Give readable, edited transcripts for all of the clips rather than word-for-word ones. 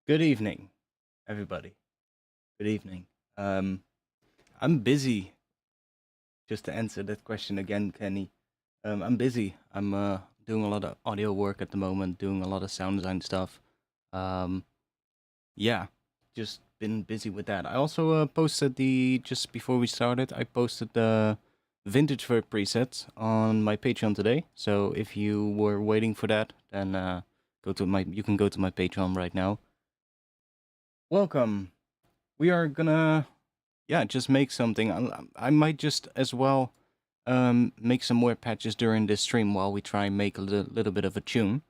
Good evening, everybody. Good evening. Um, I'm busy. Just to answer that question again, Kenny. I'm busy. I'm doing a lot of audio work at the moment, doing a lot of sound design stuff. Um, yeah, just been busy with that. I also posted just before we started, I posted the vintage verb presets on my Patreon today. So if you were waiting for that, then you can go to my Patreon right now. Welcome. We are gonna just make something. I might just as well make some more patches during this stream while we try and make a little bit of a tune.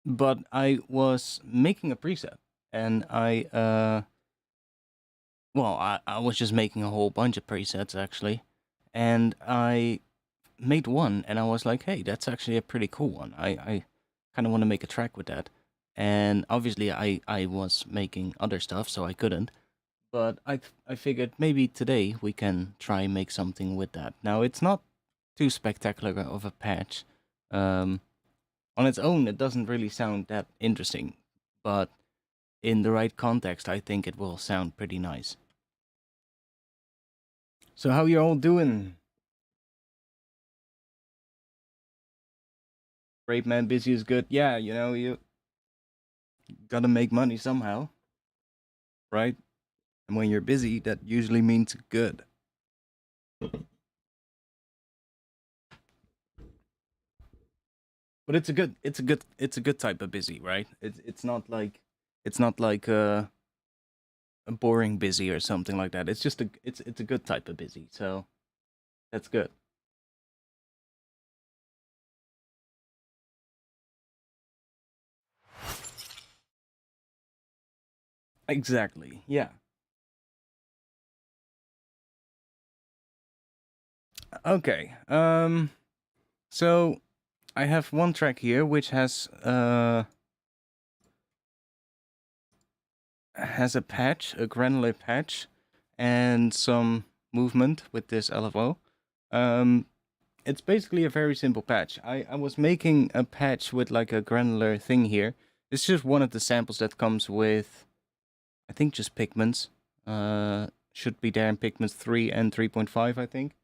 But I was making a preset, and I was just making a whole bunch of presets actually, and I made one, and I was like, hey, that's actually a pretty cool one. I kind of want to make a track with that. And obviously I was making other stuff, so I couldn't. But I figured maybe today we can try and make something with that. Now, it's not too spectacular of a patch. On its own, it doesn't really sound that interesting. But in the right context, I think it will sound pretty nice. So how you all doing? Brave man, busy is good. Yeah, you gotta make money somehow, right? And when you're busy, that usually means good. But it's a good type of busy, right? It's not like a boring busy or something like that. It's a good type of busy, so that's good. Exactly. Yeah. Okay. So I have one track here which has a patch, a granular patch, and some movement with this LFO. It's basically a very simple patch. I was making a patch with like a granular thing here. It's just one of the samples that comes with, I think, just pigments. Should be there in pigments 3 and 3.5, I think.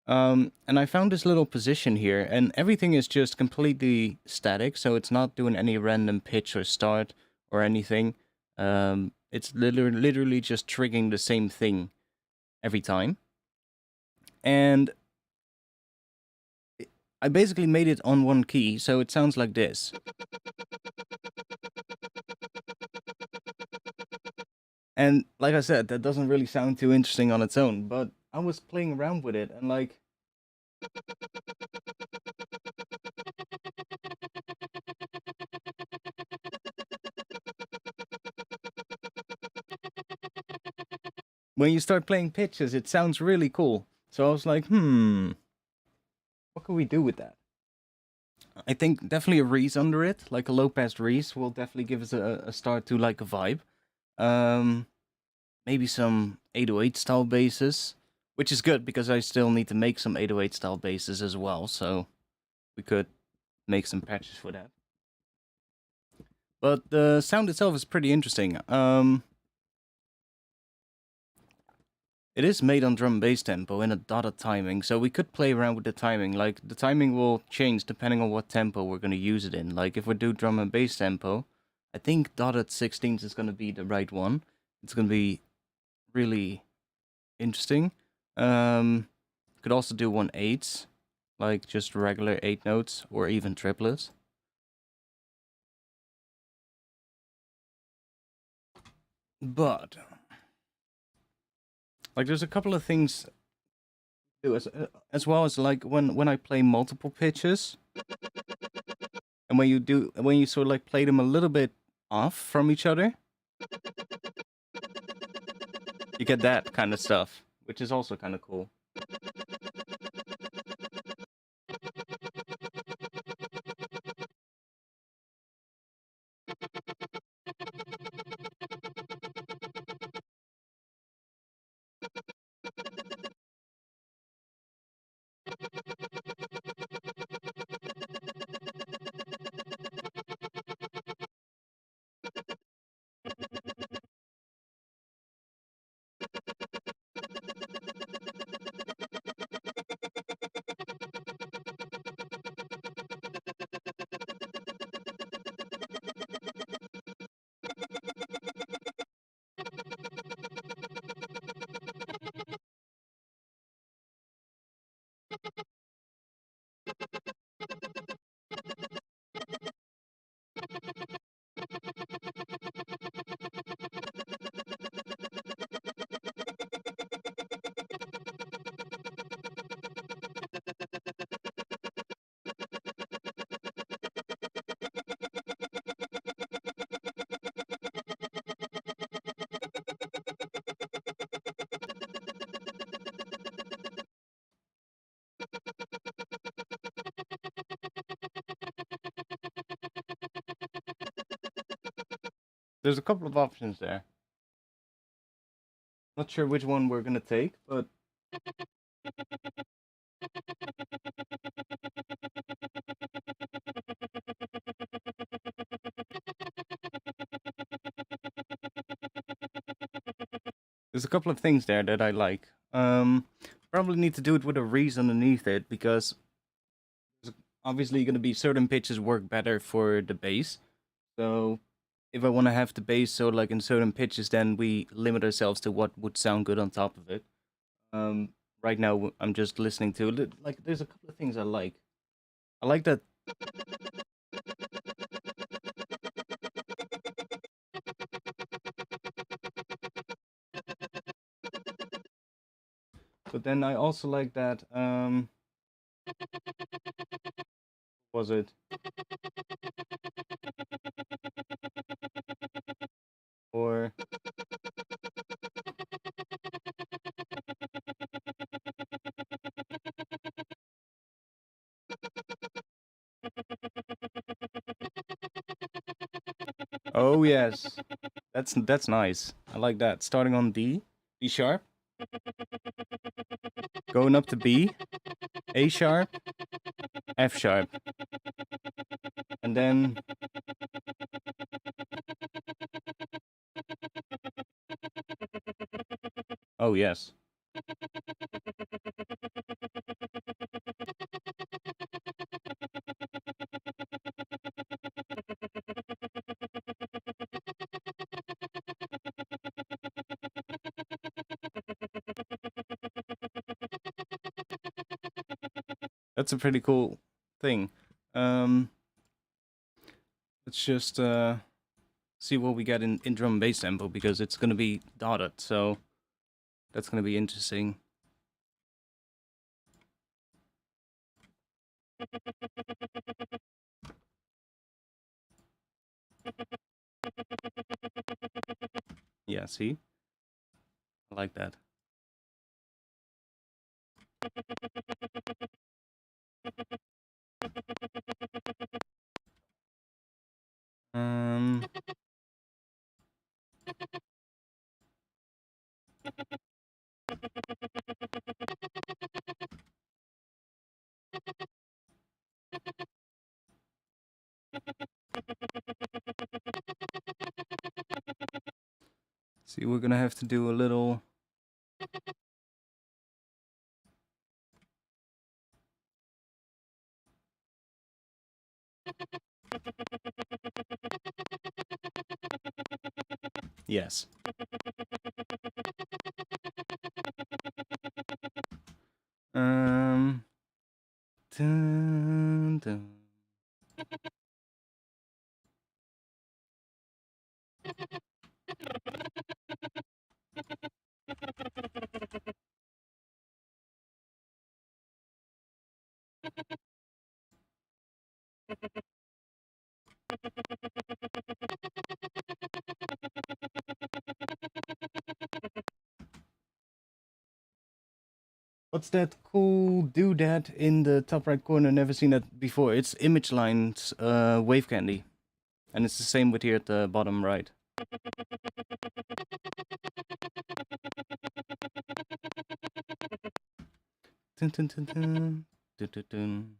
And I found this little position here, and everything is just completely static, so it's not doing any random pitch or start or anything. It's literally just triggering the same thing every time. And I basically made it on one key, so it sounds like this. And like I said, that doesn't really sound too interesting on its own, but I was playing around with it, and like... when you start playing pitches, it sounds really cool. So I was like, what can we do with that? I think definitely a Reese under it, like a low-pass Reese, will definitely give us a start to like a vibe. Maybe some 808 style basses, which is good because I still need to make some 808 style basses as well, so we could make some patches for that. But the sound itself is pretty interesting. It is made on drum and bass tempo in a dotted timing, so we could play around with the timing. Like, the timing will change depending on what tempo we're going to use it in. Like, if we do drum and bass tempo, I think dotted 16ths is going to be the right one. It's going to be really interesting. Could also do 1/8, like just regular 8 notes, or even triplets. But like, there's a couple of things do as well as like when I play multiple pitches, and when you sort of like play them a little bit off from each other, you get that kind of stuff, which is also kind of cool. There's a couple of options there. Not sure which one we're gonna take, but there's a couple of things there that I like. Probably need to do it with a reason underneath it, because there's obviously going to be certain pitches work better for the bass. So if I want to have the bass so like in certain pitches, then we limit ourselves to what would sound good on top of it. Right now I'm just listening to it. Like there's a couple of things I like. I like that. But then I also like that. Was it? Or oh yes, that's nice. I like that. Starting on D sharp, going up to B, A sharp, F sharp, and then oh yes. That's a pretty cool thing. Let's just see what we get in drum and bass tempo, because it's gonna be dotted, so that's gonna be interesting. Yeah, see? I like that. Um, see, we're gonna have to do a little. Yes. Um. Dun, dun. What's that cool doodad in the top right corner? Never seen that before. It's Image Line's Wave Candy. And it's the same with here at the bottom right. Dun, dun, dun, dun. Dun, dun, dun.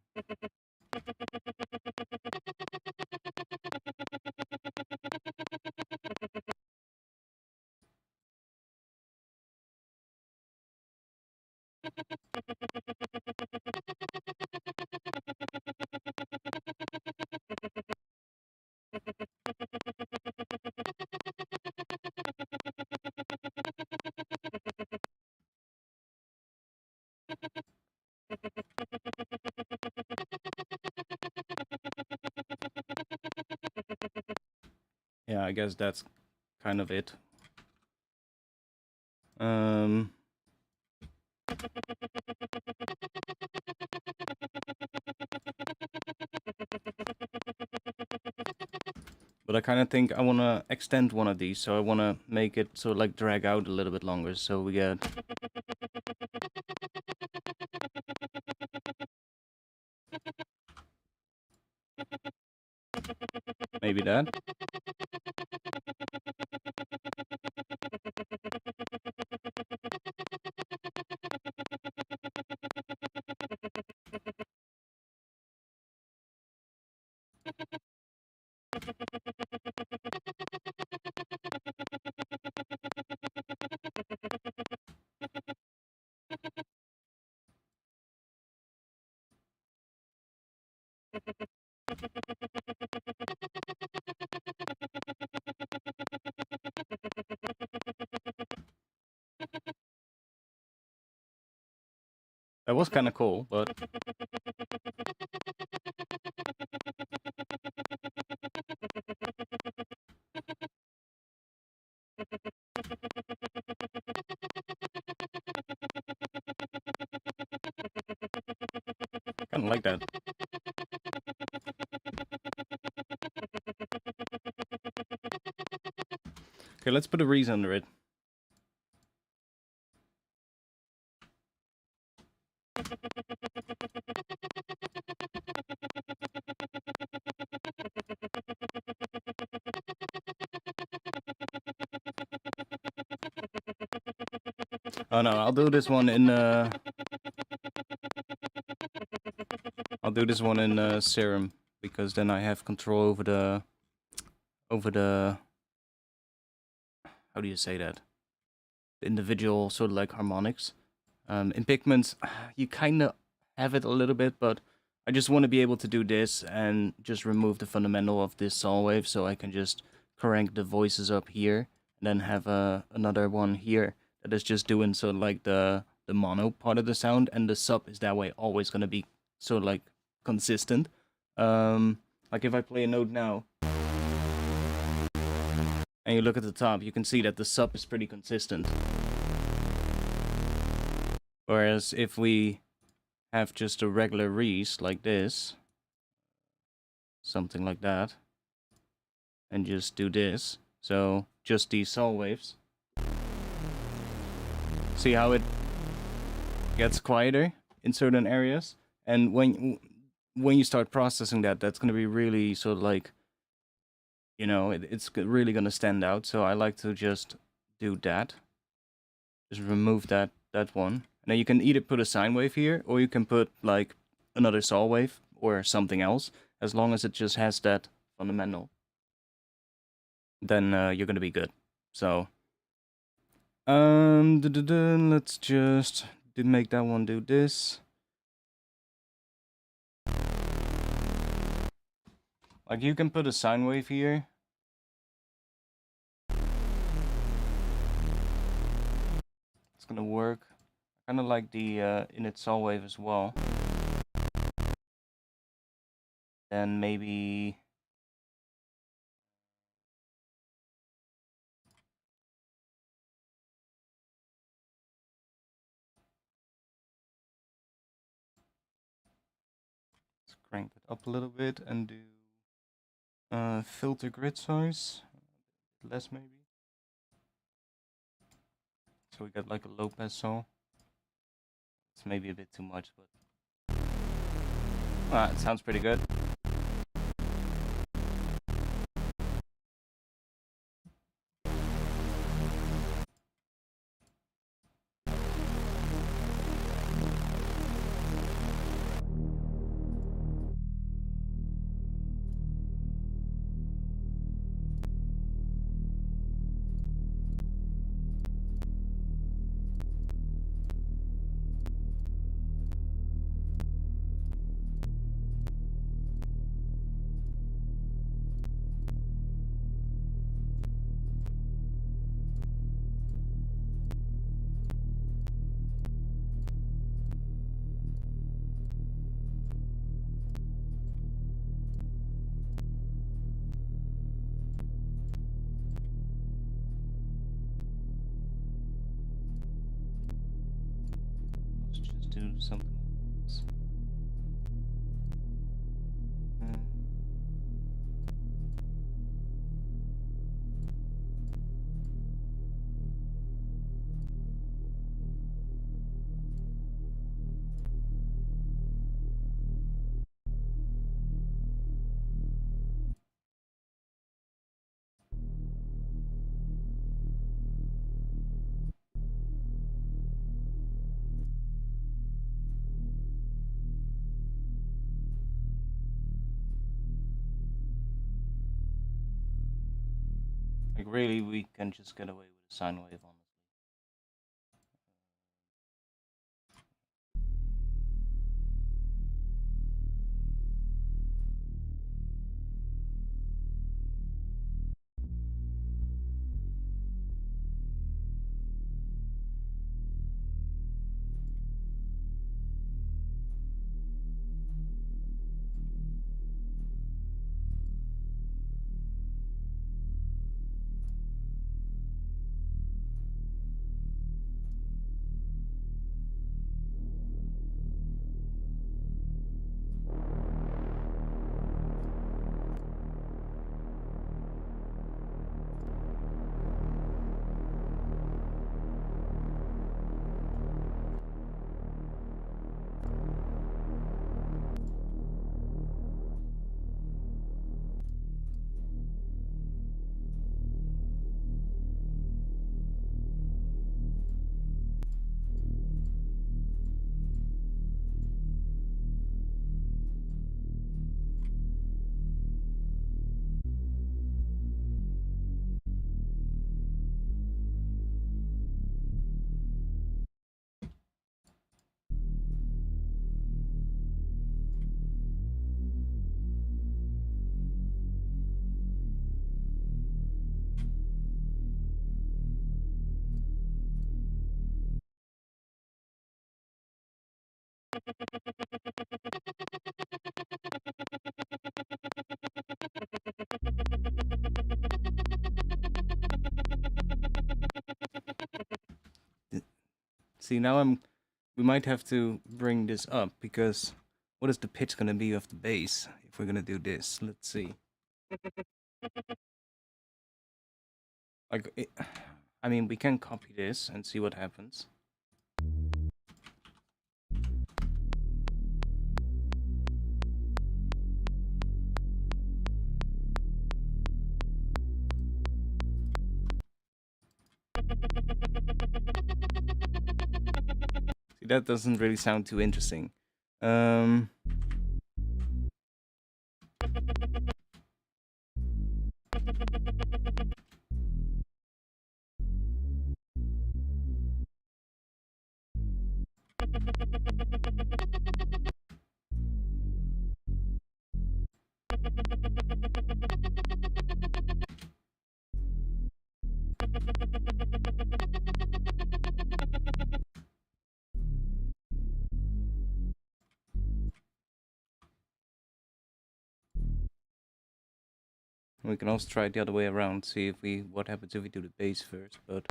I guess that's kind of it. But I kind of think I want to extend one of these, so I want to make it sort of like drag out a little bit longer, so we get... maybe that. That was kind of cool, but... kind of like that. Okay, let's put a Reese under it. Oh no, I'll do this one in I'll do this one in Serum, because then I have control over the how do you say that? The individual sort of like harmonics. In Pigments, you kind of have it a little bit, but I just want to be able to do this and just remove the fundamental of this saw wave, so I can just crank the voices up here, and then have another one here that is just doing sort of like the mono part of the sound, and the sub is that way always going to be sort of like consistent. Like if I play a note now, and you look at the top, you can see that the sub is pretty consistent. Whereas if we have just a regular Reese like this, something like that, and just do this, so just these saw waves, see how it gets quieter in certain areas, and when you start processing that, that's going to be really sort of like, you know, it's really going to stand out. So I like to just do that, just remove that one. Now you can either put a sine wave here, or you can put like another saw wave or something else. As long as it just has that fundamental, then you're gonna be good. So let's just make that one do this. Like you can put a sine wave here. It's gonna work. I kind of like the init saw wave as well. Then maybe let's crank it up a little bit and do filter grid size, less maybe. So we got like a low pass saw. It's maybe a bit too much, but it sounds pretty good. do something like this. Like really, we can just get away with a sine wave, honestly. See, now we might have to bring this up, because what is the pitch gonna be of the bass if we're gonna do this? Let's see. Like, I mean, we can copy this and see what happens. See, that doesn't really sound too interesting. We can also try it the other way around, see if what happens if we do the bass first, but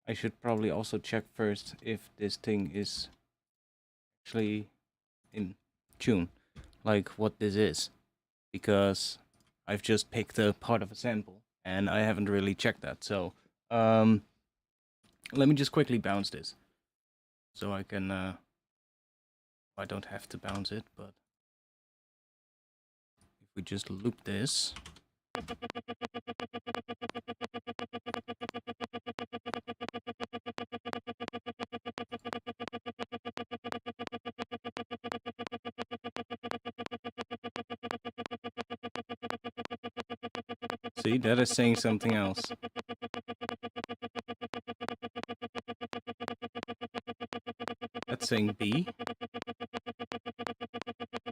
I should probably also check first if this thing is actually in tune, like what this is, because I've just picked a part of a sample and I haven't really checked that. So let me just quickly bounce this so I can I don't have to bounce it, but if we just loop this, See, that is saying something else. That's saying B,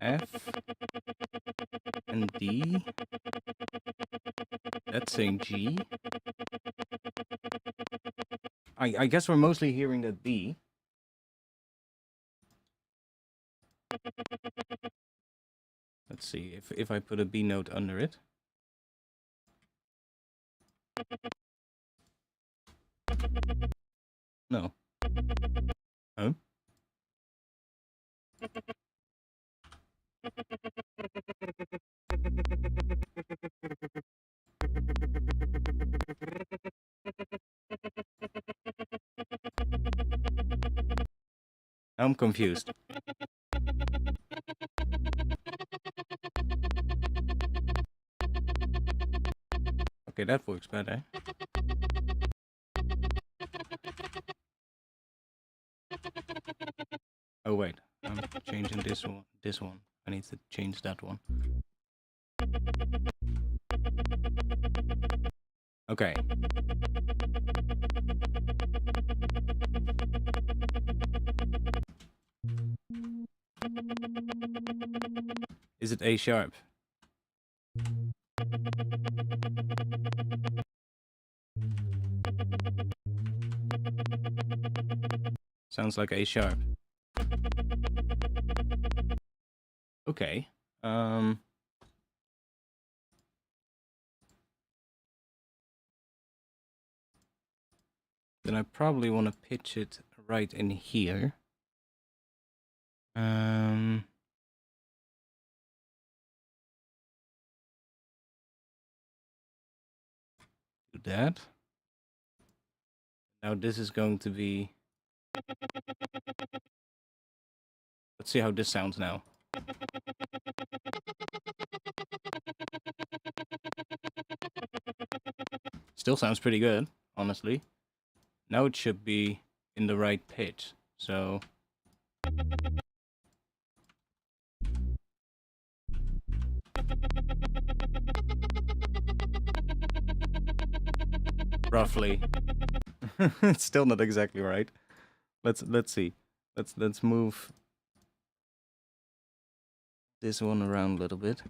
F, and D. That's saying G. I guess we're mostly hearing that B. Let's see if I put a B note under it. No. Oh. I'm confused. Okay, that works better. Oh wait, I'm changing this one. This one. I need to change that one. Okay. Is it A sharp? Sounds like A sharp. Okay. Then I probably want to pitch it right in here. Do that. Now this is going to be... Let's see how this sounds now. Still sounds pretty good, honestly. Now it should be in the right pitch, so... Roughly. It's still not exactly right. Let's see. Let's move this one around a little bit.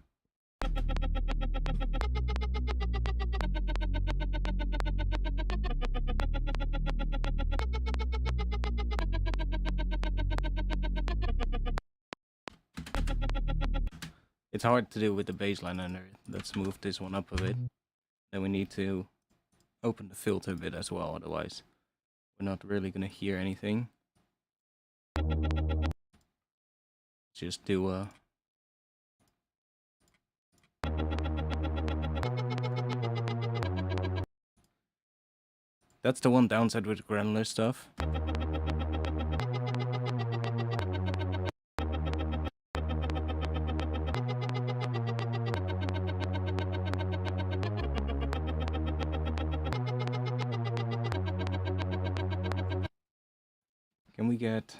It's hard to do with the bassline under it. Let's move this one up a bit. Then we need to open the filter a bit as well, otherwise we're not really gonna hear anything. Just do a... That's the one downside with granular stuff. Can we get...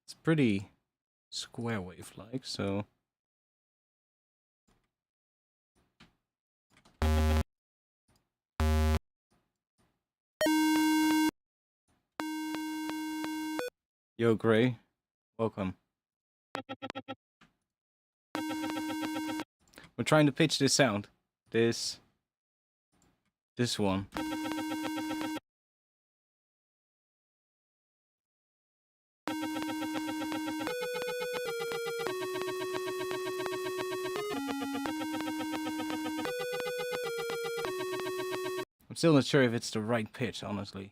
It's pretty square wave-like, so... Yo, Gray. Welcome. We're trying to pitch this sound. This one. I'm still not sure if it's the right pitch, honestly.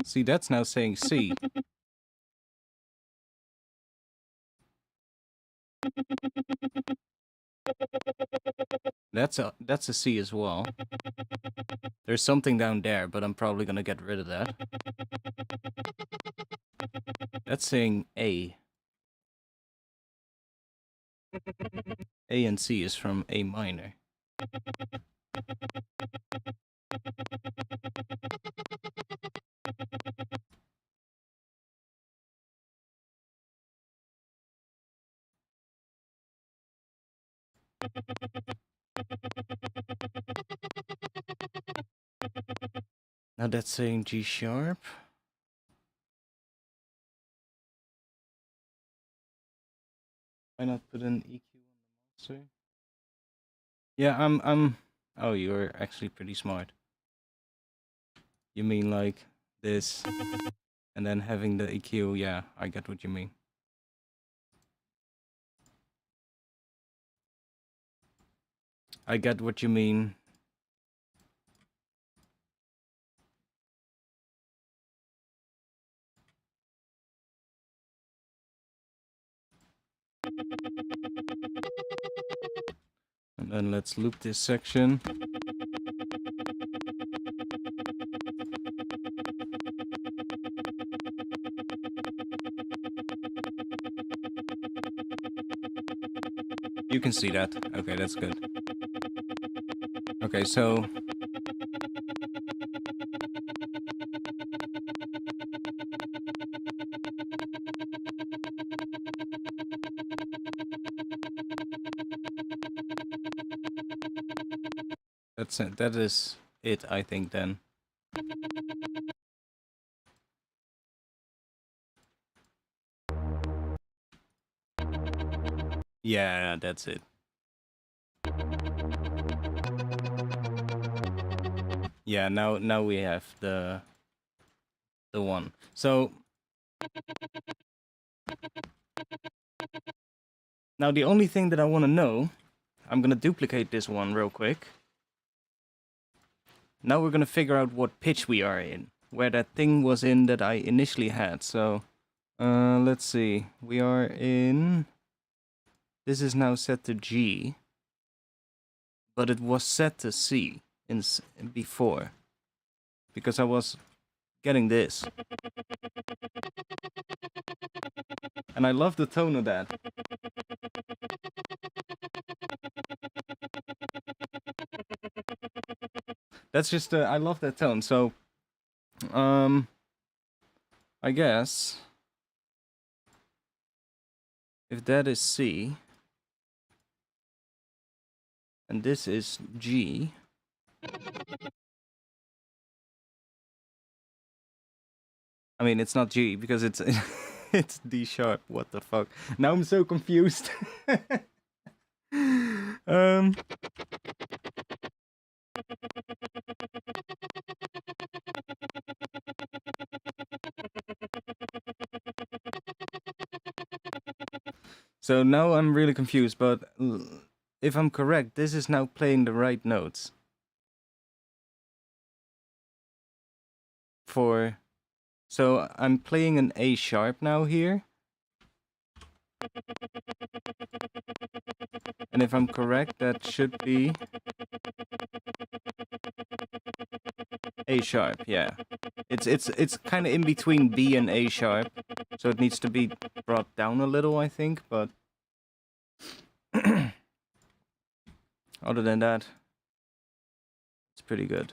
See, that's now saying C. That's a C as well. There's something down there, but I'm probably gonna get rid of that. That's saying A. A and C is from A minor. Now that's saying G sharp. Why not put an EQ on the master? Yeah, I'm. Oh, you're actually pretty smart. You mean like this, and then having the EQ? Yeah, I get what you mean. I get what you mean. And then let's loop this section. You can see that. Okay, that's good. Okay, so that's it. That is it, I think, then. Yeah, that's it. Yeah, now we have the one. So now the only thing that I want to know, I'm gonna duplicate this one real quick. Now we're gonna figure out what pitch we are in, where that thing was in that I initially had. So let's see. We are in. This is now set to G, but it was set to C before, because I was getting this. And I love the tone of that. That's just, I love that tone. So, I guess if that is C, and this is G, I mean, it's not G because it's it's D sharp. What the fuck? Now I'm so confused. So now I'm really confused, but if I'm correct, this is now playing the right notes. So I'm playing an A sharp now here. And if I'm correct, that should be A sharp, yeah. It's kind of in between B and A sharp, so it needs to be brought down a little, I think, but other than that, it's pretty good.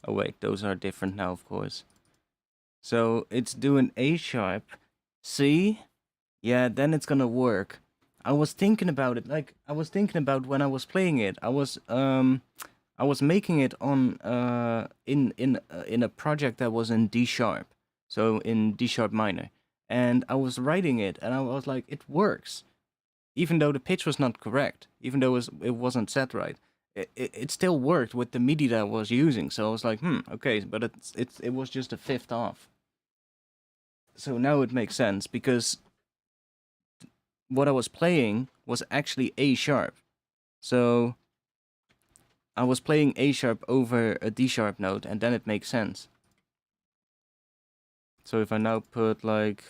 Oh wait, those are different now, of course. So it's doing A sharp, C, yeah, then it's gonna work. I was thinking about it, like I was thinking about when I was playing it. I was making it on in a project that was in D sharp, so in D sharp minor, and I was writing it, and I was like, it works, even though the pitch was not correct, even though it wasn't set right. It still worked with the MIDI that I was using, so I was like, okay, but it was just a fifth off. So now it makes sense because what I was playing was actually A sharp. So I was playing A sharp over a D sharp note, and then it makes sense. So if I now put like...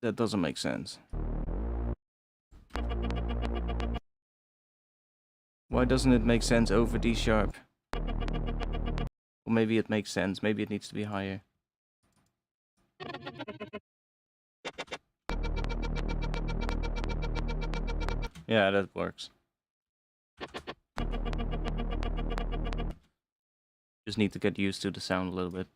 That doesn't make sense. Why doesn't it make sense over D sharp? Or maybe it makes sense. Maybe it needs to be higher. Yeah, that works. Just need to get used to the sound a little bit.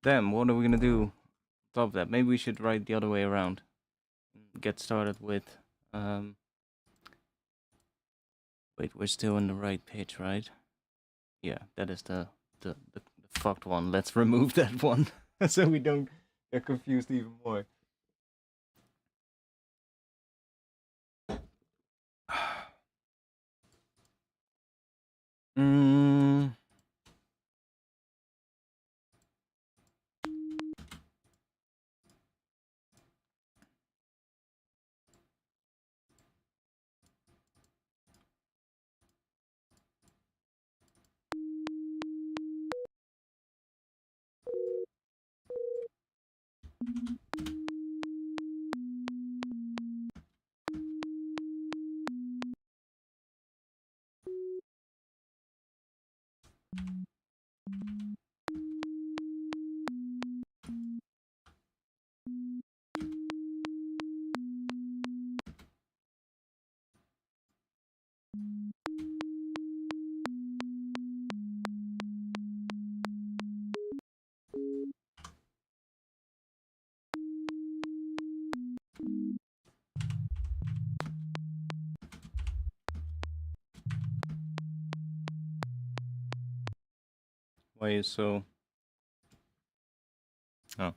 Damn, what are we gonna do on top of that? Maybe we should write the other way around. Get started with... Wait, we're still on the right page, right? Yeah, that is the fucked one. Let's remove that one so we don't get confused even more. Why is so... Oh.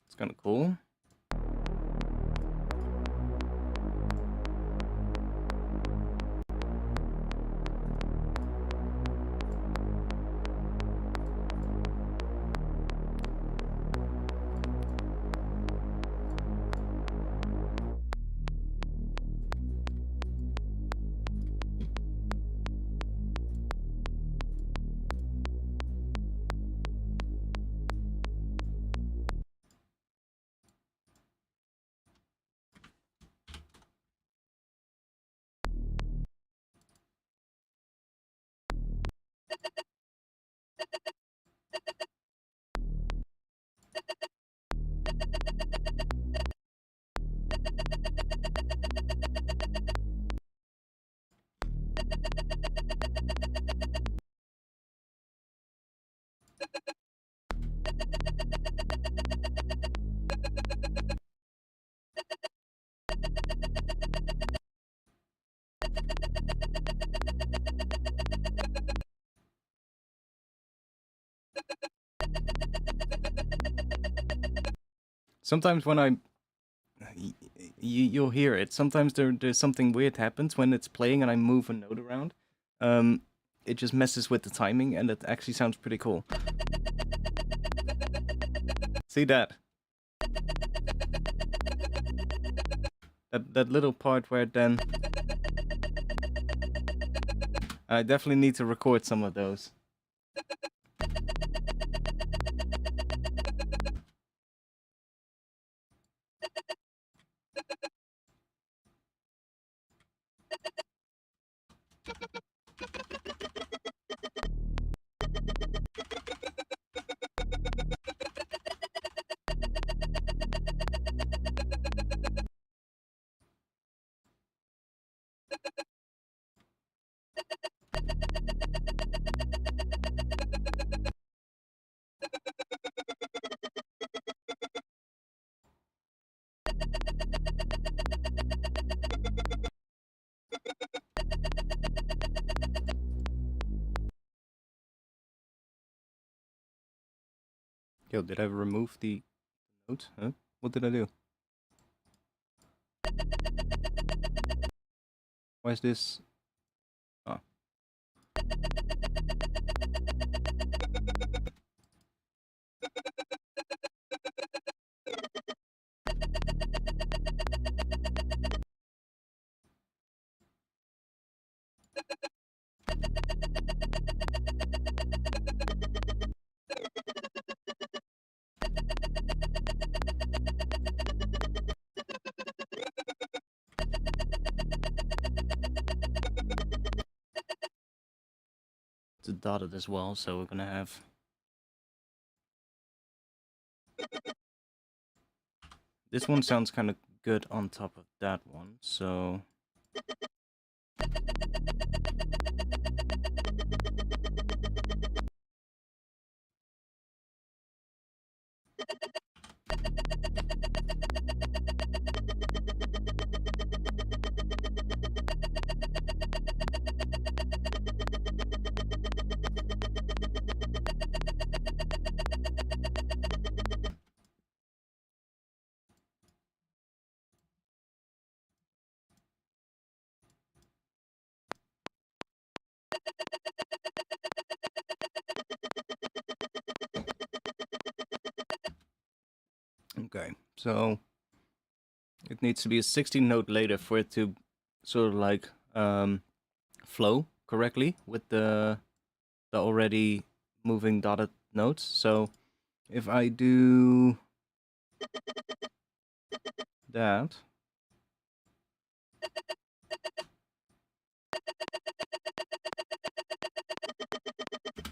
It's kind of cool. Sometimes when you'll hear it. Sometimes there's something weird happens when it's playing and I move a note around. It just messes with the timing, and it actually sounds pretty cool. See that? That little part where it then... I definitely need to record some of those. Yo, did I remove the note? Huh? What did I do? Why is this? Oh. It's dotted as well, so we're gonna have... This one sounds kind of good on top of that one, so... Okay, so it needs to be a 16 note later for it to sort of like flow correctly with the already moving dotted notes. So if I do that,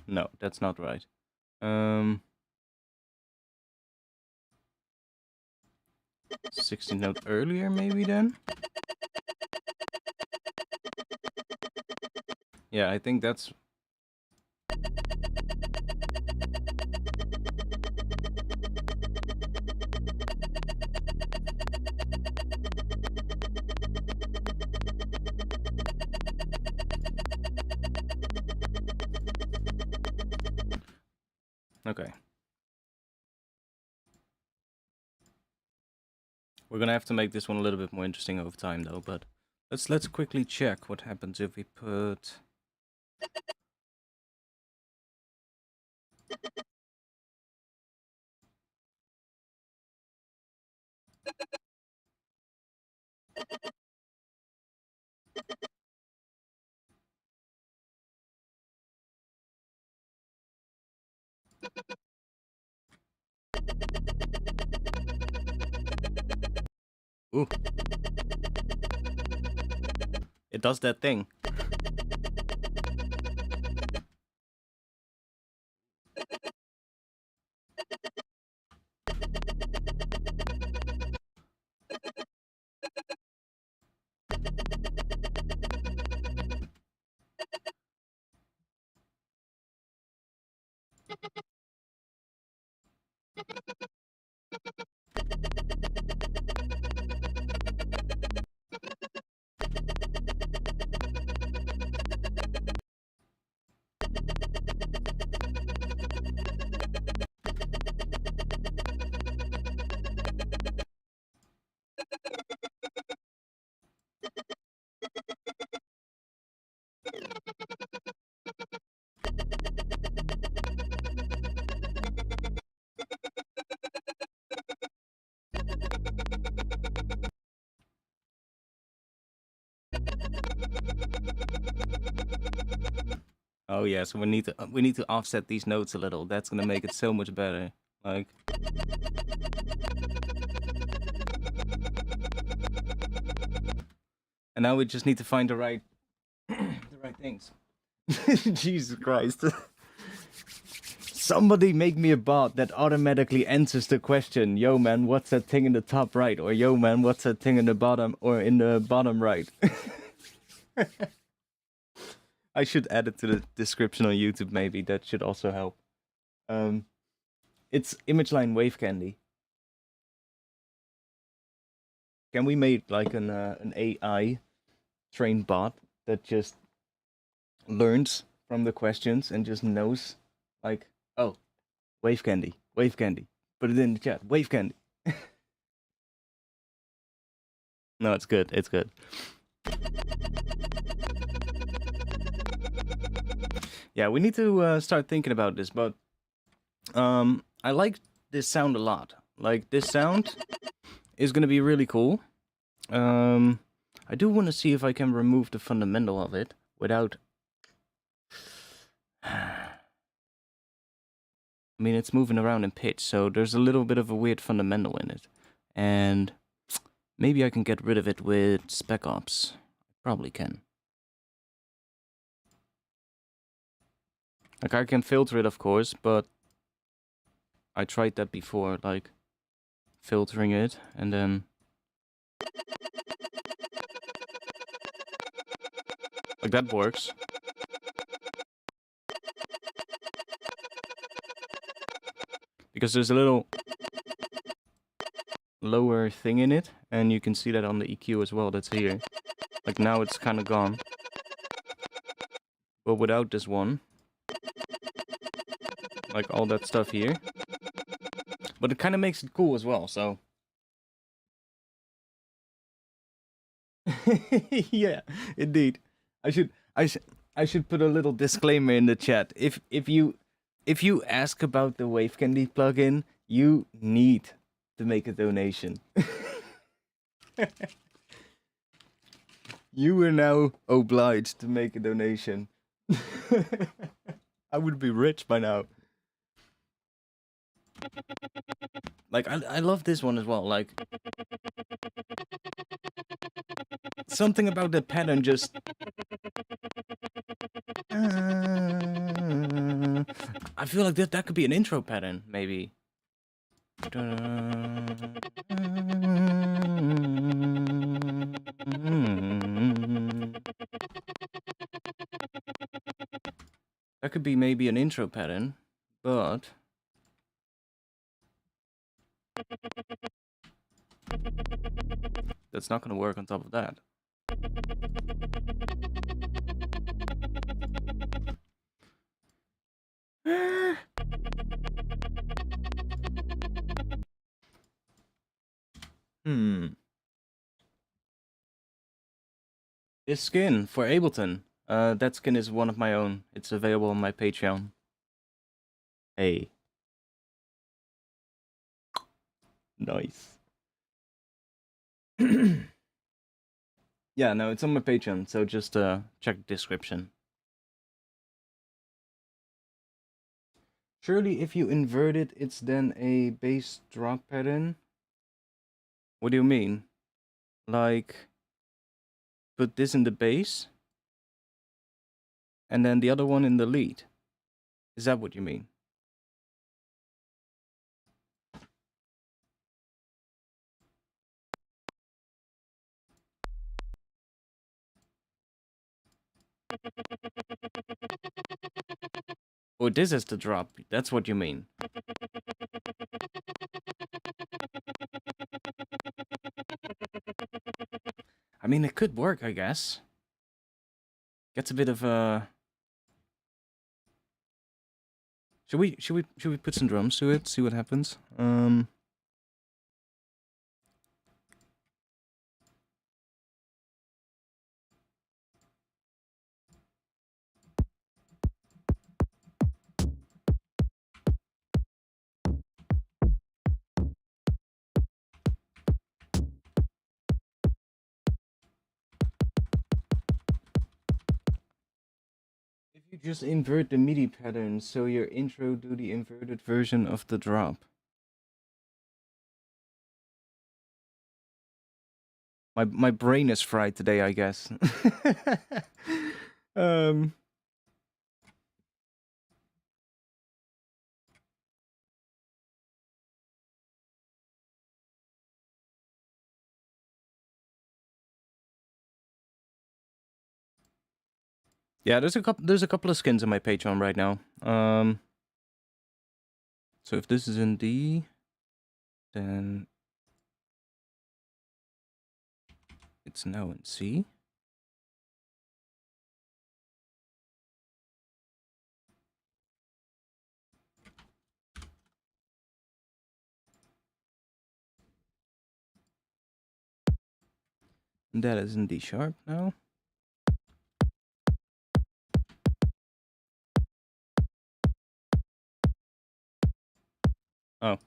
no, that's not right. 16 note earlier, maybe then? Yeah, I think that's... Okay. We're gonna have to make this one a little bit more interesting over time, though. But let's quickly check what happens if we put... Ooh. It does that thing. Oh yeah, so we need to offset these notes a little. That's gonna make it so much better. Like, and now we just need to find the right the right things. Jesus Christ. Somebody make me a bot that automatically answers the question, yo man, what's that thing in the top right? Or yo man, what's that thing in the bottom or in the bottom right? I should add it to the description on YouTube maybe. That should also help. It's ImageLine Wave Candy. Can we make like an AI trained bot that just learns from the questions and just knows, like, oh, wave candy, wave candy. Put it in the chat, wave candy. No, it's good. It's good. Yeah, we need to start thinking about this, but I like this sound a lot. Like, this sound is gonna be really cool. I do want to see if I can remove the fundamental of it without... I mean, it's moving around in pitch, so there's a little bit of a weird fundamental in it. And maybe I can get rid of it with Spec Ops. Probably can. Like, I can filter it, of course, but I tried that before, like, filtering it, and then... like, that works. Because there's a little lower thing in it, and you can see that on the EQ as well, that's here. Like, now it's kind of gone. But without this one, like all that stuff here. But it kind of makes it cool as well, so... yeah, indeed. I should put a little disclaimer in the chat. If you ask about the Wave Candy plugin, you need to make a donation. You are now obliged to make a donation. I would be rich by now. Like, I love this one as well. Like, something about the pattern just... I feel like that could be an intro pattern, maybe. That could be maybe an intro pattern, but... that's not going to work on top of that. This skin for Ableton. That skin is one of my own. It's available on my Patreon. Hey. Nice. Yeah, no, it's on my Patreon, so just check the description. Surely if you invert it, it's then a bass drop pattern? What do you mean? Like, put this in the bass, and then the other one in the lead. Is that what you mean? Oh, this is the drop. That's what you mean. I mean, it could work, I guess. Gets a bit of a... Should we put some drums to it? See what happens. If you You just invert the MIDI pattern, so your intro do the inverted version of the drop. My brain is fried today, I guess. um. Yeah, there's a couple of skins on my Patreon right now. So if this is in D, then it's now in C. And that is in D sharp now. Oh,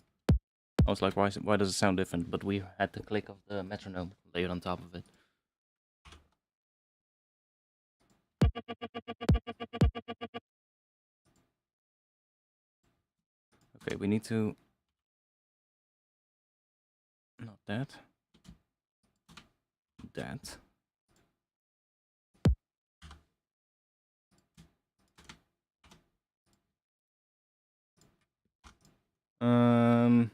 I was like, why does it sound different? But we had the click of the metronome layered on top of it. Okay, we need to... Not that. That. Um...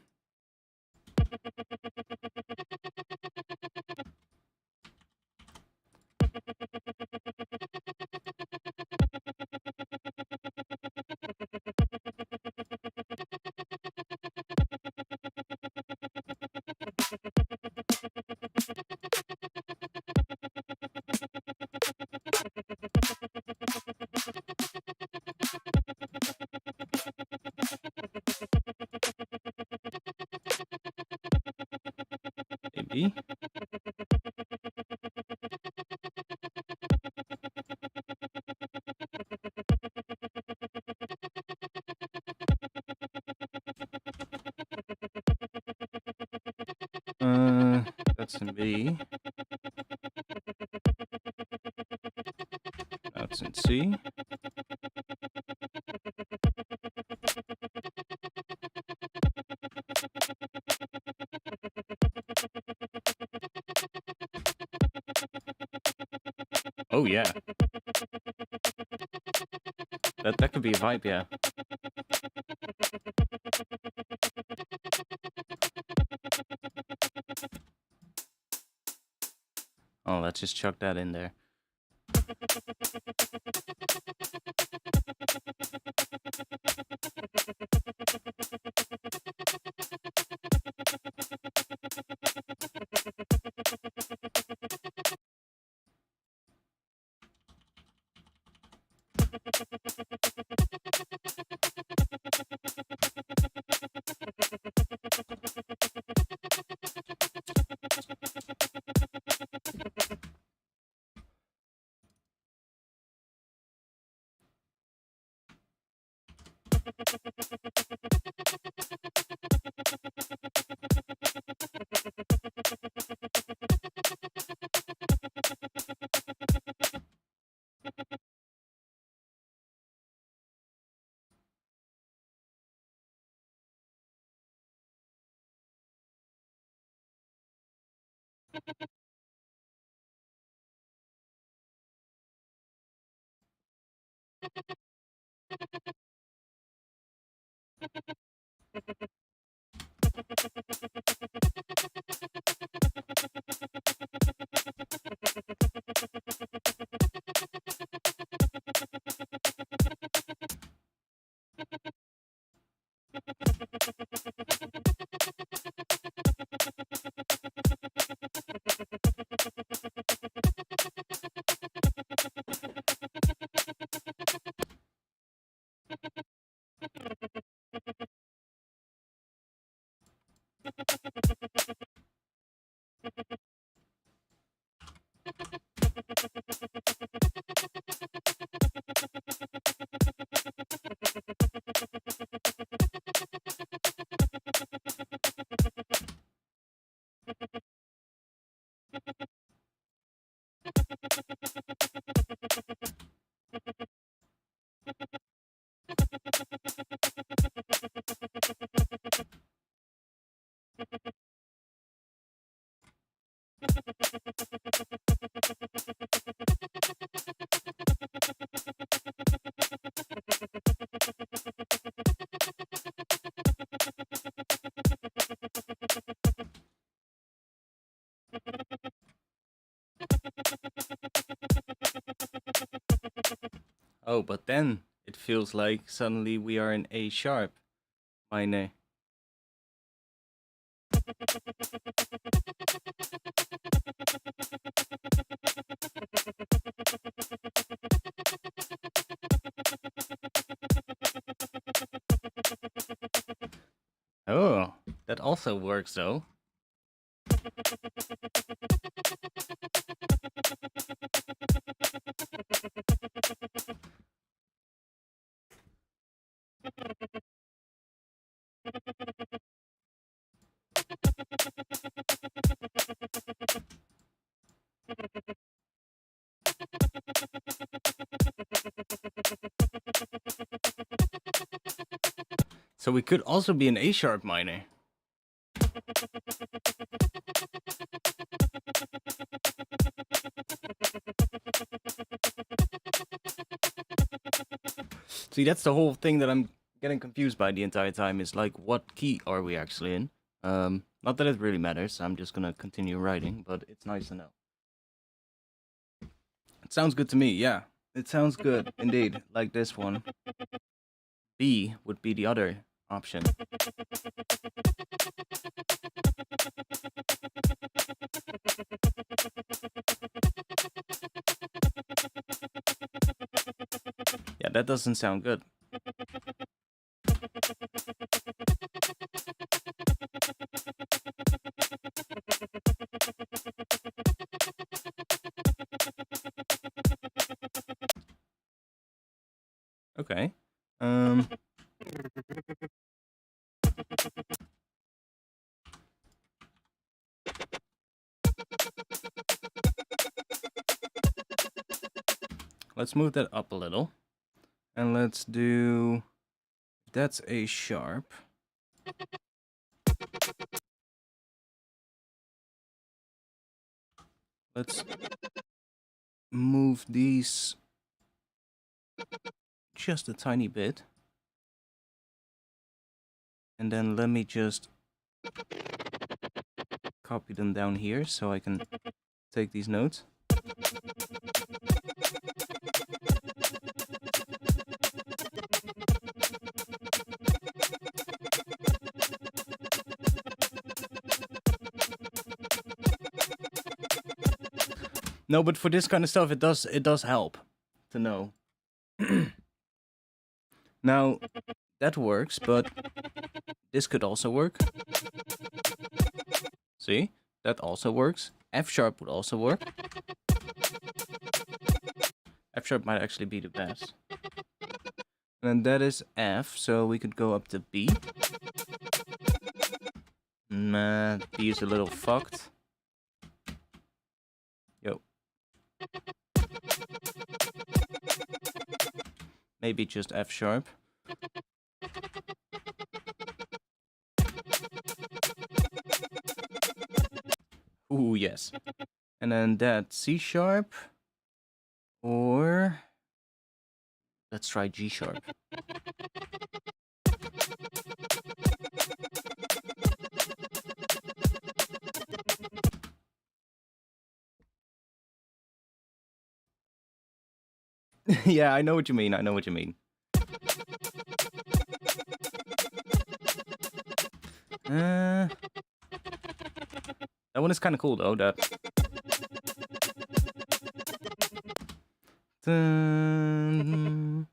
Maybe. That's in B. Now it's in C. Oh yeah. That could be a vibe, yeah. Oh, let's just chuck that in there. Oh, but then it feels like suddenly we are in A sharp minor. Oh, that also works though. So we could also be an A sharp minor. See, that's the whole thing that I'm getting confused by the entire time, is like, what key are we actually in? Not that it really matters, I'm just gonna continue writing, but it's nice to know. It sounds good to me, yeah. It sounds good, indeed, like this one. B would be the other option. Yeah, that doesn't sound good. Okay. Let's move that up a little. And let's do... That's A sharp. Let's move these just a tiny bit. And then let me just copy them down here so I can take these notes. No, but for this kind of stuff, it does help to know. Now, that works, but this could also work. See? That also works. F sharp would also work. F sharp might actually be the best. And that is F, so we could go up to B. Nah, B is a little fucked. Yo. Maybe just F sharp. Ooh, yes. And then that C sharp. Or... let's try G sharp. Yeah, I know what you mean, I know what you mean. That one is kind of cool though, that... Dun...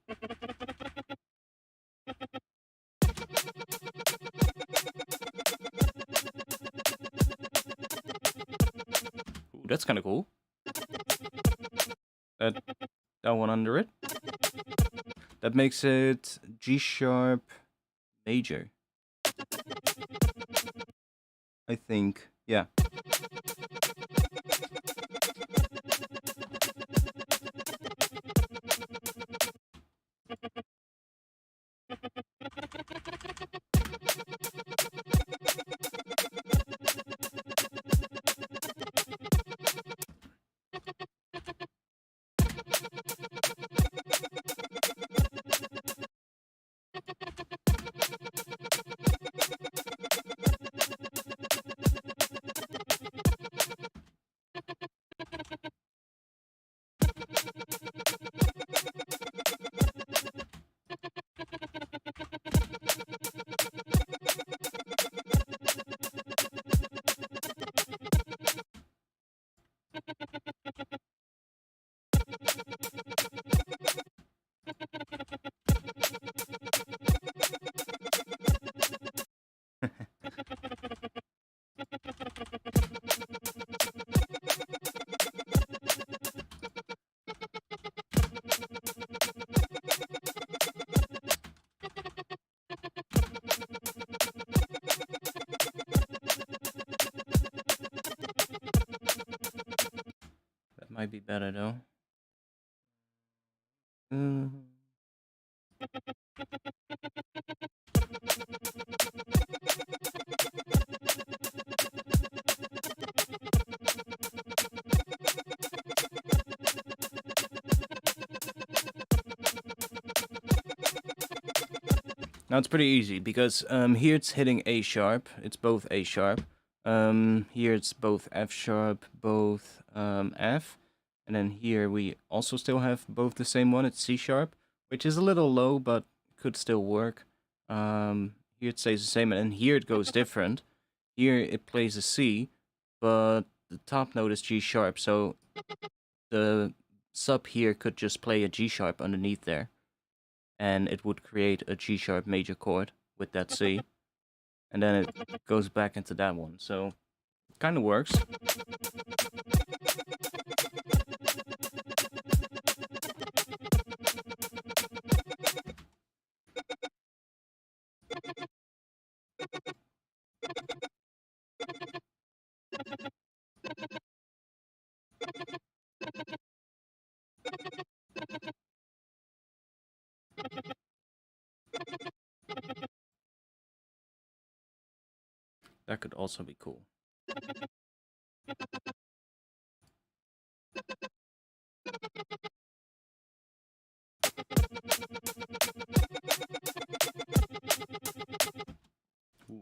Ooh, that's kind of cool. That one under it. That makes it G sharp major. I think, yeah. might be better though. Now it's pretty easy because here it's hitting A sharp. It's both A sharp. Here it's both F sharp, both F. And then here we also still have both the same one. It's C sharp, which is a little low, but could still work. Here it stays the same, and then here it goes different. Here it plays a C, but the top note is G sharp, so the sub here could just play a G sharp underneath there. And it would create a G sharp major chord with that C. And then it goes back into that one. So it kind of works. That could also be cool. Ooh.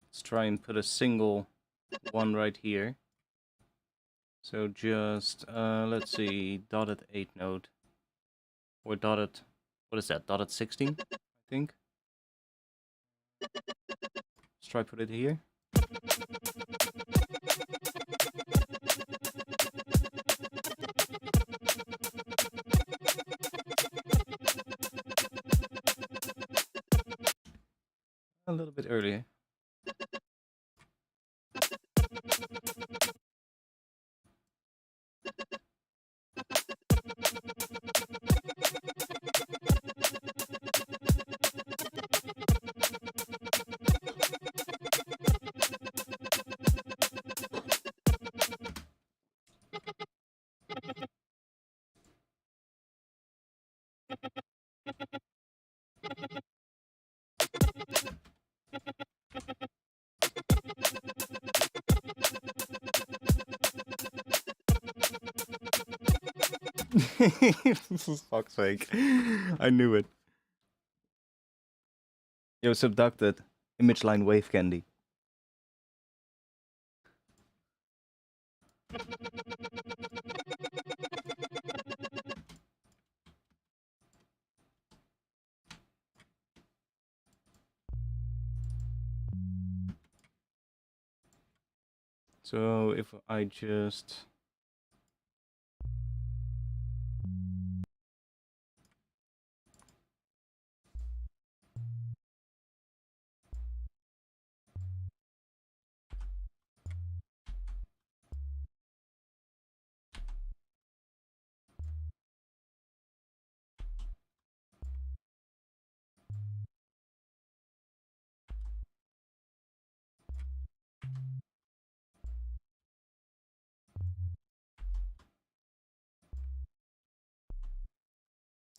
Let's try and put a single one right here. So just, let's see, dotted 8 note. Or dotted, what is that, dotted 16, I think. Let's try put it here. A little bit earlier. For fuck's sake. I knew it. Yo, subducted. Image line wave candy. So if I just...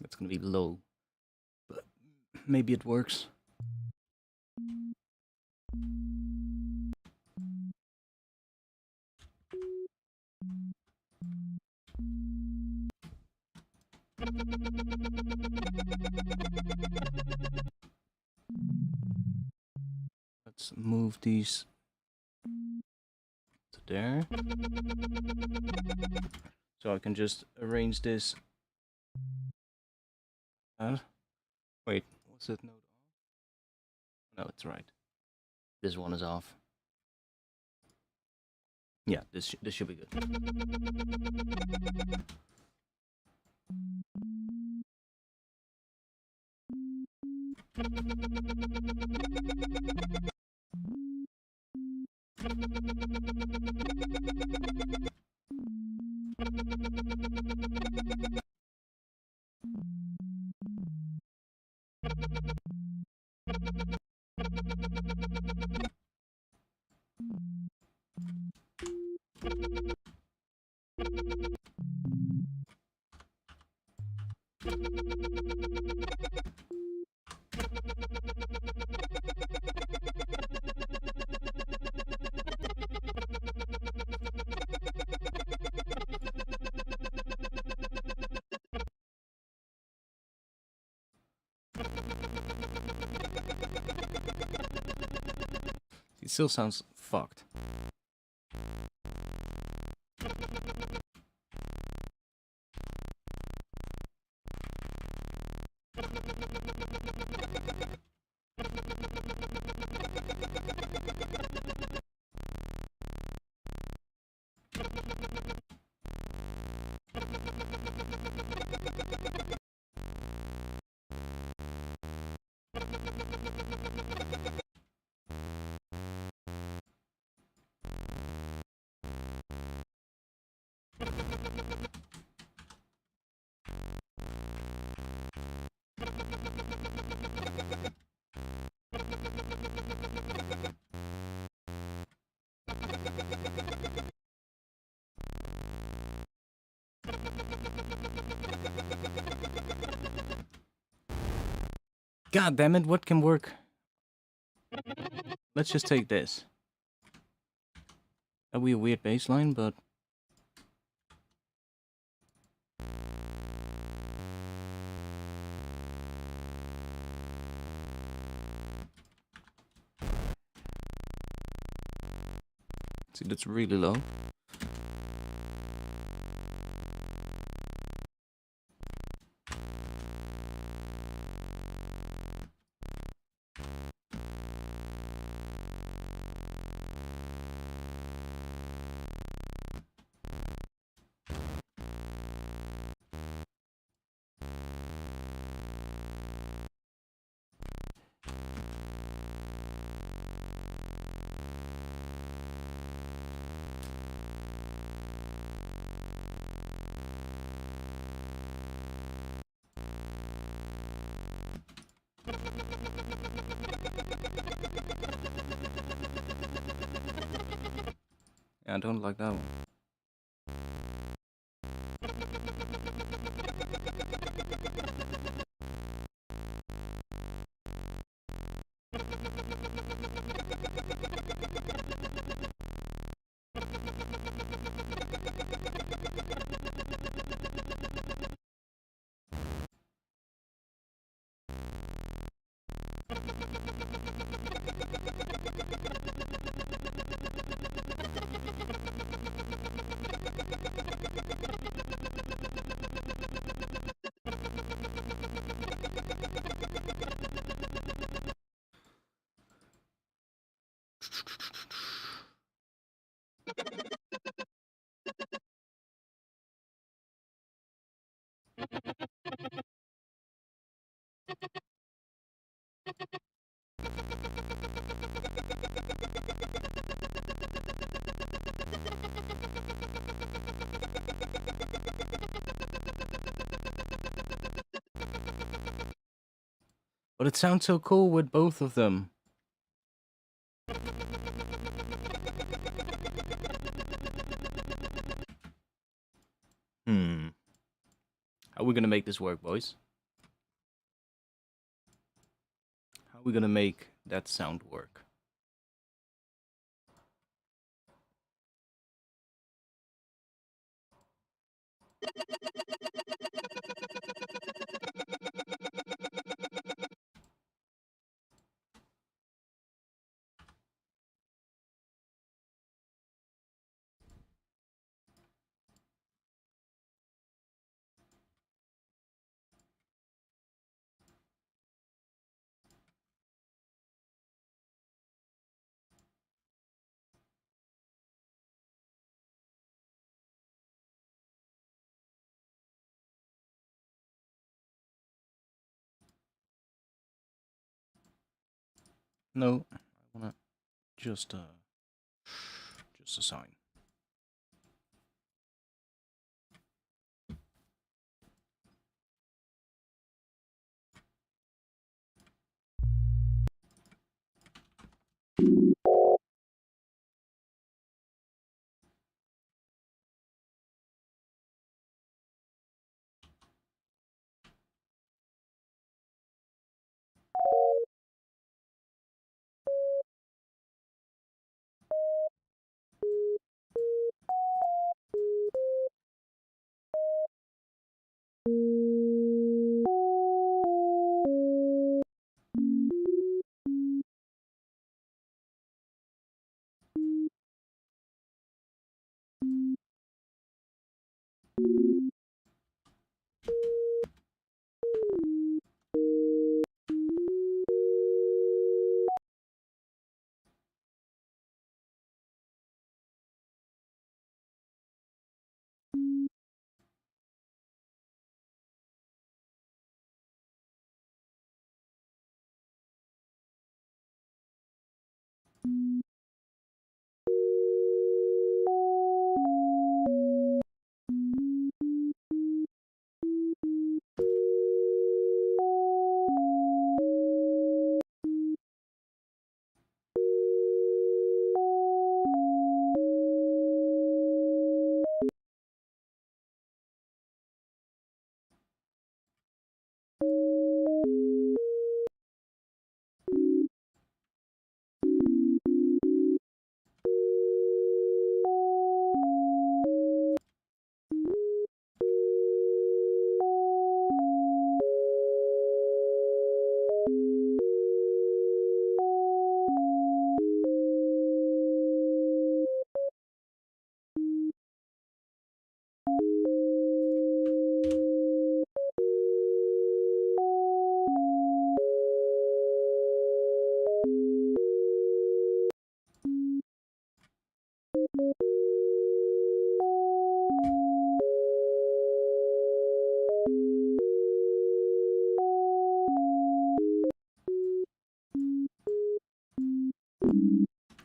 That's gonna be low, but maybe it works. Let's move these to there. So I can just arrange this. Wait, what's that note off? No, it's right. This one is off. Yeah, this should be good. It still sounds fucked. God damn it, what can work? Let's just take this. That'll be a weird bass line, but... See, that's really low. Yeah, I don't like that one. But it sounds so cool with both of them. How are we gonna make this work, boys? How are we gonna make that sound work? No, I wanna just assign.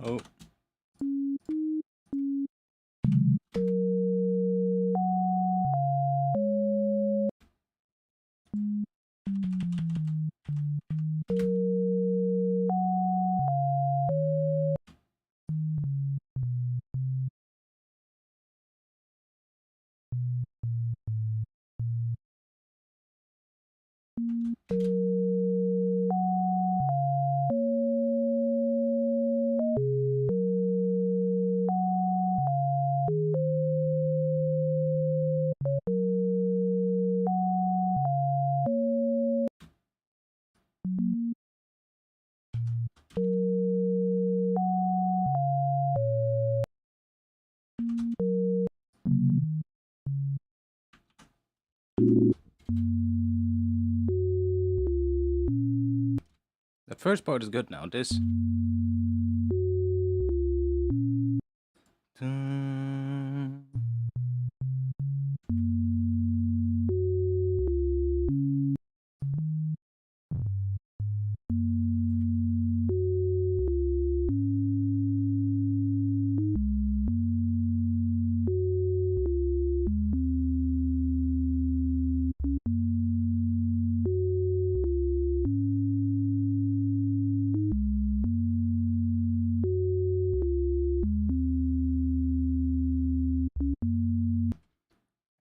Oh. The first part is good now. This.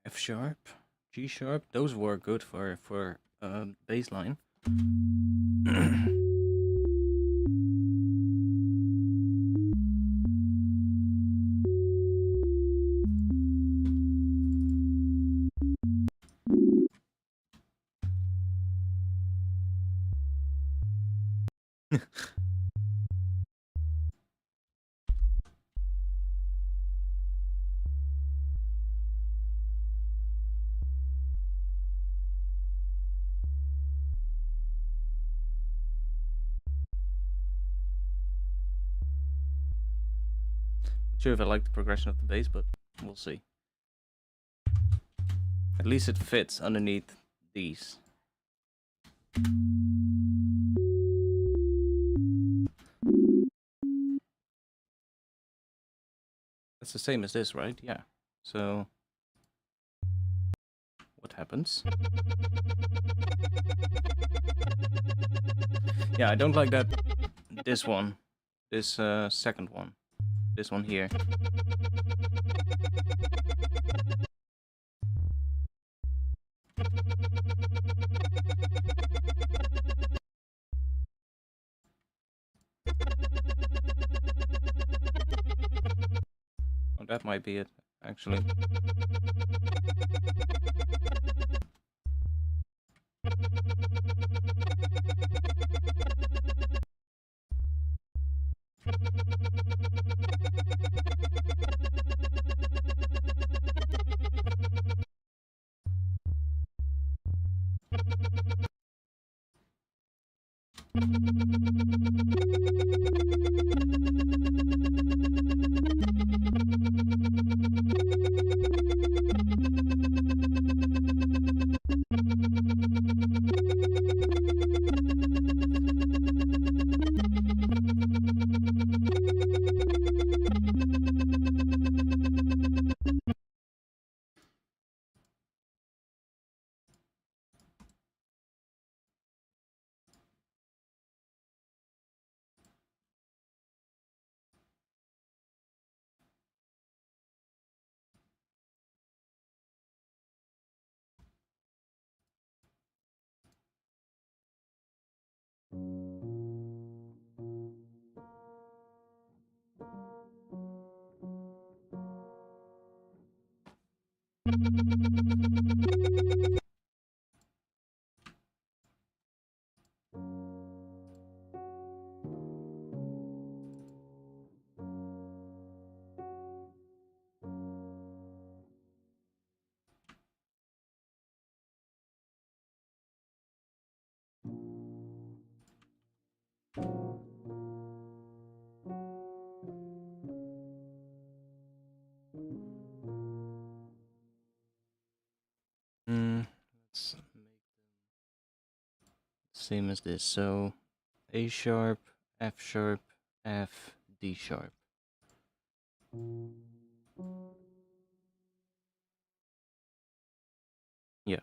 F sharp, G sharp, those were good for bassline. Not sure if I like the progression of the bass, but we'll see. At least it fits underneath these. that's the same as this, right? Yeah. So what happens? Yeah, I don't like that. This one, this second one, this one here. Oh, that might be it, actually. Let's make them same as this. So A sharp, F sharp, F, D sharp. Yeah.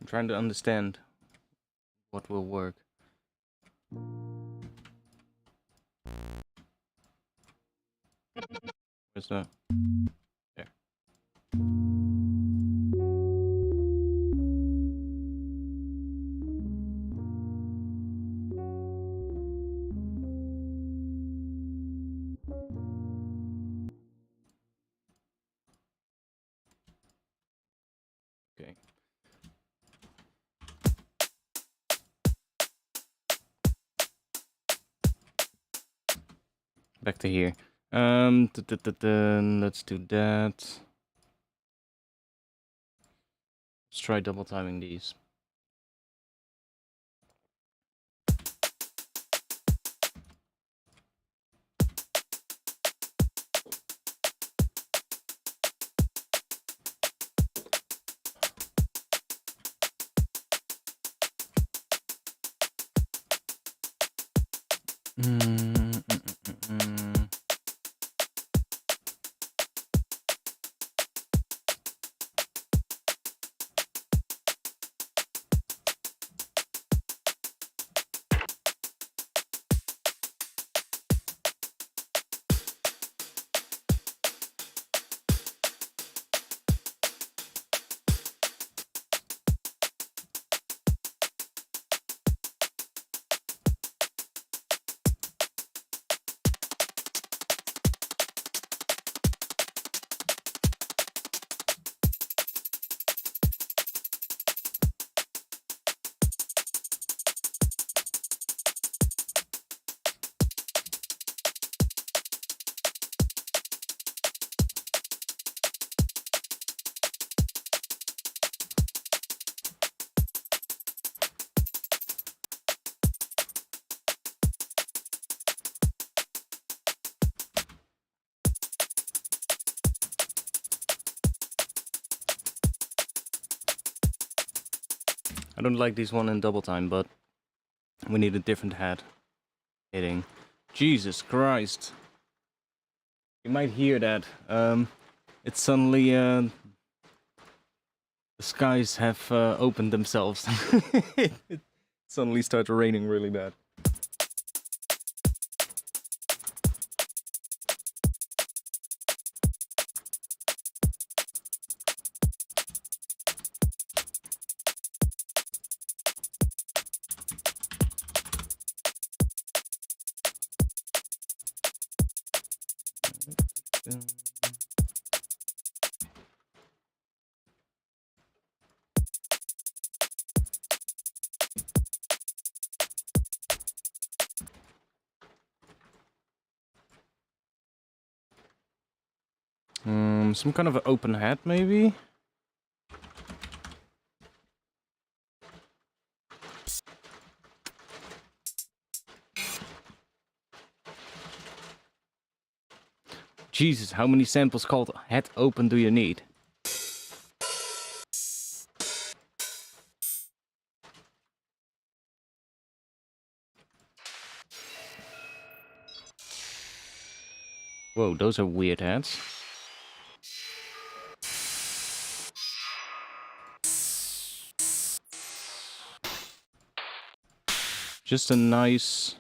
I'm trying to understand what will work. Where's the... There. Okay. Back to here. Let's do that. Let's try double timing these. I don't like this one in double time, but we need a different head hitting. Jesus Christ. You might hear that. It's suddenly, the skies have opened themselves. It suddenly starts raining really bad. Some kind of an open head, maybe? Jesus, how many samples called head open do you need? Whoa, those are weird heads. Just a nice...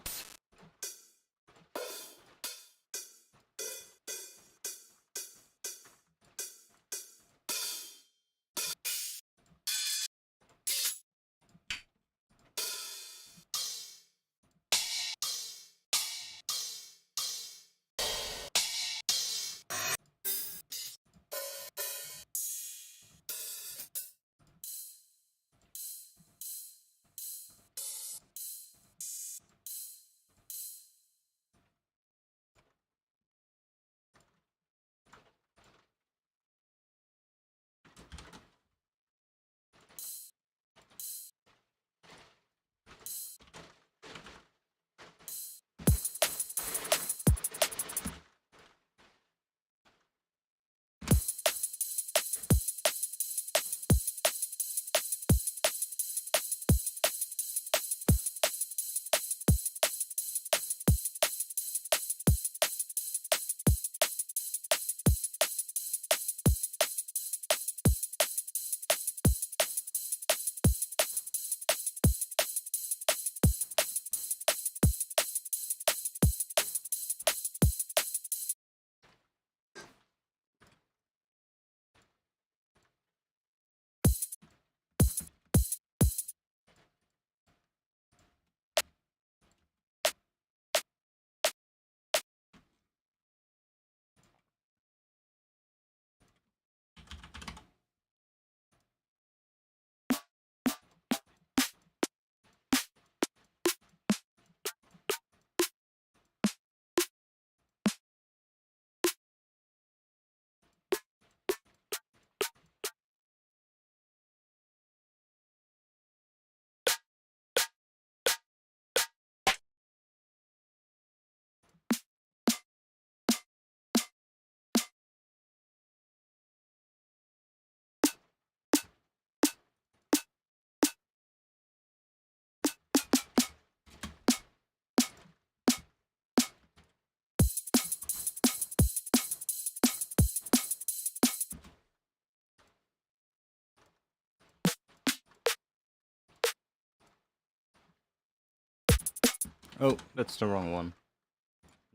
Oh, that's the wrong one.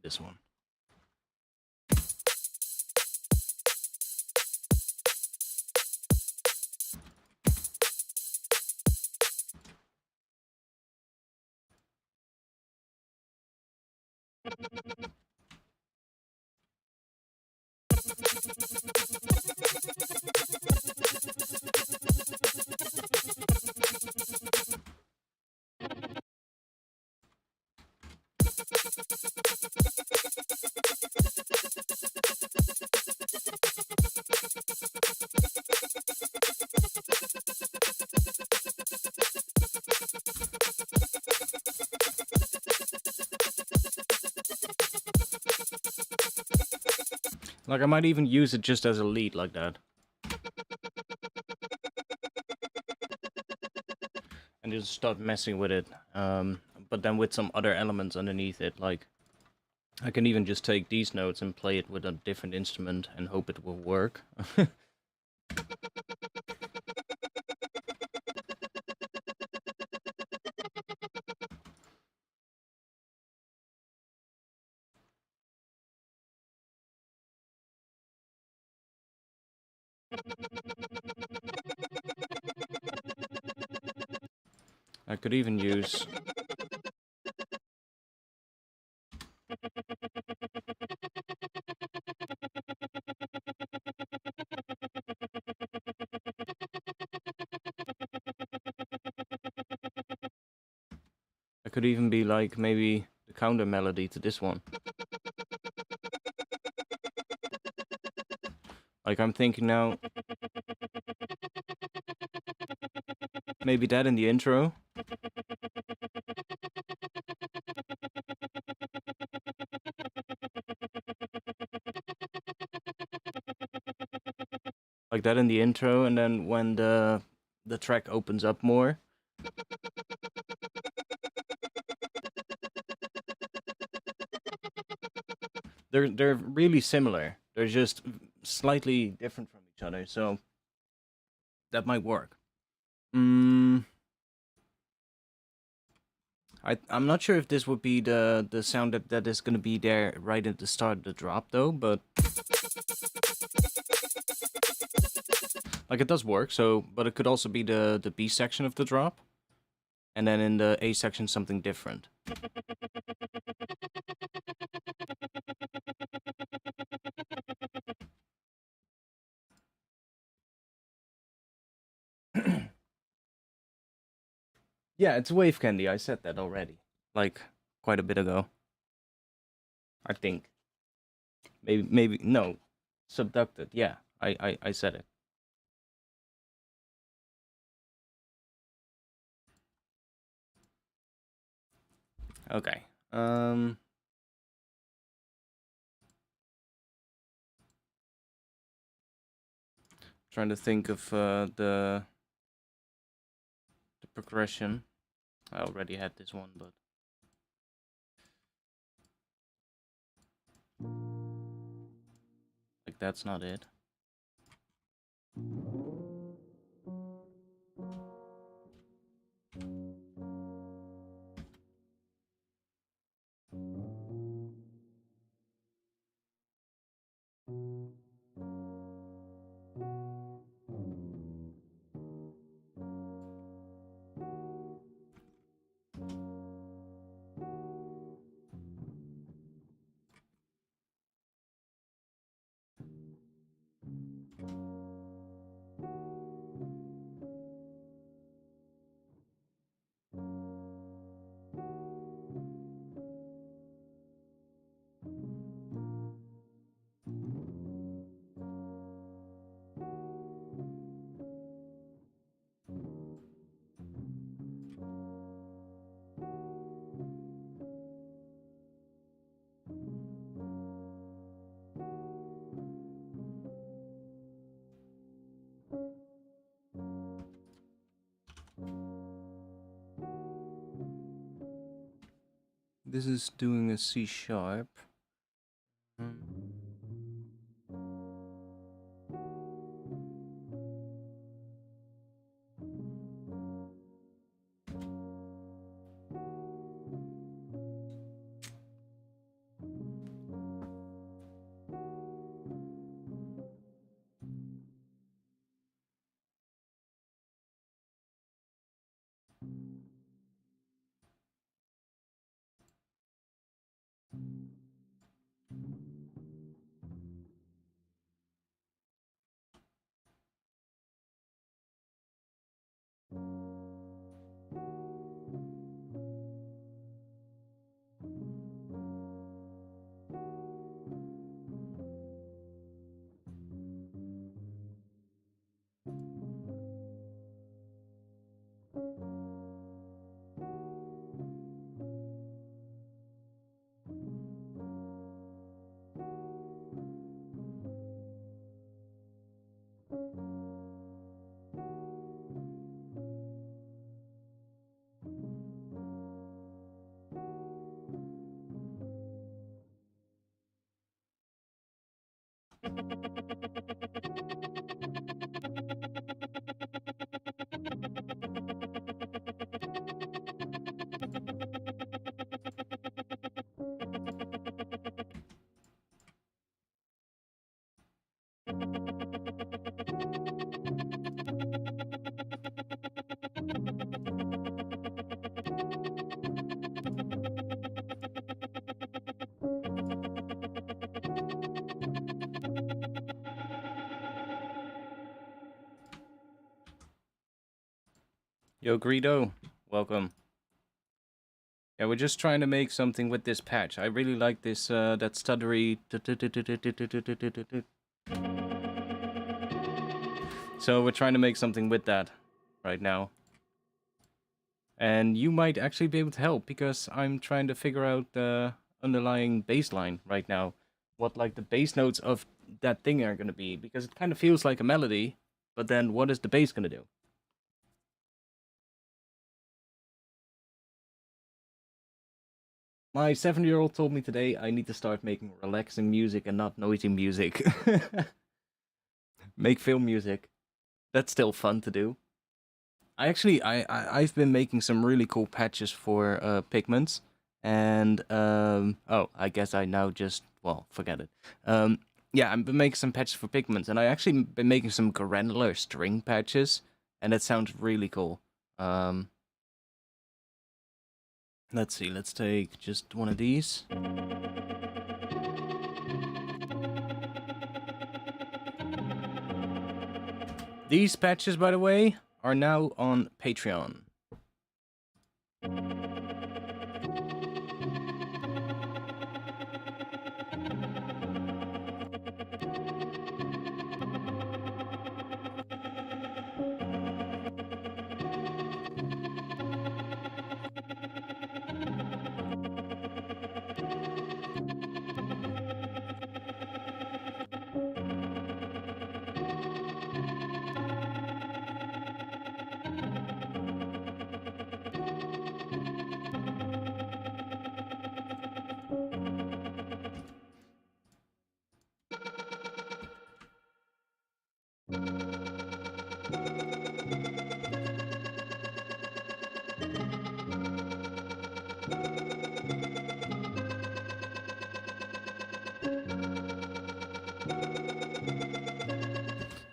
This one. Like, I might even use it just as a lead like that. just start messing with it, but then with some other elements underneath it. Like, I can even just take these notes and play it with a different instrument and hope it will work. I could even use... I could even be like maybe the counter melody to this one. Like, I'm thinking now, maybe that in the intro. Like that in the intro, and then when the track opens up more. They're really similar. They're just slightly different from each other, so that might work. I'm not sure if this would be the sound that is gonna be there right at the start of the drop though, but like it does work. So, but it could also be the B section of the drop, and then in the A section something different. Yeah, it's wave candy. I said that already, like quite a bit ago. I think. Maybe no, subducted. Yeah, I said it. Okay. Trying to think of the progression. I already had this one, but like that's not it. This is doing a C sharp. Yo, Greedo, welcome. Yeah, we're just trying to make something with this patch. I really like this, that stuttery... So we're trying to make something with that right now. And you might actually be able to help, because I'm trying to figure out the underlying bass line right now. What, like, the bass notes of that thing are going to be. Because it kind of feels like a melody, but then what is the bass going to do? My 7-year-old told me today I need to start making relaxing music and not noisy music. Make film music. That's still fun to do. I've been making some really cool patches for pigments, and oh, I guess I now just, well, forget it. Yeah, I've been making some patches for pigments, and I actually been making some granular string patches, and that sounds really cool. Let's see, let's take just one of these. These patches, by the way, are now on Patreon.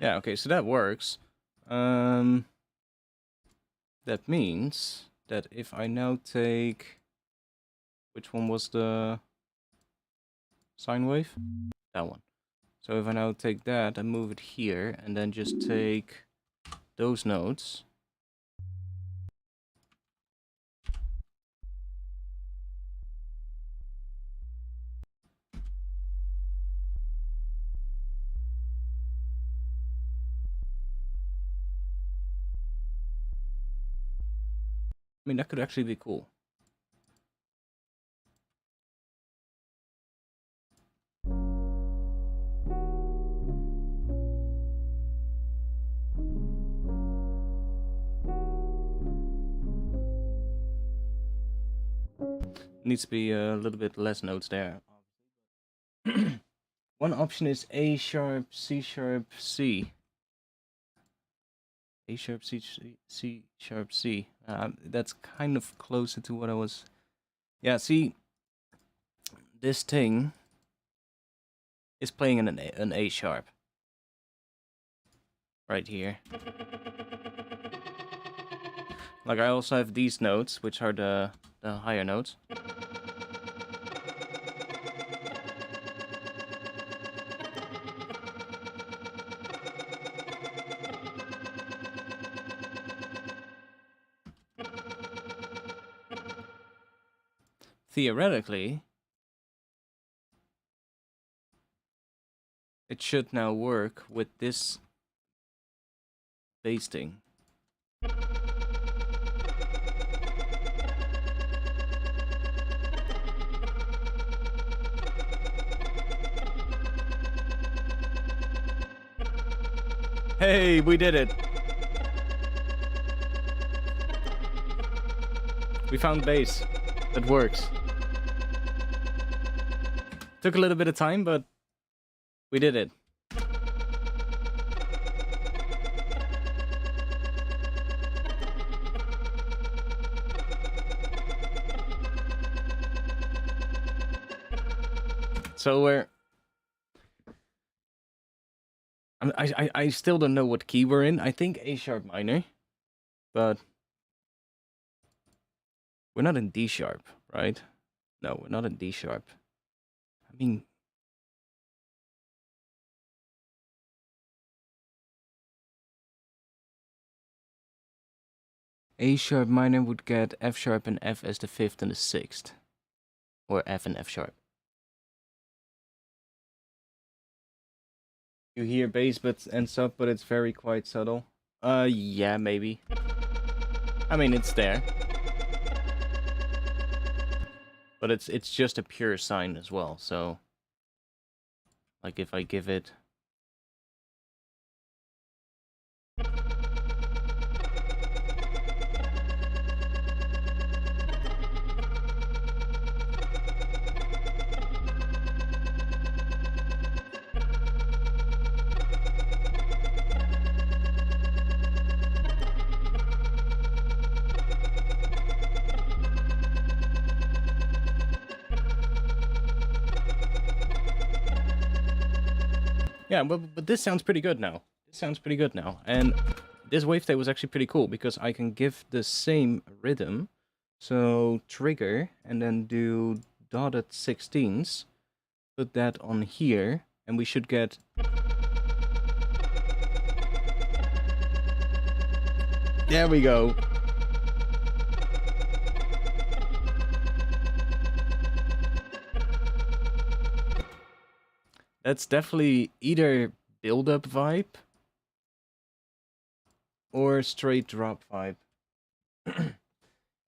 Yeah, okay, so that works. That means that if I now take... Which one was the sine wave? That one. So if I now take that and move it here, and then just take those notes... I mean, that could actually be cool. Needs to be a little bit less notes there. One option is A sharp, C sharp, C. A sharp, C, C sharp, C. That's kind of closer to what I was... Yeah, see, this thing is playing in an A sharp. Right here. Like, I also have these notes, which are the higher notes. Theoretically, it should now work with this bass thing. Hey, we did it! We found bass that works. Took a little bit of time, but we did it. So we're... I still don't know what key we're in. I think A sharp minor, but we're not in D sharp, right? No, we're not in D sharp. I mean... A sharp minor would get F sharp and F as the 5th and the 6th. Or F and F sharp. You hear bass and sub, but it's very quite subtle. Yeah, maybe. I mean, it's there. But it's just a pure sine as well, so... Like if I give it... Yeah, but this sounds pretty good now. This sounds pretty good now. And this wavetable was actually pretty cool because I can give the same rhythm. So trigger and then do dotted 16ths. Put that on here and we should get... There we go. That's definitely either build-up vibe or straight drop vibe.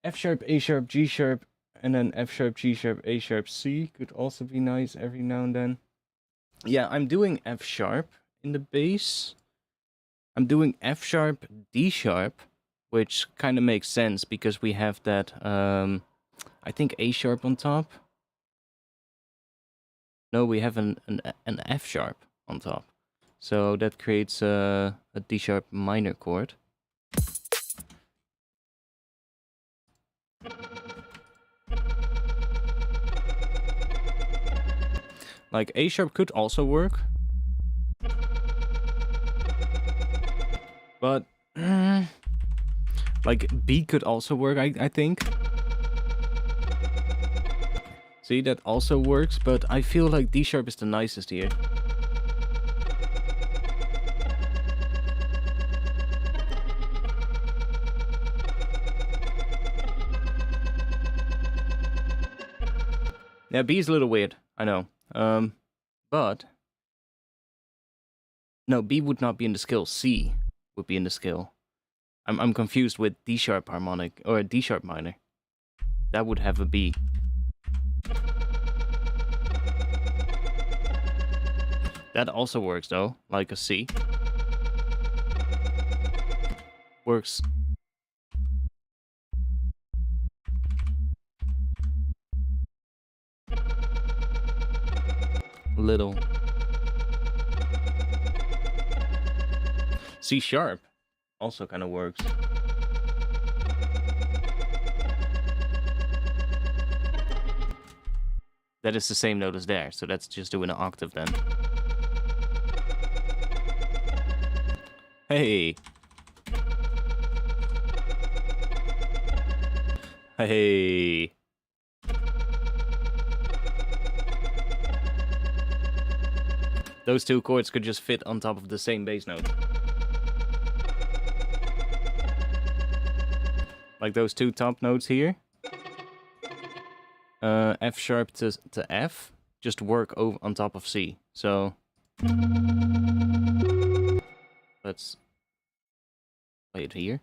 F sharp, A sharp, G sharp, and then F sharp, G sharp, A sharp, C could also be nice every now and then. Yeah, I'm doing F sharp in the bass. I'm doing F sharp, D sharp, which kind of makes sense because we have that, I think A sharp on top. No, we have an F sharp on top. So that creates a D sharp minor chord. Like A sharp could also work. But like B could also work, I think. See, that also works, but I feel like D sharp is the nicest here. Yeah, B is a little weird, I know. But... No, B would not be in the scale. C would be in the scale. I'm confused with D sharp harmonic, or D sharp minor. That would have a B. That also works though, like a C. Works. Little. C sharp also kind of works. That is the same note as there, so that's just doing an octave then. Hey. Hey. Those two chords could just fit on top of the same bass note. Like those two top notes here. F sharp to F just work over on top of C. So let's play it here.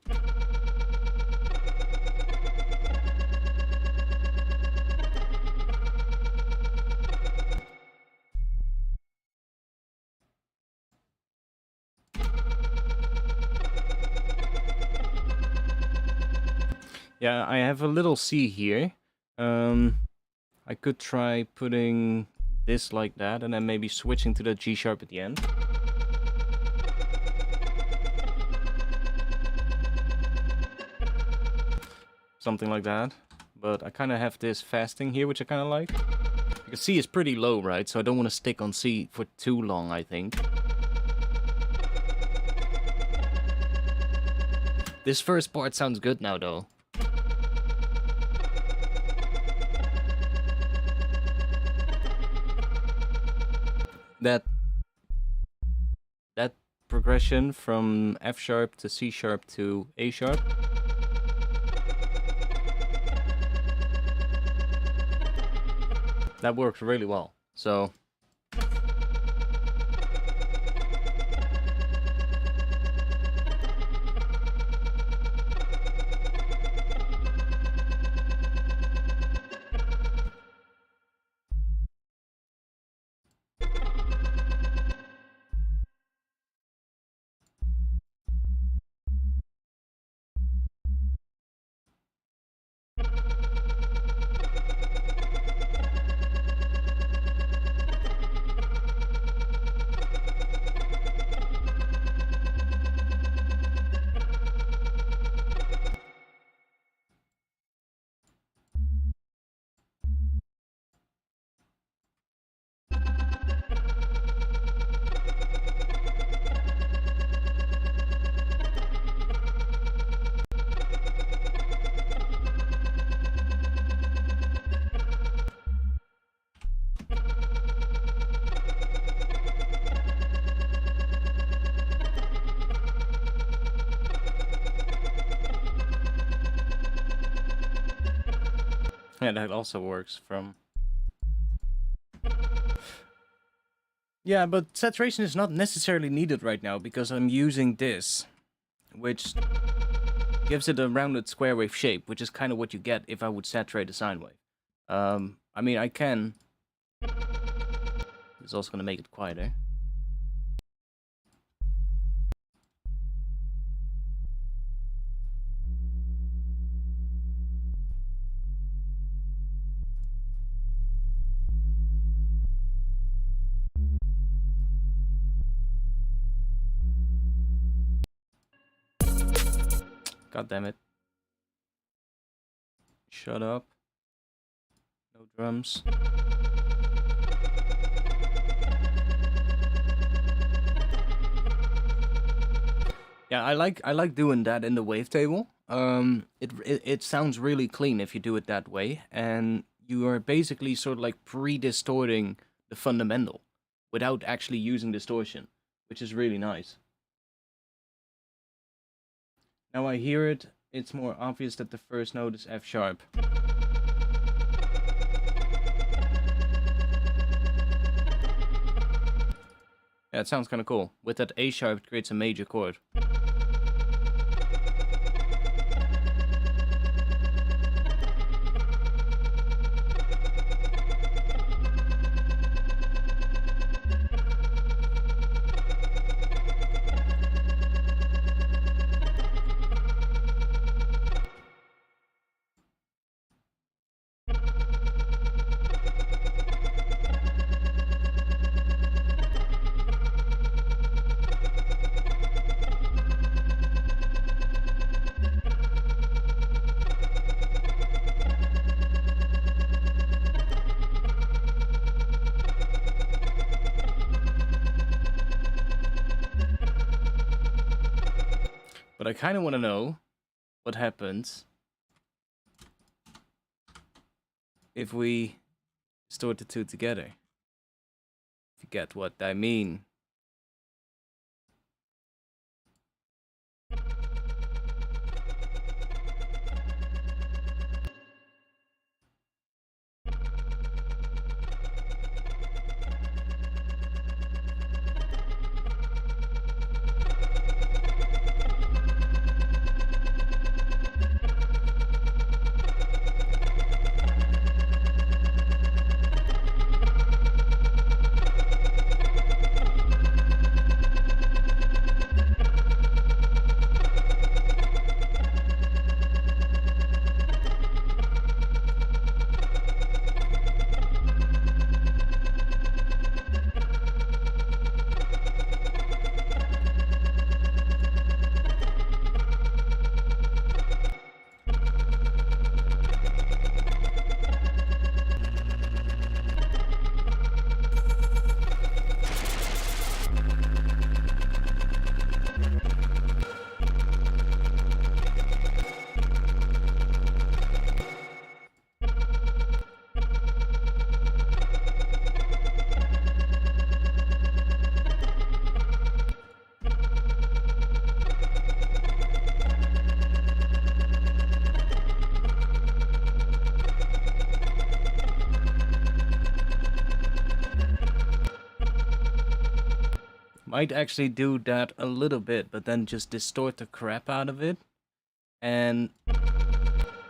Yeah, I have a little C here. I could try putting this like that and then maybe switching to the G sharp at the end. Something like that. But I kind of have this fasting here, which I kind of like. Because C is pretty low, right? So I don't want to stick on C for too long, I think. This first part sounds good now, though. That progression from F sharp to C sharp to A sharp. that works really well. So yeah, that also works from... Yeah, but saturation is not necessarily needed right now because I'm using this, which gives it a rounded square wave shape, which is kind of what you get if I would saturate a sine wave. I mean, I can... It's also going to make it quieter. God damn it. Shut up. No drums. Yeah, I like doing that in the wavetable. It sounds really clean if you do it that way, and you are basically sort of like pre-distorting the fundamental without actually using distortion, which is really nice. Now I hear it, it's more obvious that the first note is F sharp. Yeah, it sounds kind of cool. With that A sharp, it creates a major chord. But I kind of want to know what happens if we distort the two together. If you get what I mean. Might actually do that a little bit, but then just distort the crap out of it. And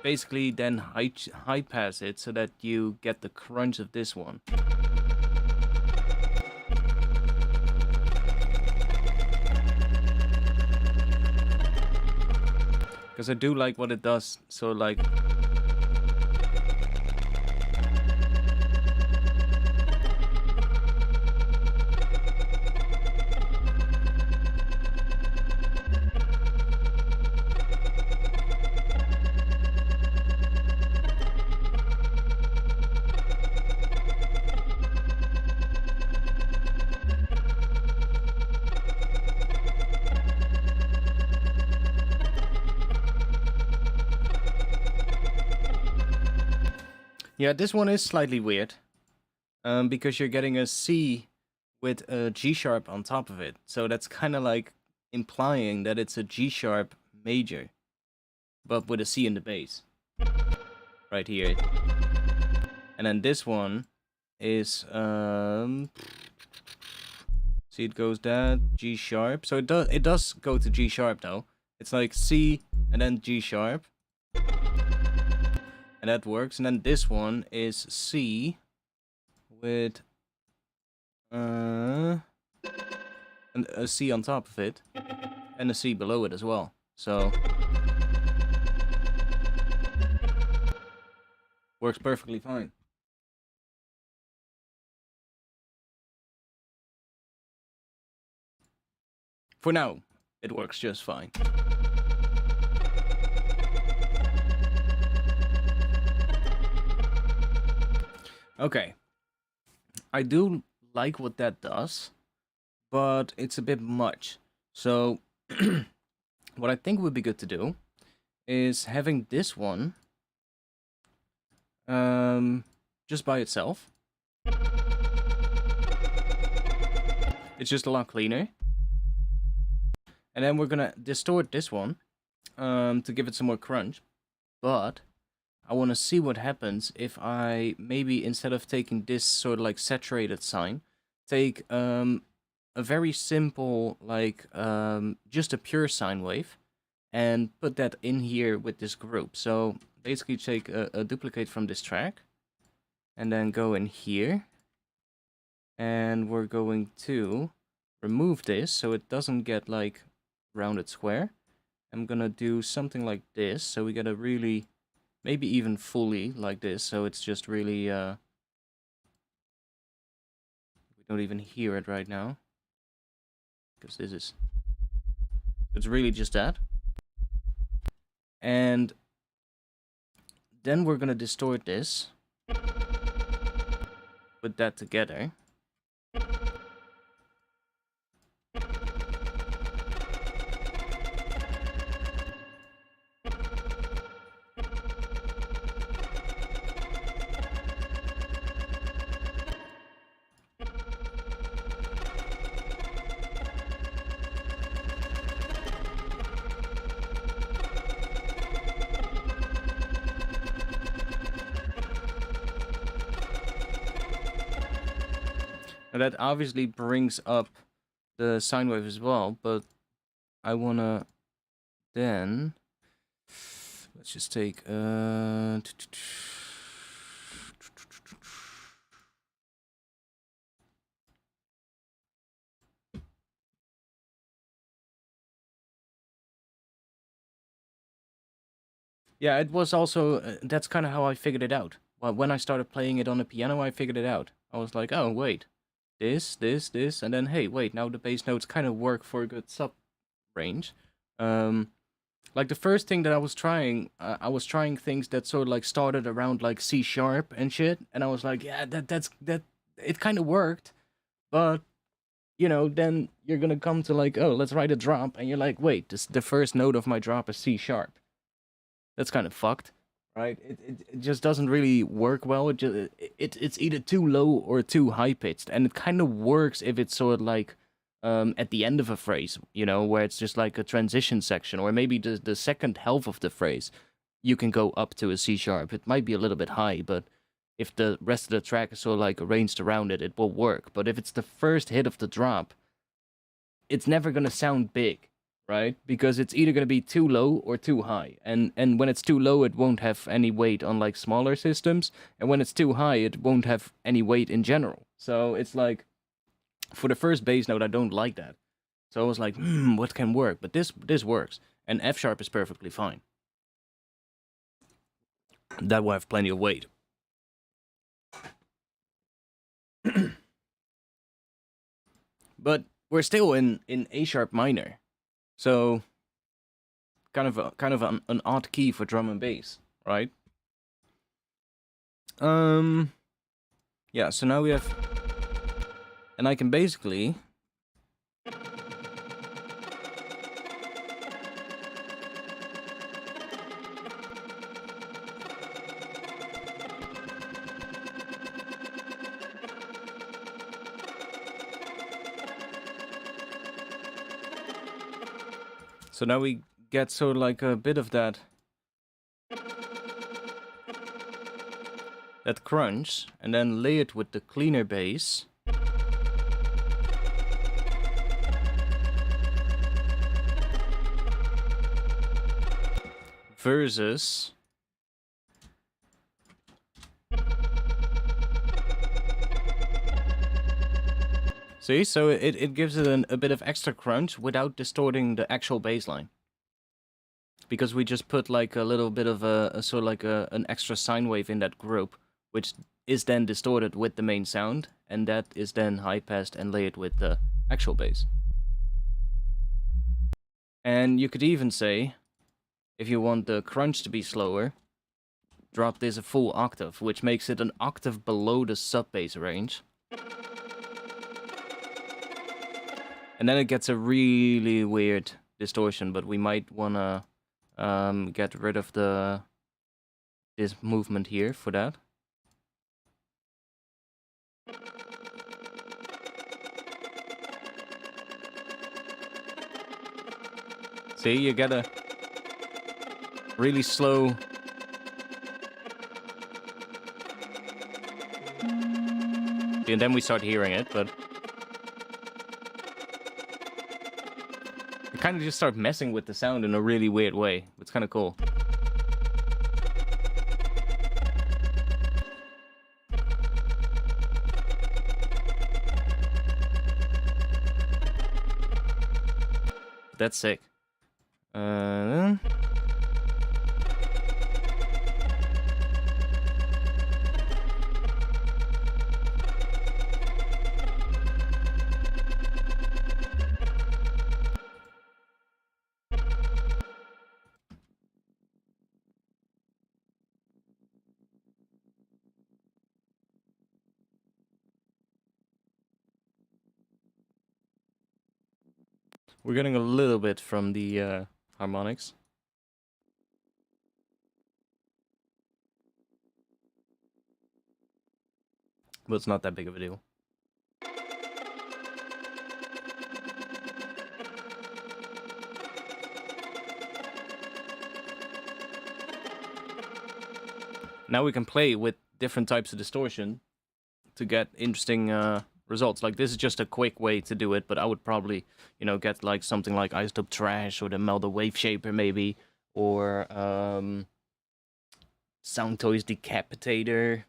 basically then high pass it so that you get the crunch of this one. Because I do like what it does, so like... Yeah, this one is slightly weird, because you're getting a C with a G sharp on top of it. So that's kind of like implying that it's a G sharp major, but with a C in the bass. Right here. And then this one is, see, it goes that, G sharp. So it does go to G sharp though. It's like C and then G sharp. And that works. And then this one is C with a C on top of it and a C below it as well. So works perfectly fine. For now, it works just fine. Okay, I do like what that does, but it's a bit much. So what I think would be good to do is having this one just by itself. It's just a lot cleaner. And then we're gonna distort this one to give it some more crunch, but I want to see what happens if I maybe, instead of taking this sort of like saturated sine, take a very simple, like just a pure sine wave and put that in here with this group. So basically take a duplicate from this track and then go in here, and we're going to remove this so it doesn't get like rounded square. I'm gonna do something like this, so we get a really, maybe even fully like this, so it's just really, we don't even hear it right now, because this is, it's really just that. And then we're gonna distort this, put that together. Now that obviously brings up the sine wave as well, but I wanna then, let's just take yeah, it was also, that's kind of how I figured it out. Well, when I started playing it on the piano, I figured it out. I was like, oh, wait, this, and then, hey, wait, now the bass notes kind of work for a good sub-range. Like, the first thing that I was trying things that sort of, like, started around, like, C sharp and shit, and I was like, yeah, that it kind of worked, but, you know, then you're gonna come to, like, oh, let's write a drop, and you're like, wait, the first note of my drop is C sharp. That's kind of fucked, right? It just doesn't really work well. It's either too low or too high pitched, and it kind of works if it's sort of like at the end of a phrase, you know, where it's just like a transition section, or maybe the second half of the phrase, you can go up to a C sharp. It might be a little bit high, but if the rest of the track is sort of like arranged around it, it will work. But if it's the first hit of the drop, it's never gonna sound big, right? Because it's either gonna be too low or too high. And when it's too low, it won't have any weight on like smaller systems, and when it's too high, it won't have any weight in general. So it's like, for the first bass note, I don't like that. So I was like, what can work? But this works, and F sharp is perfectly fine. That will have plenty of weight. But we're still in A sharp minor, so kind of an odd key for drum and bass, right? Yeah. So now we have, and I can basically. So now we get sort of like a bit of that crunch, and then lay it with the cleaner bass. Versus see, so it gives it a bit of extra crunch without distorting the actual bass line. Because we just put like a little bit of a sort of like an extra sine wave in that group, which is then distorted with the main sound, and that is then high passed and layered with the actual bass. And you could even say, if you want the crunch to be slower, drop this a full octave, which makes it an octave below the sub bass range. And then it gets a really weird distortion, but we might wanna get rid of this movement here for that. See, you get a really slow. And then we start hearing it, but kind of just start messing with the sound in a really weird way. It's kind of cool. That's sick. We're getting a little bit from the harmonics. But it's not that big of a deal. Now we can play with different types of distortion to get interesting results. Like, this is just a quick way to do it, but I would probably, you know, get like something like Isotope Trash or the Melda Wave Shaper maybe, or Soundtoys Decapitator,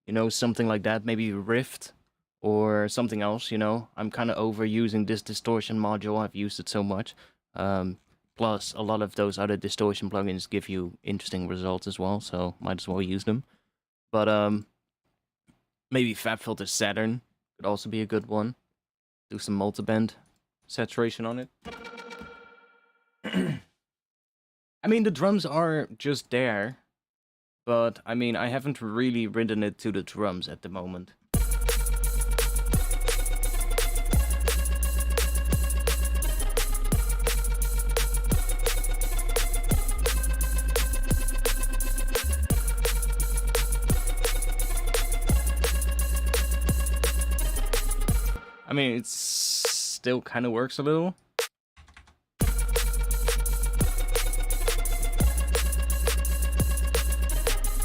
you know, something like that, maybe Rift or something else, you know. I'm kind of overusing this distortion module, I've used it so much. Plus, a lot of those other distortion plugins give you interesting results as well, so might as well use them. But maybe FabFilter Saturn could also be a good one. Do some multiband saturation on it. I mean, the drums are just there, but I mean, I haven't really ridden it to the drums at the moment. I mean, it still kind of works a little.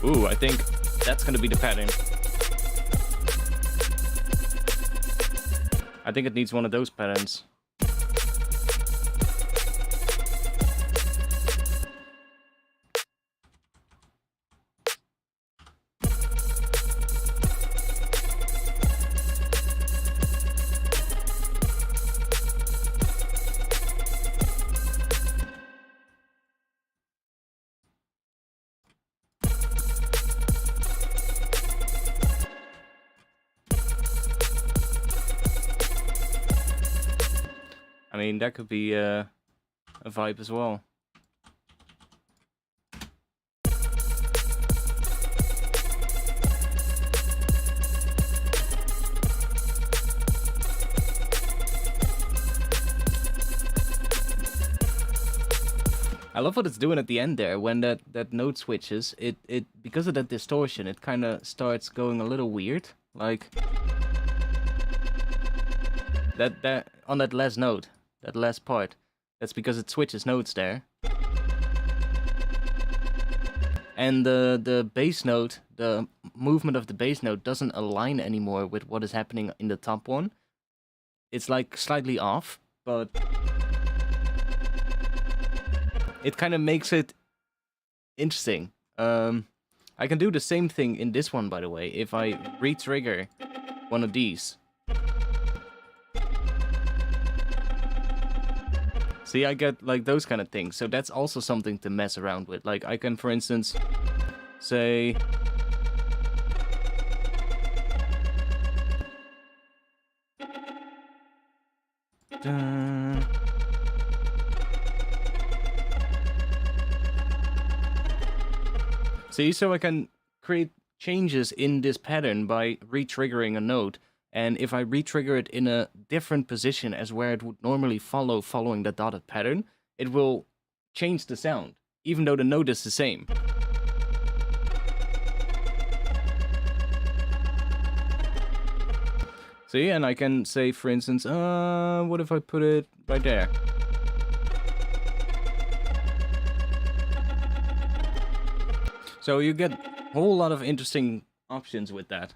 Ooh, I think that's gonna be the pattern. I think it needs one of those patterns. I mean, that could be a vibe as well. I love what it's doing at the end there. When that note switches, it because of that distortion, it kind of starts going a little weird. Like that on that last note, that last part. That's because it switches notes there. And the bass note, the movement of the bass note doesn't align anymore with what is happening in the top one. It's like slightly off, but it kind of makes it interesting. I can do the same thing in this one, by the way, if I re-trigger one of these. See, I get like those kind of things, so that's also something to mess around with. Like, I can, for instance, say... See, so I can create changes in this pattern by re-triggering a note. And if I re-trigger it in a different position as where it would normally follow following the dotted pattern, it will change the sound, even though the note is the same. See, and I can say, for instance, what if I put it right there? So you get a whole lot of interesting options with that.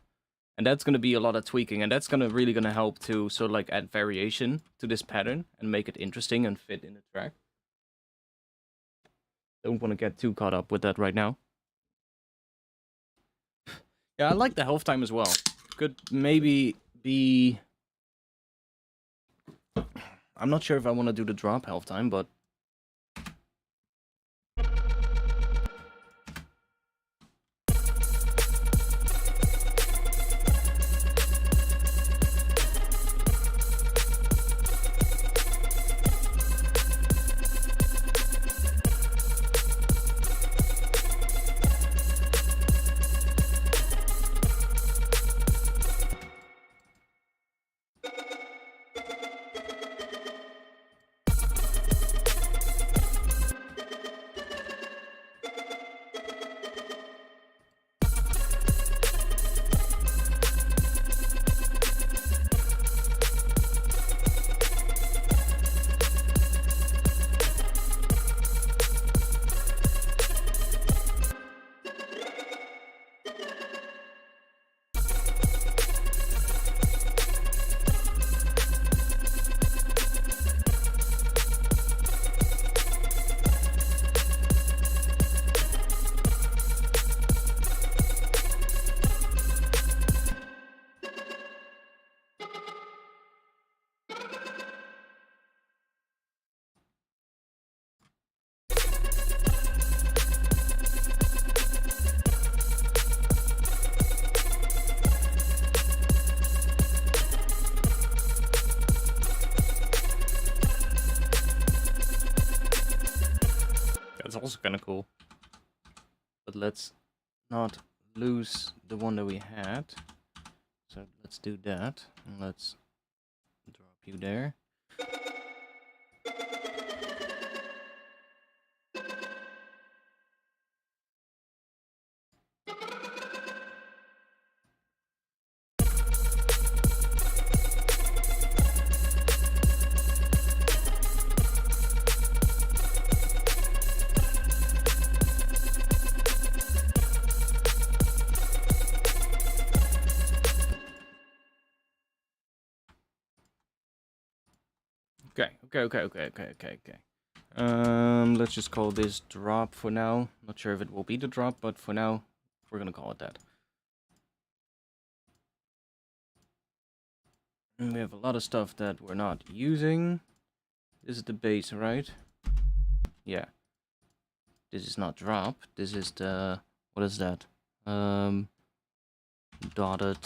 And that's going to be a lot of tweaking, and that's really going to help to sort of like add variation to this pattern and make it interesting and fit in the track. Don't want to get too caught up with that right now. Yeah, I like the health time as well. Could maybe be... I'm not sure if I want to do the drop health time, but... That's also kind of cool. But let's not lose the one that we had. So let's do that. And let's drop you there. Okay. Let's just call this drop for now. Not sure if it will be the drop, but for now, we're gonna call it that. And we have a lot of stuff that we're not using. This is the bass, right? Yeah. This is not drop. This is the... what is that? Dotted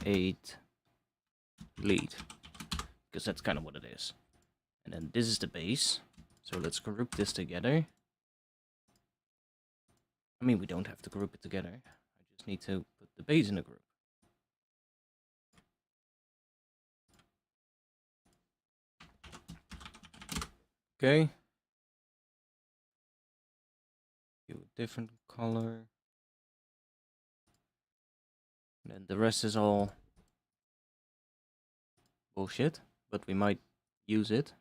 8 lead. because that's kind of what it is. And then this is the bass. So let's group this together. I mean, we don't have to group it together. I just need to put the bass in a group. Okay. Do a different color. And then the rest is all bullshit, but we might use it.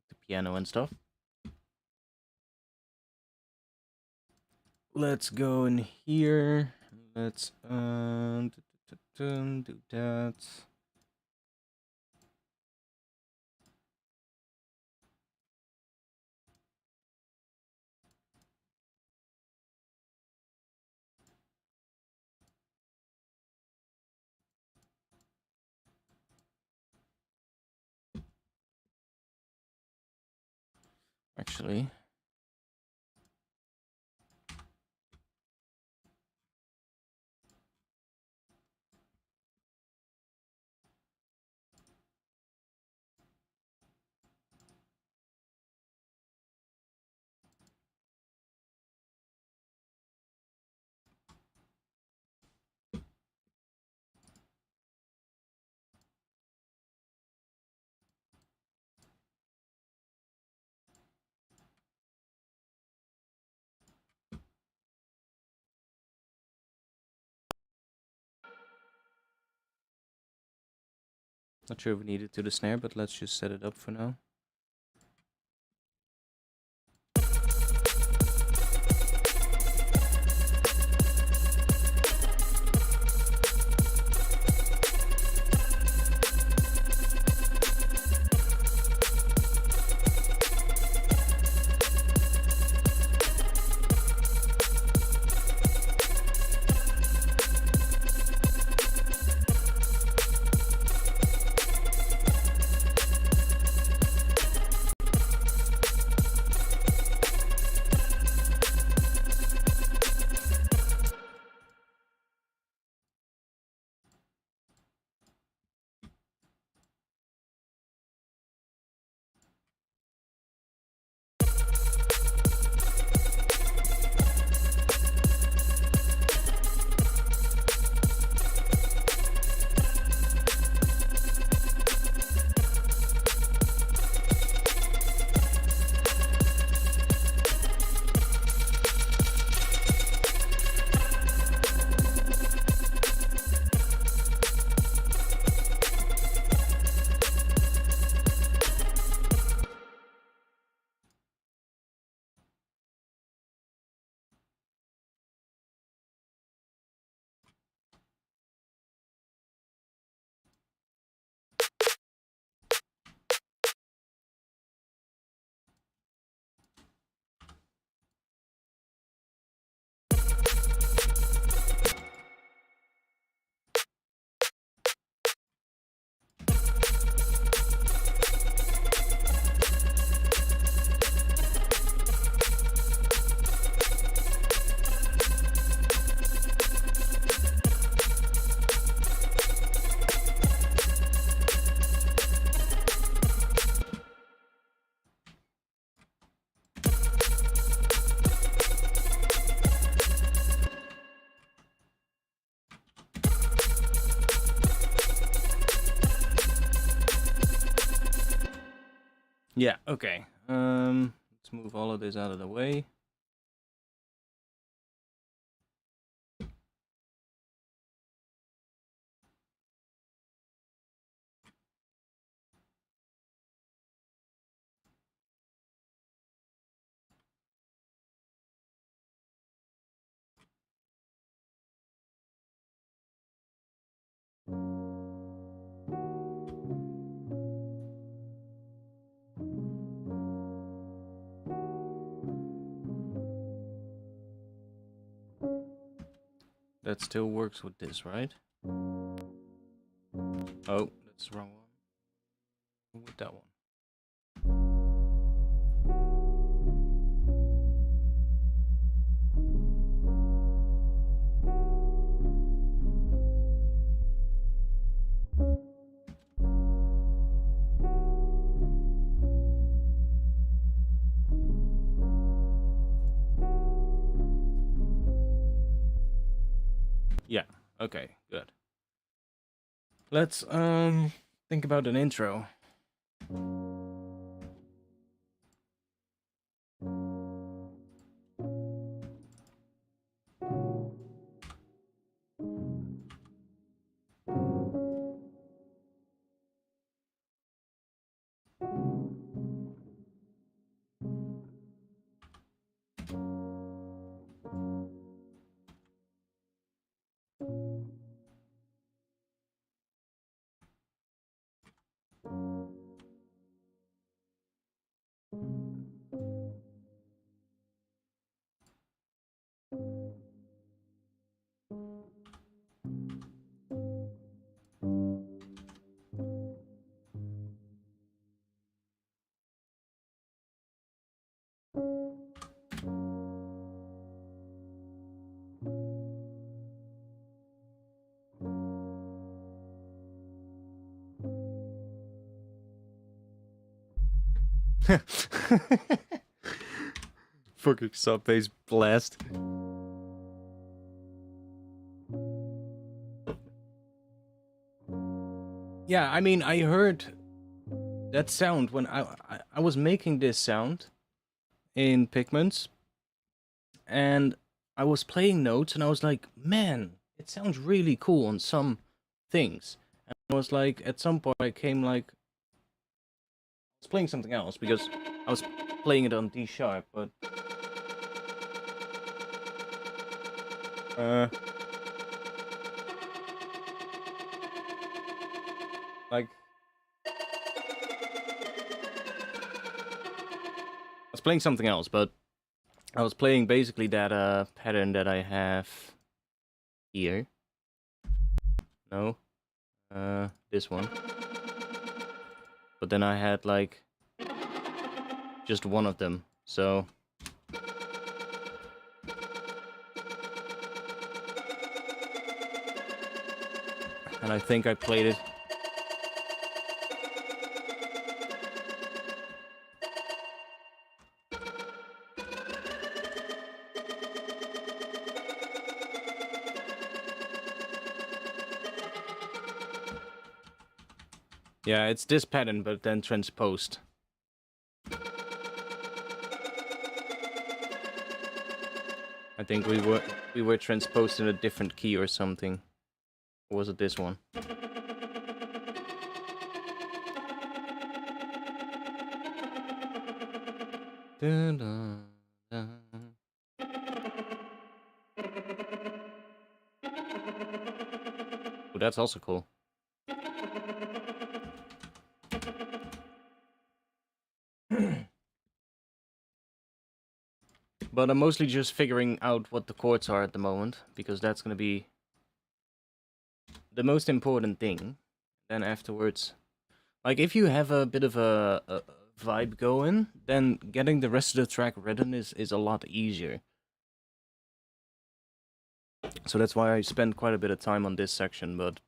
The piano and stuff. Let's go in here. Let's do that. Actually, not sure if we need it to the snare, but let's just set it up for now. Yeah, okay. Let's move all of this out of the way. That still works with this, right? Oh, that's the wrong one. With that one. Yeah. Okay. Good. Let's think about an intro. Fucking sub bass blast. Yeah, I mean, I heard that sound when I was making this sound in Pigments, and I was playing notes, and I was like, man, it sounds really cool on some things. And I was like, at some point, I came like, I was playing something else because I was playing it on D sharp, but like I was playing something else, but I was playing basically that pattern that I have here. No, this one. But then I had like just one of them, so and I think I played it. Yeah, it's this pattern, but then transposed. I think we were transposed in a different key or something. Or was it this one? Dun, dun, dun. Oh, that's also cool. But I'm mostly just figuring out what the chords are at the moment, because that's gonna be the most important thing. Then afterwards, like if you have a bit of a vibe going, then getting the rest of the track written is a lot easier. So that's why I spent quite a bit of time on this section, but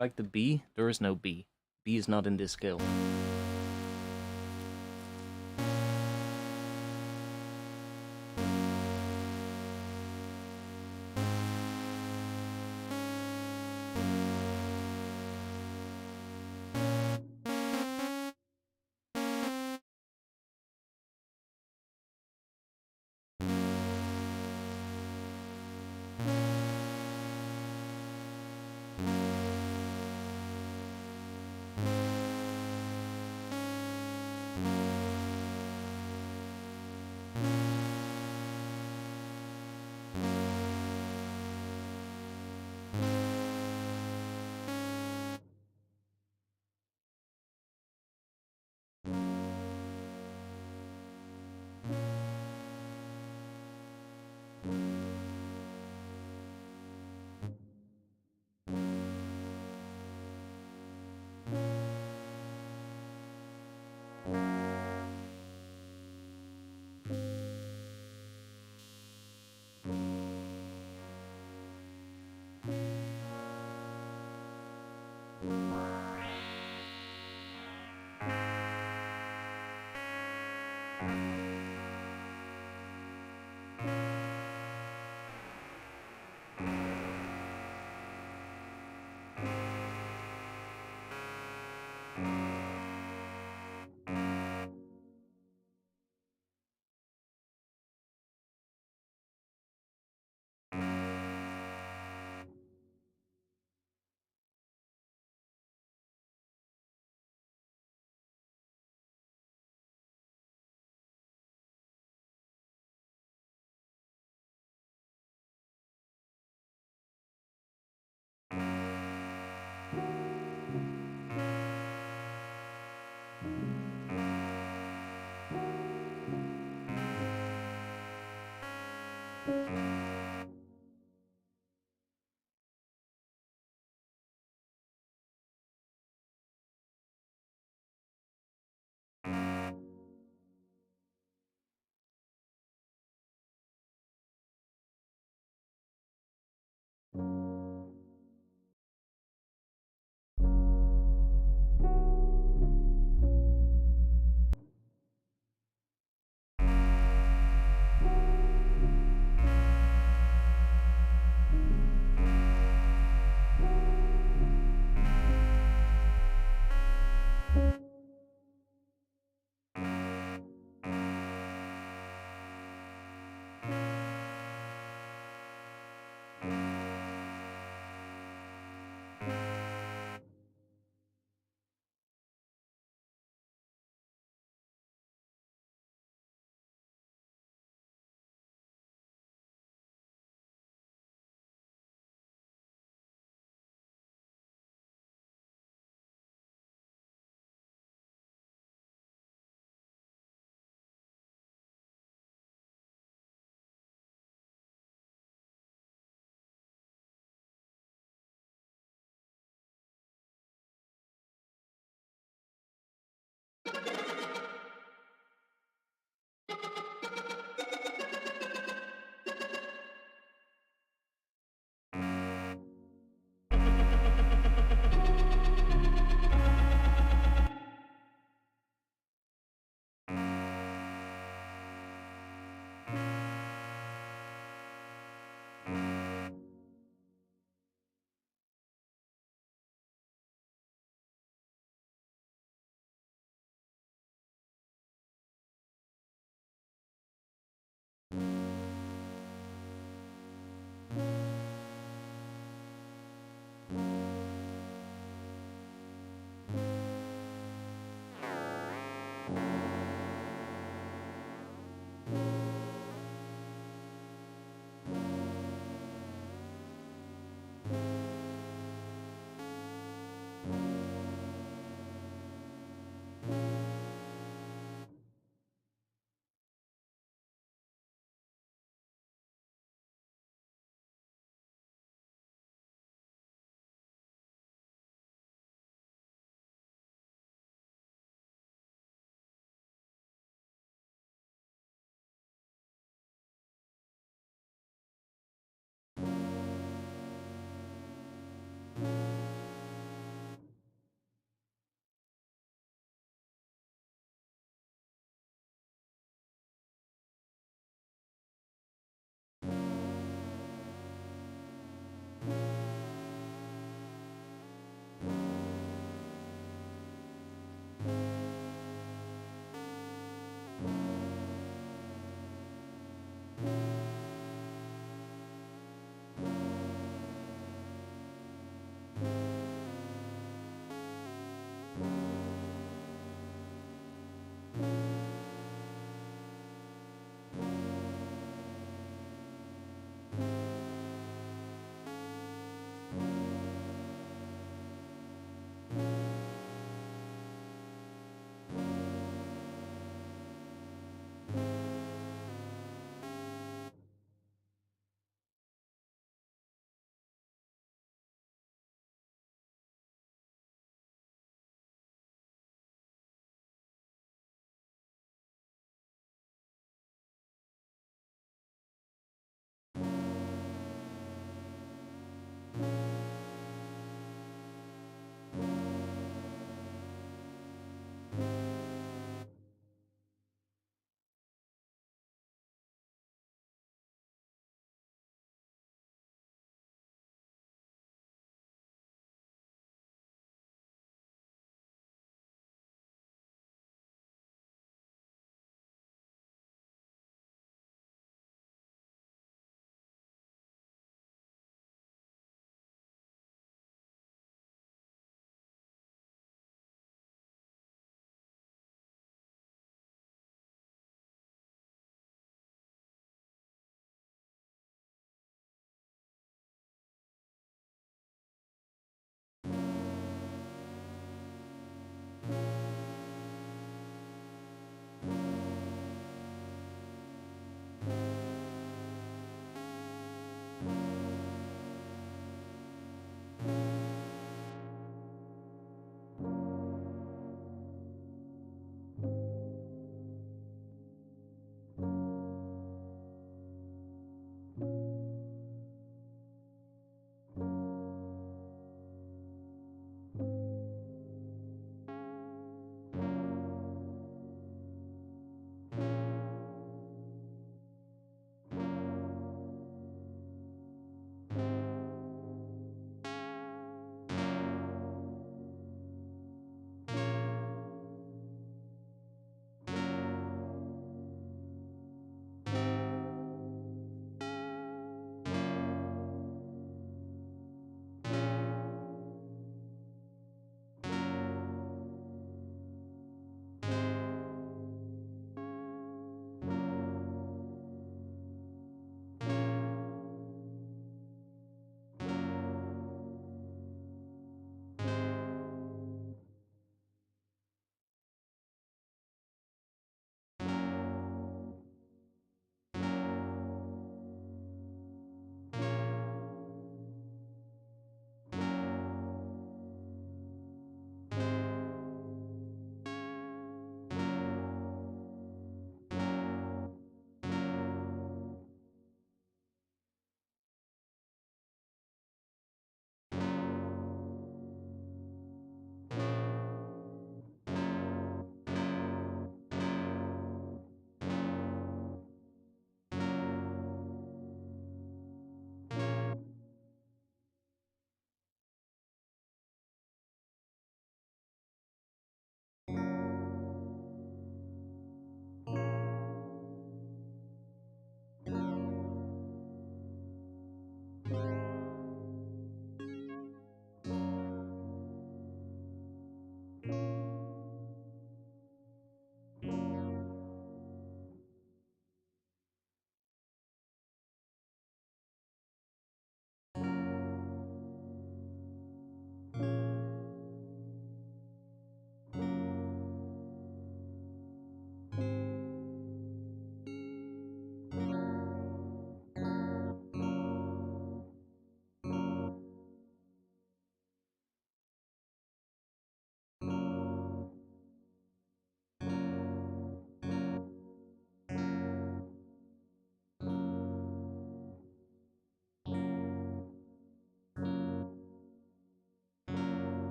Like the B, there is no B. B is not in this scale.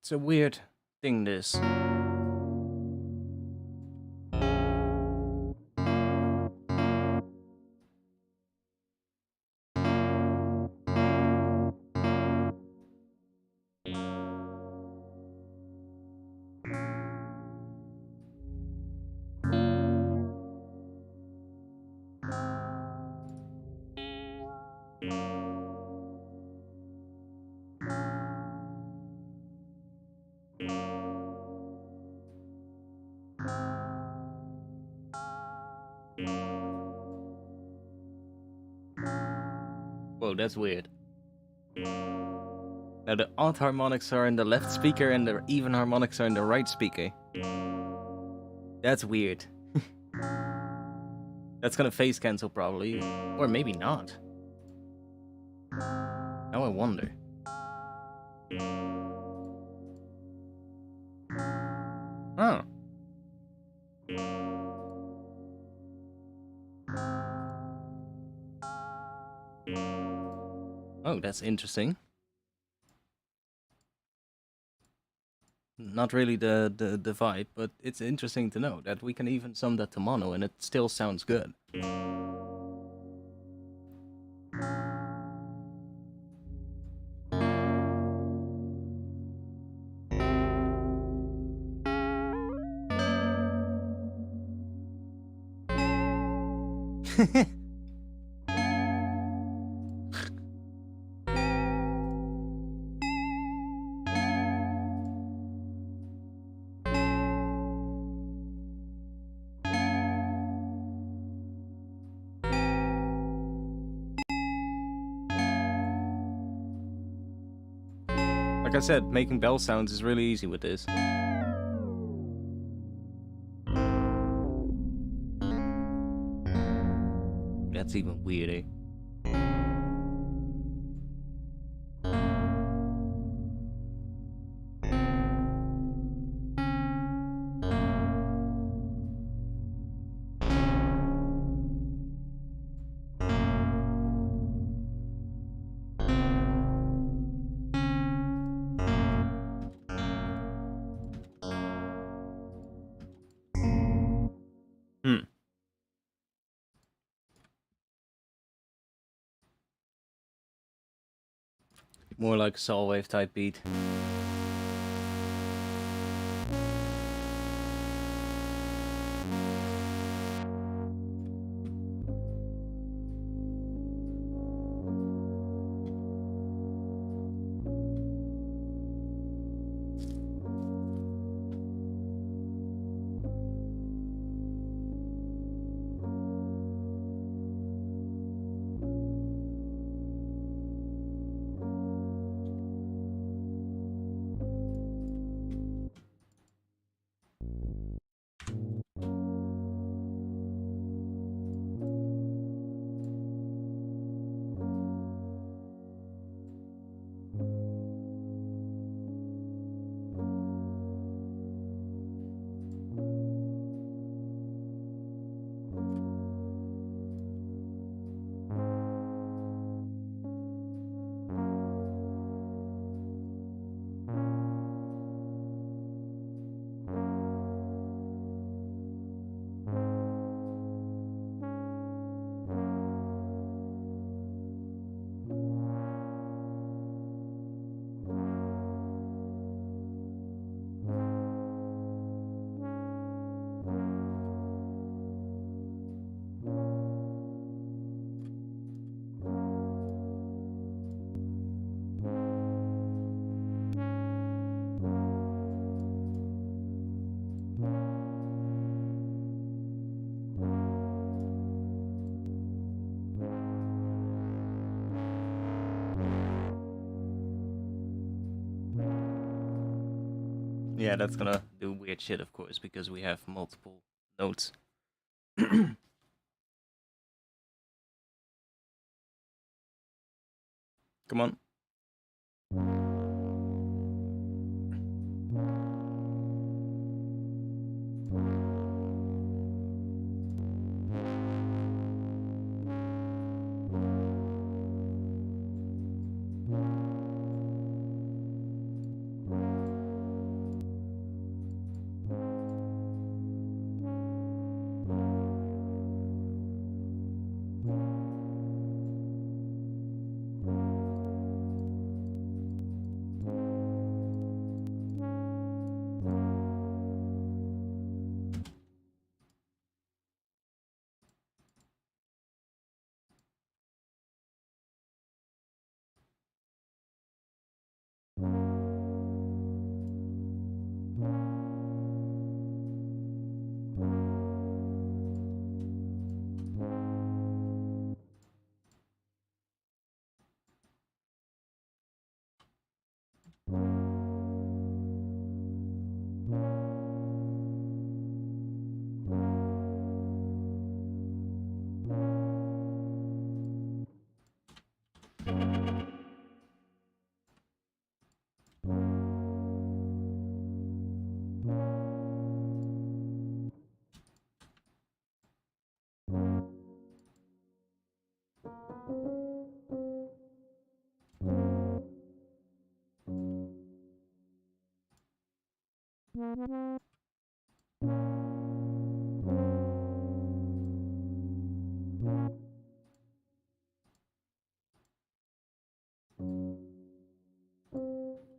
It's a weird thing, this. Whoa, that's weird. Now the odd harmonics are in the left speaker and the even harmonics are in the right speaker. That's weird. That's gonna phase cancel probably. Or maybe not. Now I wonder. Oh. Oh, that's interesting. Not really the vibe, but it's interesting to know that we can even sum that to mono and it still sounds good. Like I said, making bell sounds is really easy with this. That's even weirder. More like a saw wave type beat. Yeah, that's gonna do weird shit, of course, because we have multiple notes. Come on.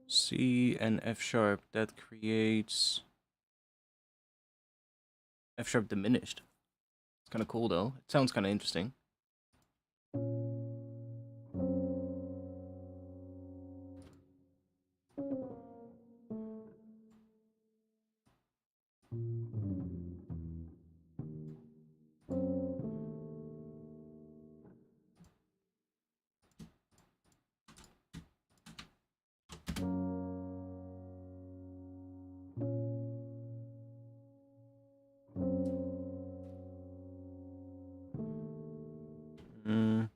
C and F sharp, that creates F sharp diminished. It's kind of cool though. It sounds kind of interesting. Mm.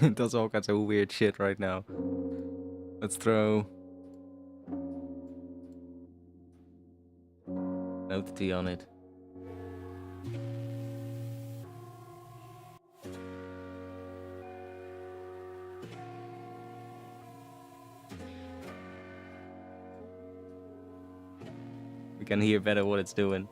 It does all kinds of weird shit right now. Let's throw Note T on it. We can hear better what it's doing.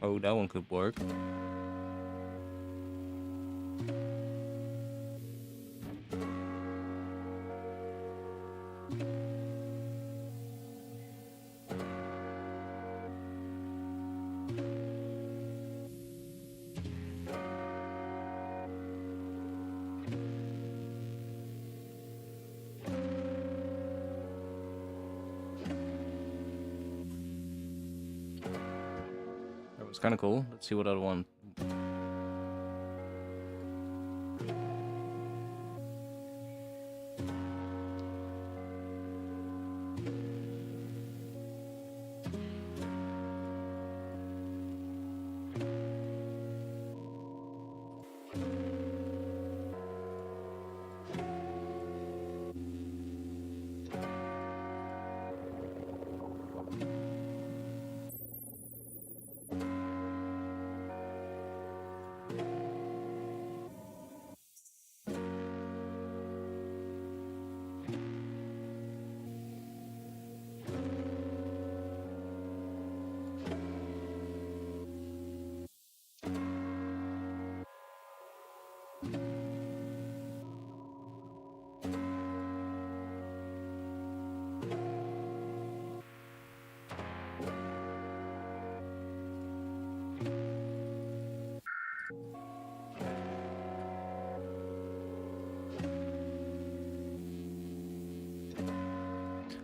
Oh, that one could work. That was kind of cool. Let's see what other one.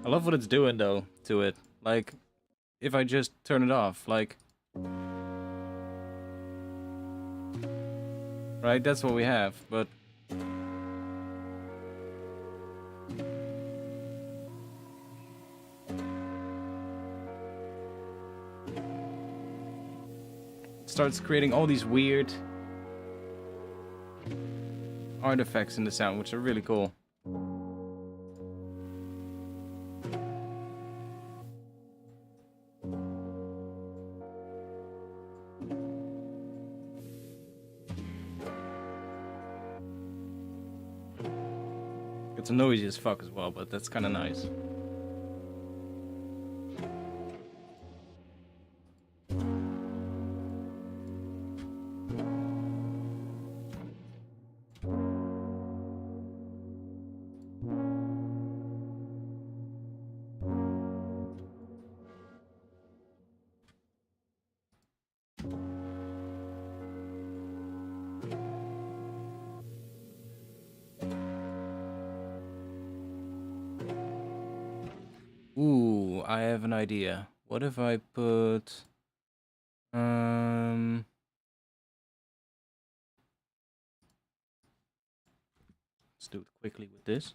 I love what it's doing though to it. Like, if I just turn it off, like, right? That's what we have, but it starts creating all these weird artifacts in the sound, which are really cool. It's noisy as fuck as well, but that's kind of nice. Ooh, I have an idea. What if I put let's do it quickly with this.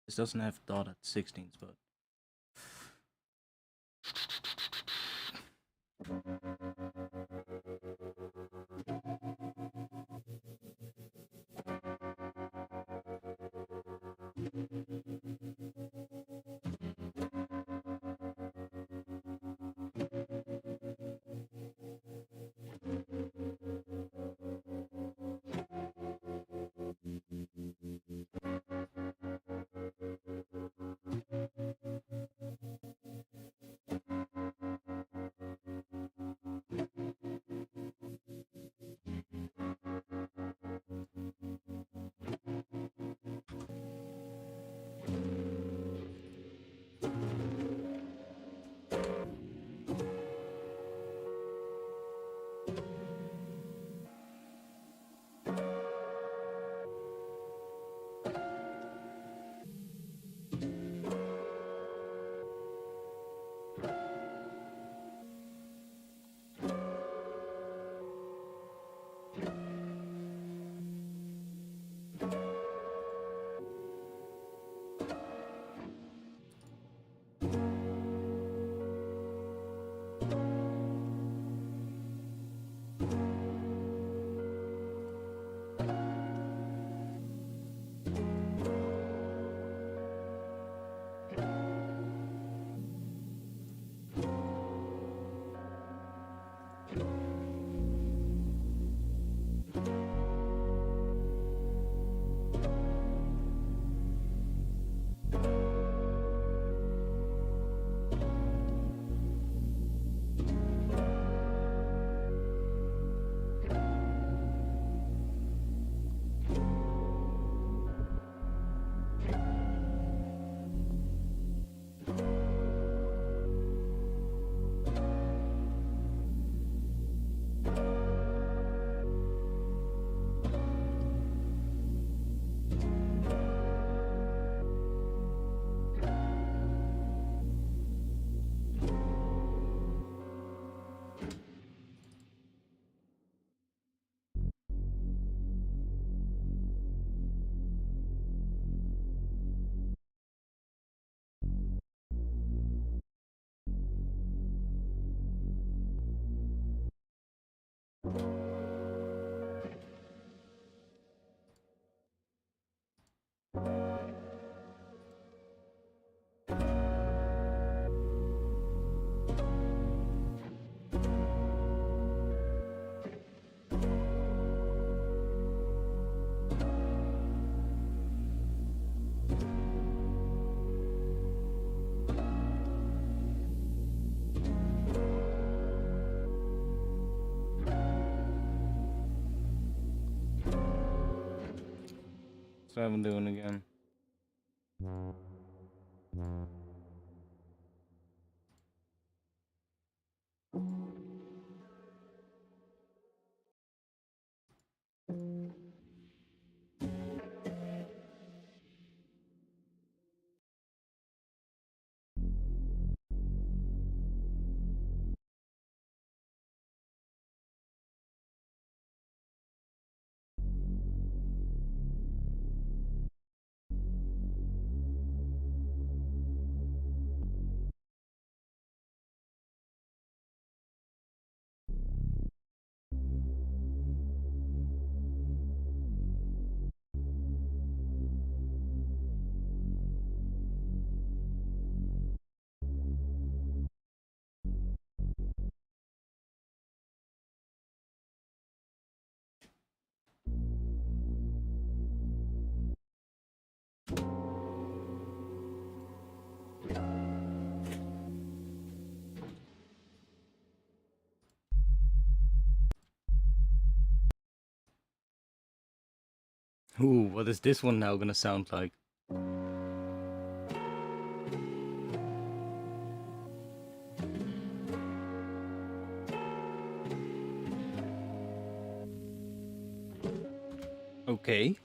This doesn't have dotted 16s, but try doing again. Ooh, what is this one now gonna sound like? Okay.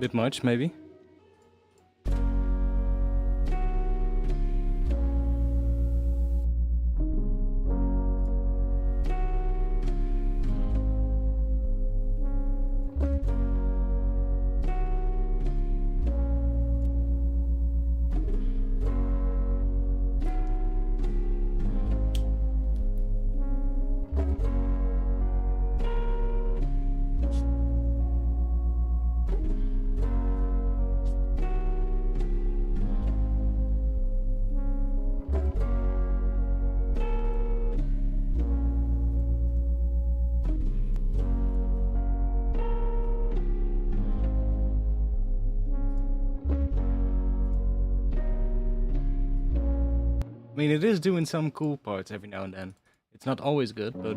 Bit much, maybe. I mean, it is doing some cool parts every now and then. It's not always good, but...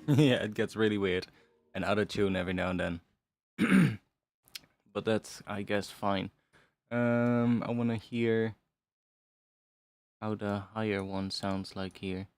yeah, it gets really weird. And out of tune every now and then. But that's, I guess, fine. I want to hear how the higher one sounds like here.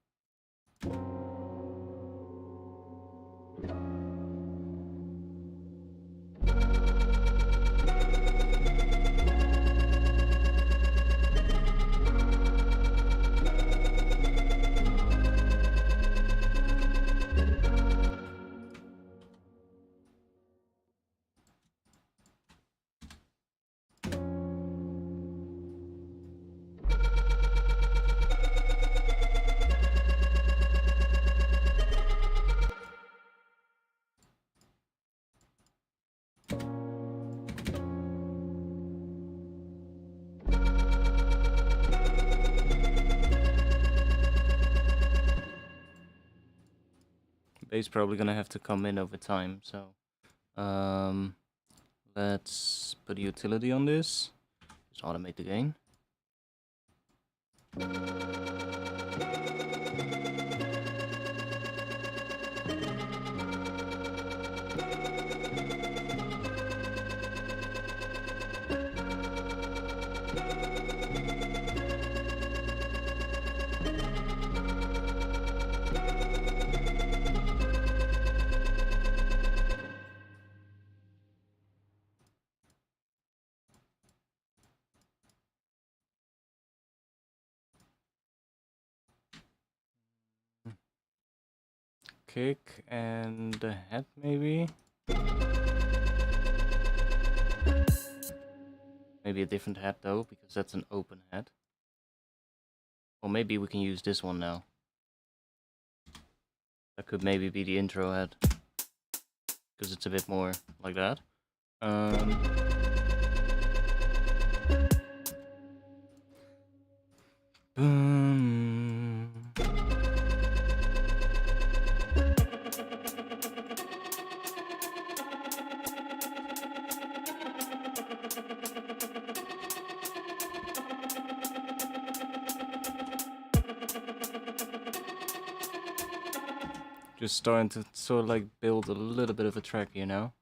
Bass probably gonna have to come in over time, so let's put a utility on this. Just automate the gain. kick and the head maybe. Maybe a different head though, because that's an open head. Or maybe we can use this one now. That could maybe be the intro head, because it's a bit more like that. Just starting to sort of like build a little bit of a track, you know?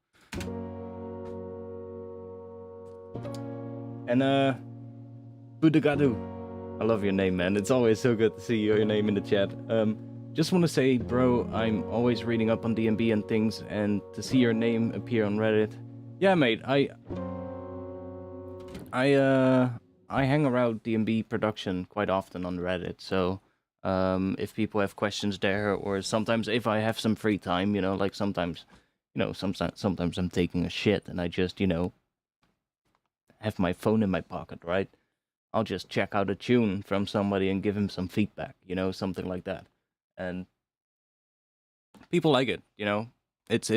And Budagadu. I love your name, man. It's always so good to see your name in the chat. Just want to say, bro, I'm always reading up on D&B and things, and to see your name appear on Reddit. Yeah, mate, I hang around D&B production quite often on Reddit, so if people have questions there, or sometimes if I have some free time, you know, like sometimes I'm taking a shit and I just, you know, have my phone in my pocket, right? I'll just check out a tune from somebody and give him some feedback, you know, something like that. And people like it, you know. It's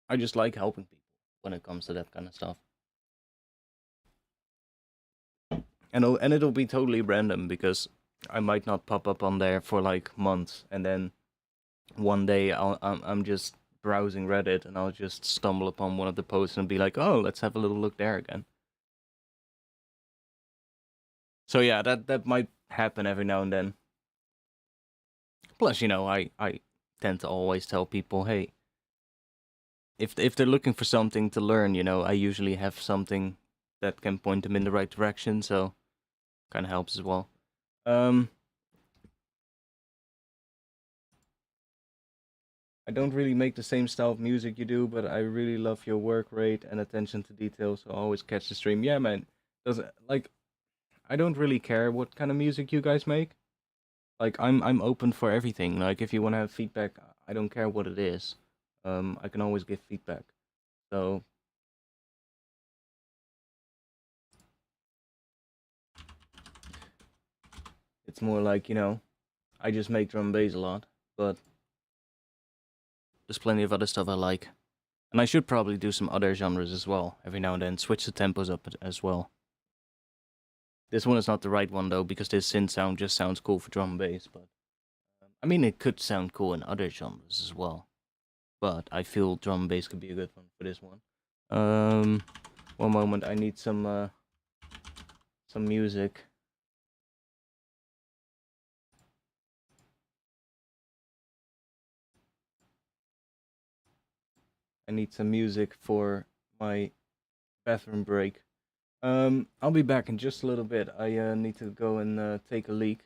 I just like helping people when it comes to that kind of stuff. And it'll be totally random, because I might not pop up on there for like months, and then one day I'm just browsing Reddit and I'll just stumble upon one of the posts and be like, oh, let's have a little look there again. So yeah, that might happen every now and then. Plus, you know, I tend to always tell people, hey, if they're looking for something to learn, you know, I usually have something that can point them in the right direction, so kind of helps as well. I don't really make the same style of music you do, but I really love your work rate and attention to detail, so I always catch the stream. Yeah, man. I don't really care what kind of music you guys make. Like, I'm open for everything. Like, if you want to have feedback, I don't care what it is. I can always give feedback. So it's more like, you know, I just make drum and bass a lot, but there's plenty of other stuff I like. And I should probably do some other genres as well, every now and then, switch the tempos up as well. This one is not the right one, though, because this synth sound just sounds cool for drum and bass, but I mean, it could sound cool in other genres as well. But I feel drum and bass could be a good one for this one. One moment, I need some music. I need some music for my bathroom break. I'll be back in just a little bit. I need to go and take a leak.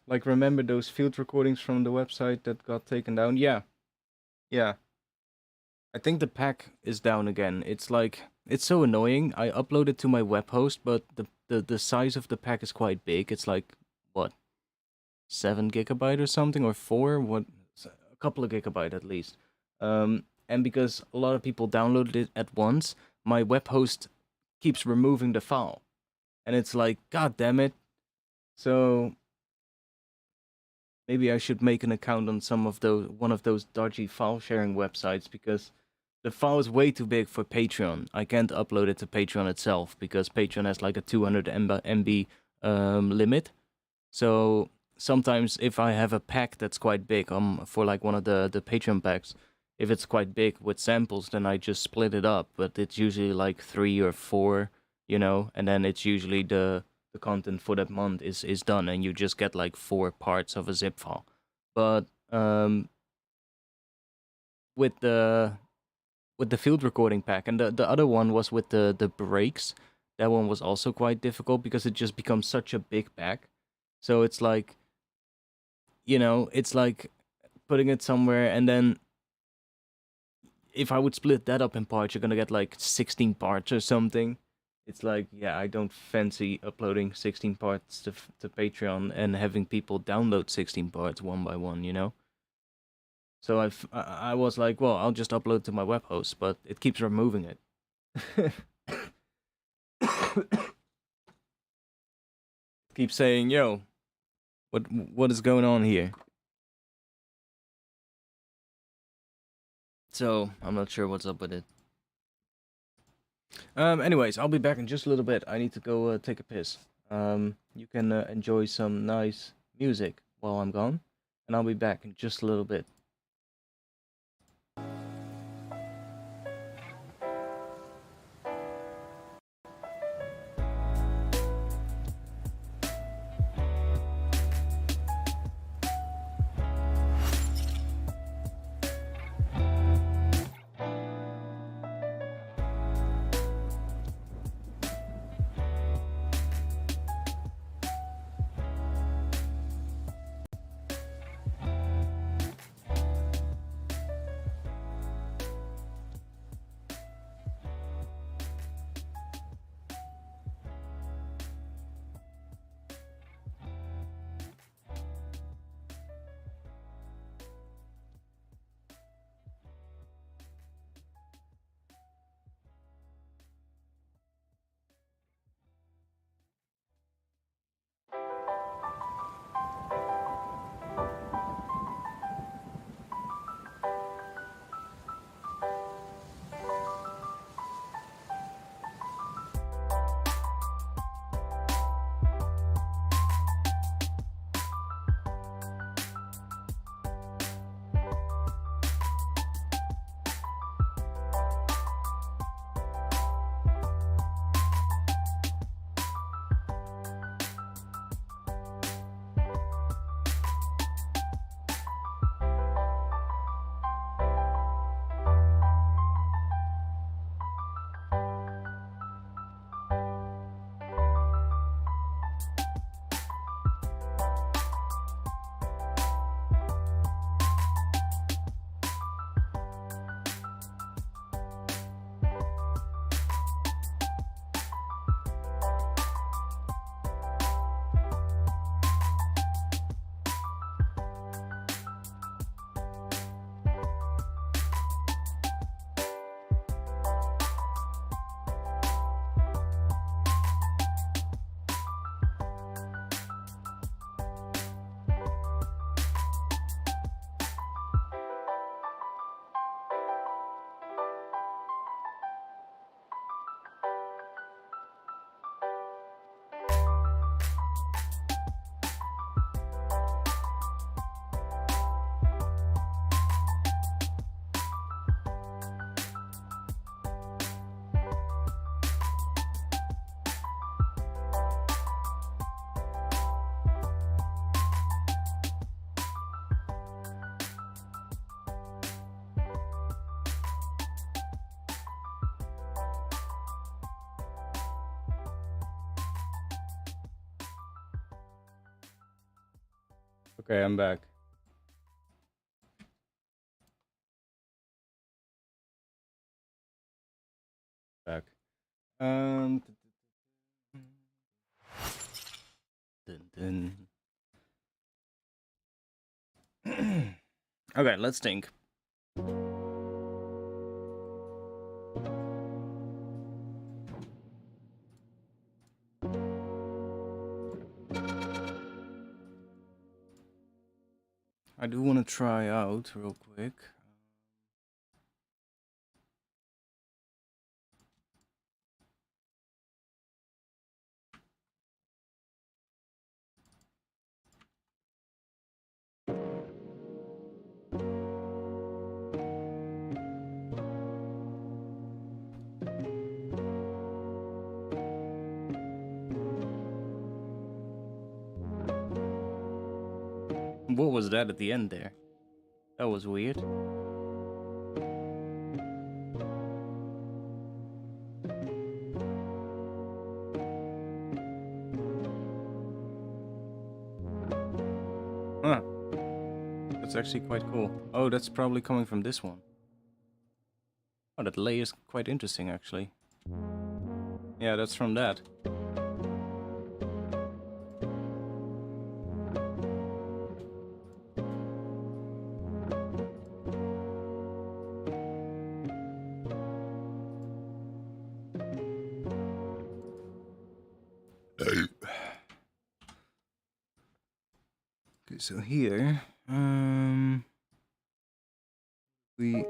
Like, remember those field recordings from the website that got taken down? Yeah. Yeah. I think the pack is down again. It's like, it's so annoying. I uploaded to my web host, but the size of the pack is quite big. It's like, what, 7 GB or something, or 4? What, a couple of gigabyte at least. And because a lot of people downloaded it at once, my web host keeps removing the file. And it's like, god damn it. So maybe I should make an account on one of those dodgy file sharing websites, because the file is way too big for Patreon. I can't upload it to Patreon itself, because Patreon has like a 200 MB limit. So sometimes if I have a pack that's quite big, for like one of the Patreon packs, if it's quite big with samples, then I just split it up. But it's usually like 3 or 4, you know, and then it's usually the content for that month is done, and you just get like 4 parts of a zip file. But with the field recording pack, and the other one was with the breaks, that one was also quite difficult, because it just becomes such a big pack. So it's like, you know, it's like putting it somewhere, and then if I would split that up in parts, you're gonna get like 16 parts or something. It's like, yeah, I don't fancy uploading 16 parts to Patreon and having people download 16 parts one by one, you know? So I was like, well, I'll just upload to my web host, but it keeps removing it. Keeps saying, yo, what is going on here? So, I'm not sure what's up with it. Anyways, I'll be back in just a little bit. I need to go take a piss. You can enjoy some nice music while I'm gone, and I'll be back in just a little bit. Okay, I'm back. Back. Dun, dun. Okay, let's think. I do want to try out real quick. What was that at the end there? That was weird. Huh. That's actually quite cool. Oh, that's probably coming from this one. Oh, that delay is quite interesting, actually. Yeah, that's from that. Okay, so here, we...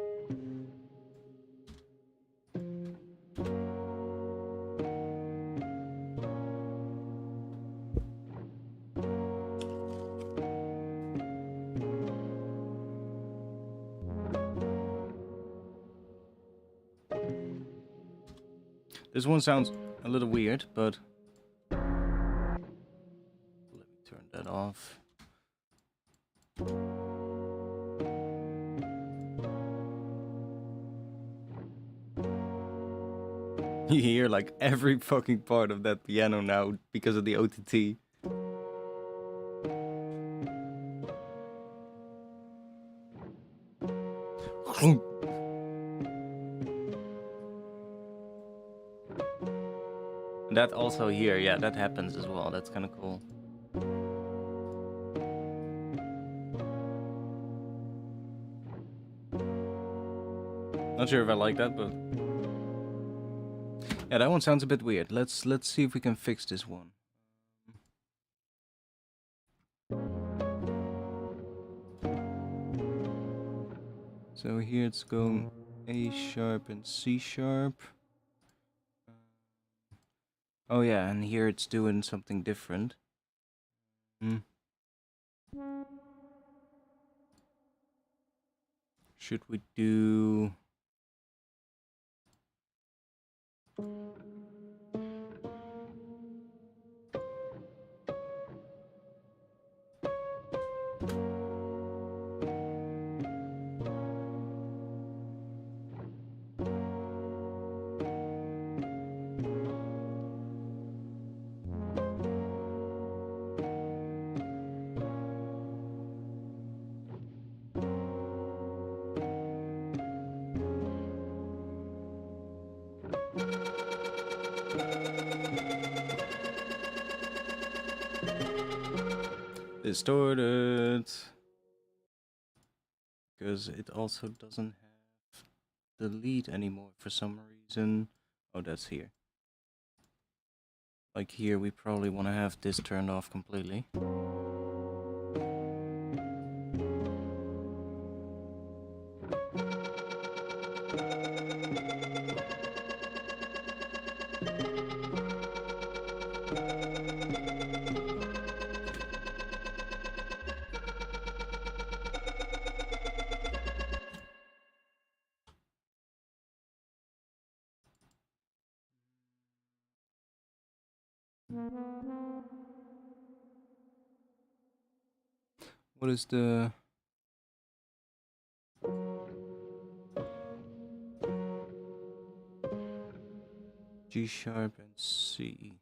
This one sounds a little weird, but let me turn that off. You hear like every fucking part of that piano now because of the OTT. That also here, yeah, that happens as well. That's kind of cool. Not sure if I like that, but yeah, that one sounds a bit weird. Let's see if we can fix this one. So here it's going A sharp and C sharp. Oh yeah, and here it's doing something different. Should we do... distorted, because it also doesn't have the lead anymore for some reason. Oh, that's here. Like here, we probably want to have this turned off completely. What is the... G sharp and C?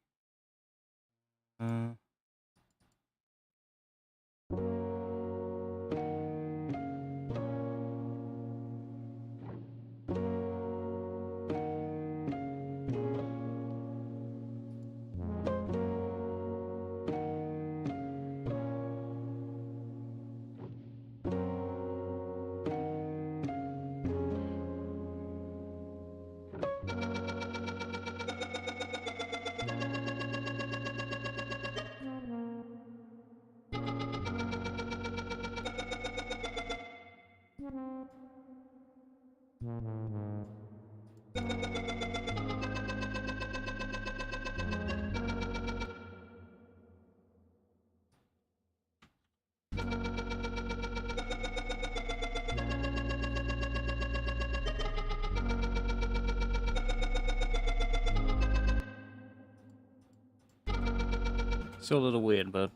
Still a little weird, but...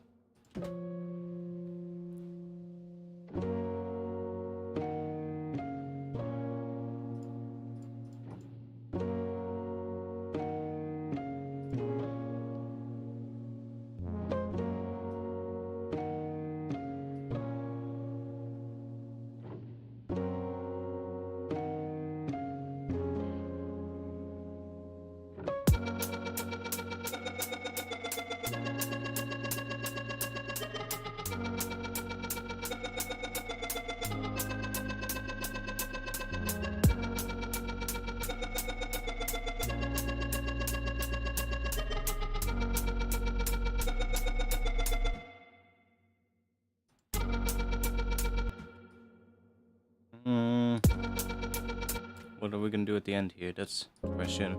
What are we gonna do at the end here? That's the question.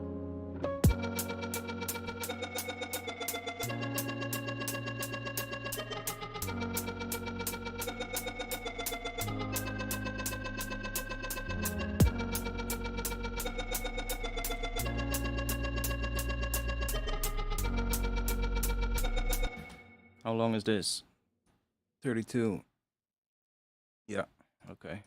How long is this? 32. Yeah, okay.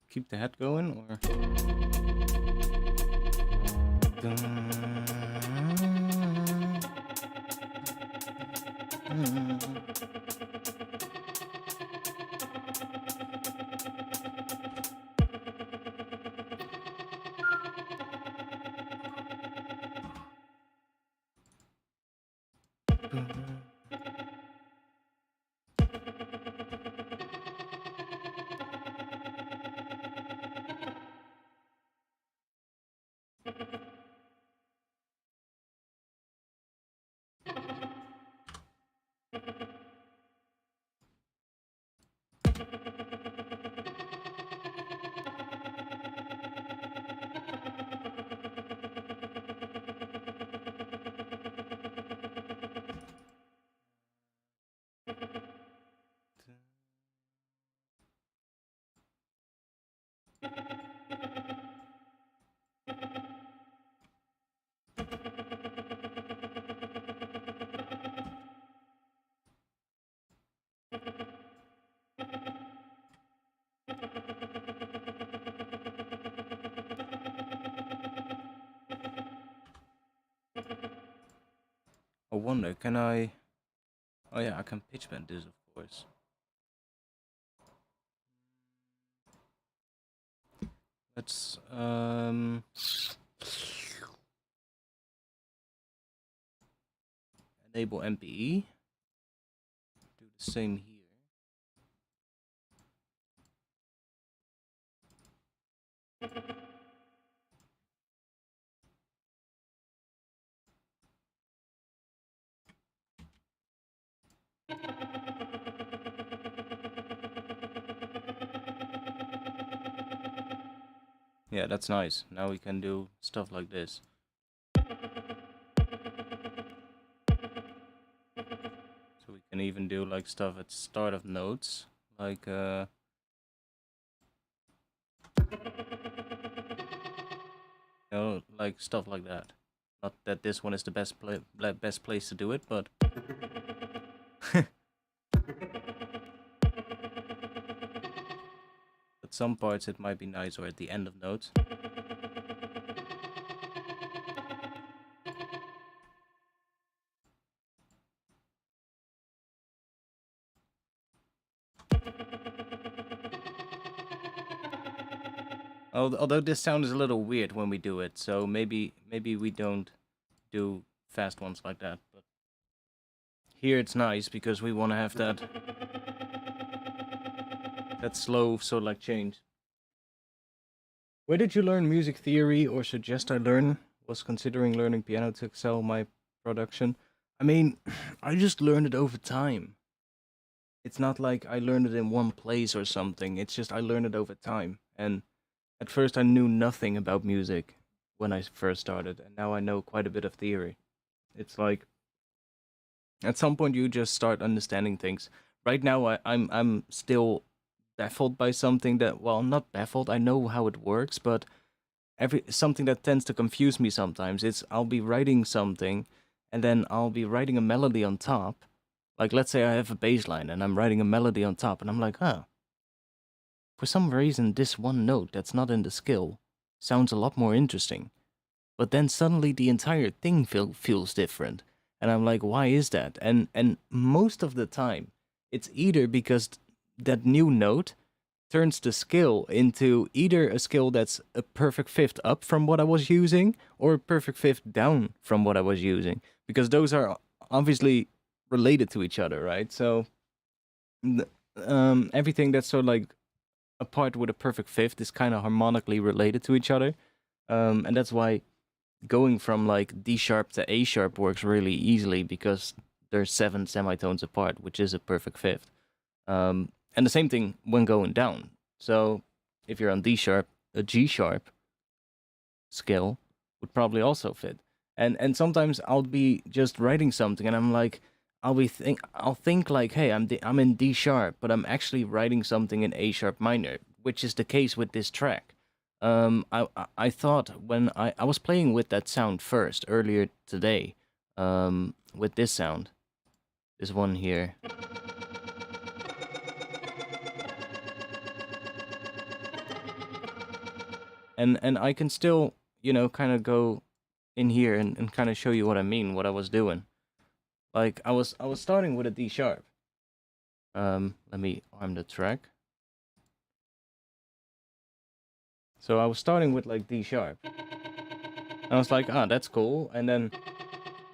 Keep the head going, or? I wonder, can I... Oh yeah, I can pitch bend this, of course. Let's label MPE. Do the same here. Yeah, that's nice. Now we can do stuff like this. So we can even do like stuff at the start of notes, like you know, like stuff like that. Not that this one is the best place to do it, but at some parts it might be nice, or at the end of notes. Although this sound is a little weird when we do it, so maybe we don't do fast ones like that. But here it's nice because we want to have that slow sort of like change. Where did you learn music theory, or suggest I learn? Was considering learning piano to excel my production. I mean, I just learned it over time. It's not like I learned it in one place or something. It's just I learned it over time. And at first I knew nothing about music when I first started, and now I know quite a bit of theory. It's like at some point you just start understanding things. Right now I'm still baffled by something that, well, not baffled, I know how it works, but something that tends to confuse me sometimes. It's I'll be writing something and then I'll be writing a melody on top. Like let's say I have a bass line and I'm writing a melody on top, and I'm like, huh. For some reason this one note that's not in the skill sounds a lot more interesting. But then suddenly the entire thing feels different. And I'm like, why is that? And most of the time, it's either because that new note turns the skill into either a skill that's a perfect fifth up from what I was using, or a perfect fifth down from what I was using. Because those are obviously related to each other, right? So everything that's sort of like a part with a perfect fifth is kind of harmonically related to each other. And that's why going from like D sharp to A sharp works really easily, because there's 7 semitones apart, which is a perfect fifth. And the same thing when going down. So if you're on D sharp, a G sharp scale would probably also fit. And sometimes I'll be just writing something and I'm like, I'll think like, hey, I'm in D sharp, but I'm actually writing something in A sharp minor, which is the case with this track. I thought when I was playing with that sound first earlier today, with this sound, this one here. And I can still, you know, kind of go in here and kind of show you what I mean, what I was doing. Like I was starting with a D sharp. Let me arm the track. So I was starting with like D sharp. And I was like, ah, that's cool. And then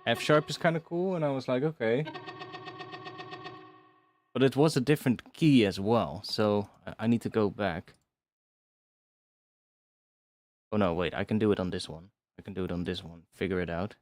F sharp is kind of cool. And I was like, okay. But it was a different key as well. So I need to go back. Oh no, wait, I can do it on this one. I can do it on this one. Figure it out.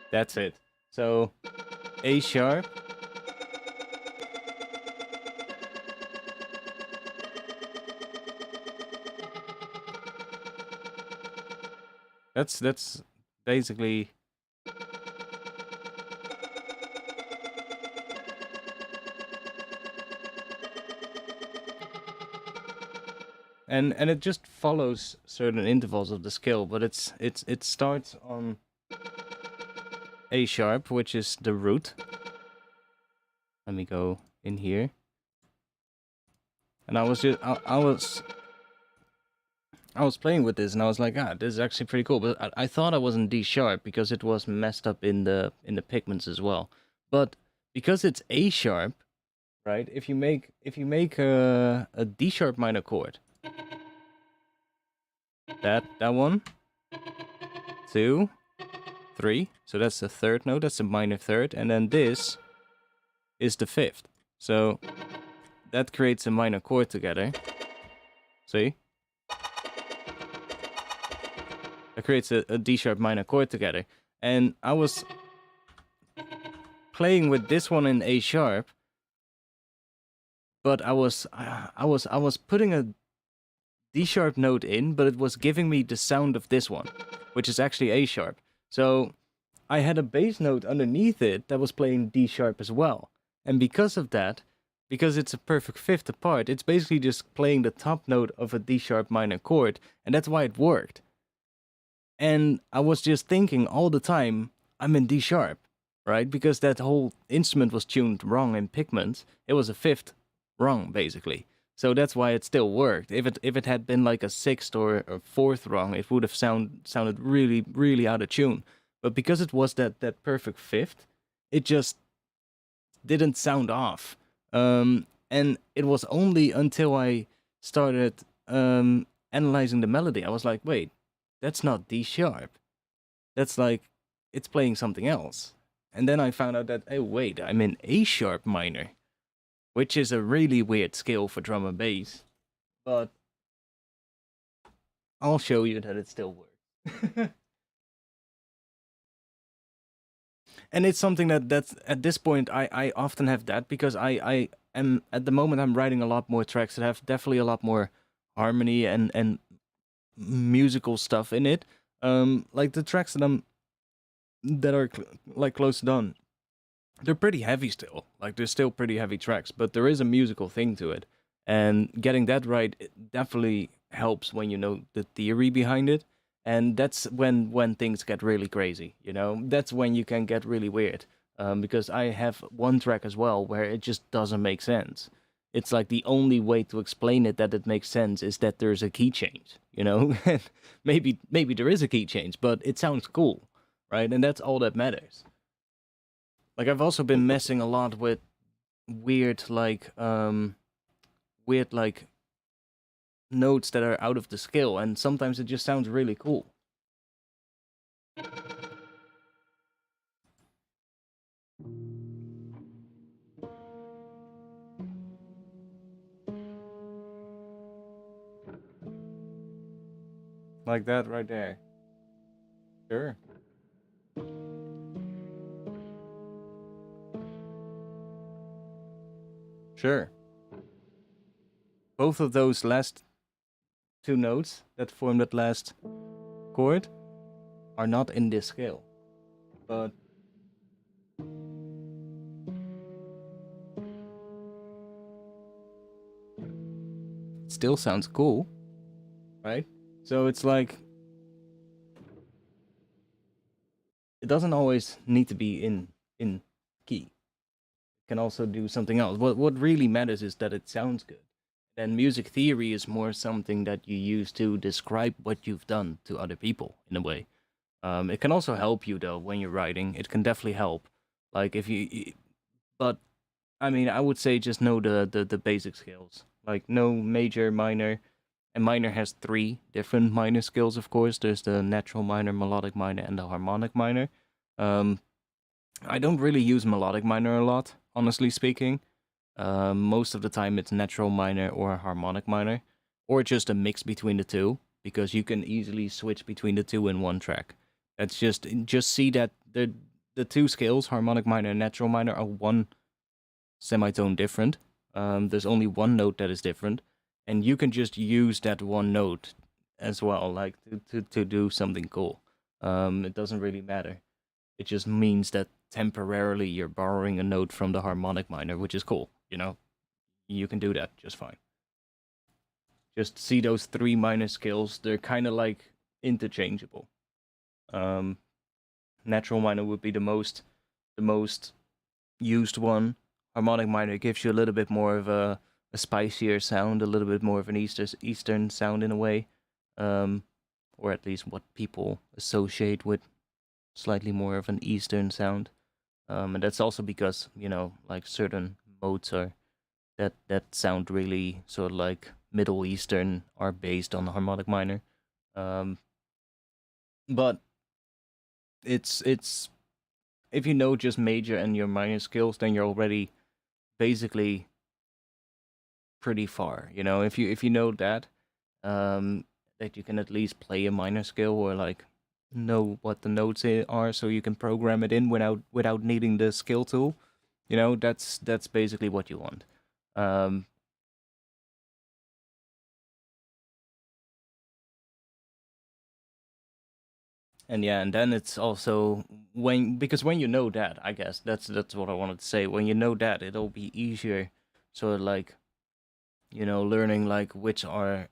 That's it. So A sharp. That's basically and it just follows certain intervals of the scale, but it starts on A sharp, which is the root. Let me go in here. And I was I was playing with this and I was like, this is actually pretty cool. But I thought I was in D sharp because it was messed up in the pigments as well. But because it's A sharp, right? If you make a D sharp minor chord, that one, 2, 3. So that's the third note. That's the minor third, and then this is the fifth. So that creates a minor chord together. See? That creates a D sharp minor chord together. And I was playing with this one in A sharp, but I was putting a D sharp note in, but it was giving me the sound of this one, which is actually A sharp. So I had a bass note underneath it that was playing D sharp as well. And because of that, because it's a perfect fifth apart, it's basically just playing the top note of a D sharp minor chord, and that's why it worked. And I was just thinking all the time, I'm in D sharp, right? Because that whole instrument was tuned wrong in Pigment. It was a fifth wrong, basically. So that's why it still worked. If it had been like a sixth or a fourth wrong, it would have sounded really, really out of tune. But because it was that perfect fifth, it just didn't sound off. And it was only until I started analyzing the melody, I was like, wait, that's not D sharp. That's like, it's playing something else. And then I found out that, oh wait, I'm in A sharp minor, which is a really weird scale for drum and bass. But I'll show you that it still works. And it's something that's at this point I often have that because I am at the moment I'm writing a lot more tracks that have definitely a lot more harmony and musical stuff in it. Like the tracks that are like close to done, they're pretty heavy still. Like they're still pretty heavy tracks, but there is a musical thing to it, and getting that right it definitely helps when you know the theory behind it. And that's when things get really crazy, you know? That's when you can get really weird. Because I have one track as well where it just doesn't make sense. It's like the only way to explain it that it makes sense is that there's a key change, you know? maybe there is a key change, but it sounds cool, right? And that's all that matters. Like I've also been messing a lot with weird like notes that are out of the scale, and sometimes it just sounds really cool. Like that right there. Sure. Sure. Both of those last two notes that form that last chord are not in this scale, but it still sounds cool, right? So it's like it doesn't always need to be in key. It can also do something else. What really matters is that it sounds good. Then music theory is more something that you use to describe what you've done to other people in a way. It can also help you though when you're writing. It can definitely help. Like if you, but I mean, I would say just know the basic scales. Like no major, minor, and minor has 3 different minor scales. Of course, there's the natural minor, melodic minor, and the harmonic minor. Um, I don't really use melodic minor a lot, honestly speaking. Most of the time it's natural minor or harmonic minor, or just a mix between the two, because you can easily switch between the two in one track. That's just see that the two scales, harmonic minor and natural minor, are one semitone different. There's only one note that is different, and you can just use that one note as well, like to do something cool. It doesn't really matter. It just means that temporarily you're borrowing a note from the harmonic minor, which is cool, you know? You can do that just fine. Just see those 3 minor scales, they're kind of like interchangeable. Natural minor would be the most used one. Harmonic minor gives you a little bit more of a spicier sound, a little bit more of an Eastern sound in a way. or at least what people associate with slightly more of an Eastern sound. And that's also because, you know, like certain modes are that sound really sort of like Middle Eastern are based on the harmonic minor. Um, but it's if you know just major and your minor skills, then you're already basically pretty far. You know, if you know um, that you can at least play a minor scale or like know what the notes are, so you can program it in without needing the skill tool. You know, that's basically what you want. Um, and yeah, and then it's also because when you know that, I guess that's what I wanted to say. When you know that, it'll be easier, sort of like, you know, learning like which note